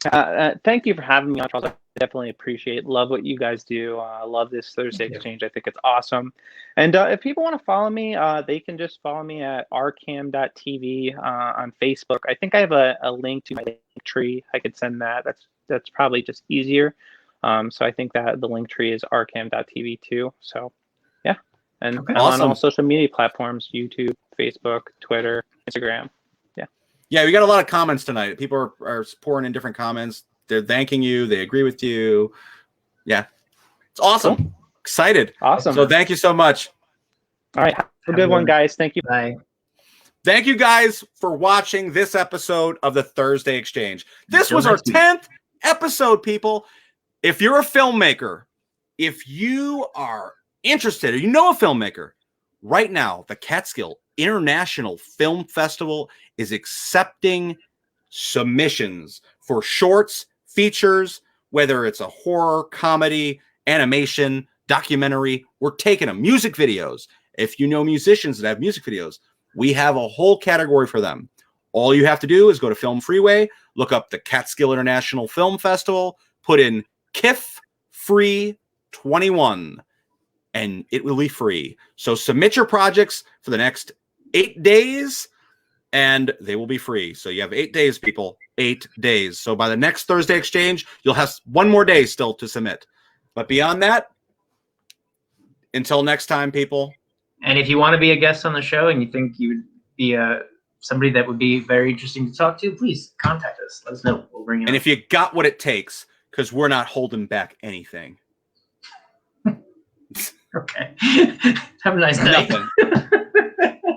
Thank you for having me on, Charles. I definitely appreciate, love what you guys do. I love this Thursday Exchange. I think it's awesome. And if people want to follow me, they can just follow me at rcam.tv on Facebook. I think I have a link to my link tree. I could send that. That's probably just easier. So I think that the link tree is rcam.tv too. So yeah. And I'm on all social media platforms: YouTube, Facebook, Twitter, Instagram. Yeah, we got a lot of comments tonight. People are pouring in different comments. They're thanking you. They agree with you. Yeah, it's awesome. Cool. Excited. Awesome. So thank you so much. All right. Have a good one, guys. Thank you. Bye. Thank you guys for watching this episode of the Thursday Exchange. This was our 10th episode, people. If you're a filmmaker, if you are interested, or you know a filmmaker, right now, the Catskill International Film Festival is accepting submissions for shorts, features, whether it's a horror, comedy, animation, documentary. We're taking them. Music videos. If you know musicians that have music videos, we have a whole category for them. All you have to do is go to Film Freeway, look up the Catskill International Film Festival, put in KIF Free 21, and it will be free. So submit your projects for the next 8 days, and they will be free. So you have 8 days, people. 8 days. So by the next Thursday Exchange, you'll have one more day still to submit. But beyond that, until next time, people. And if you want to be a guest on the show and you think you would be somebody that would be very interesting to talk to, please contact us. Let us know. We'll bring you on. And if you got what it takes, because we're not holding back anything. Okay. Have a nice night. Nothing.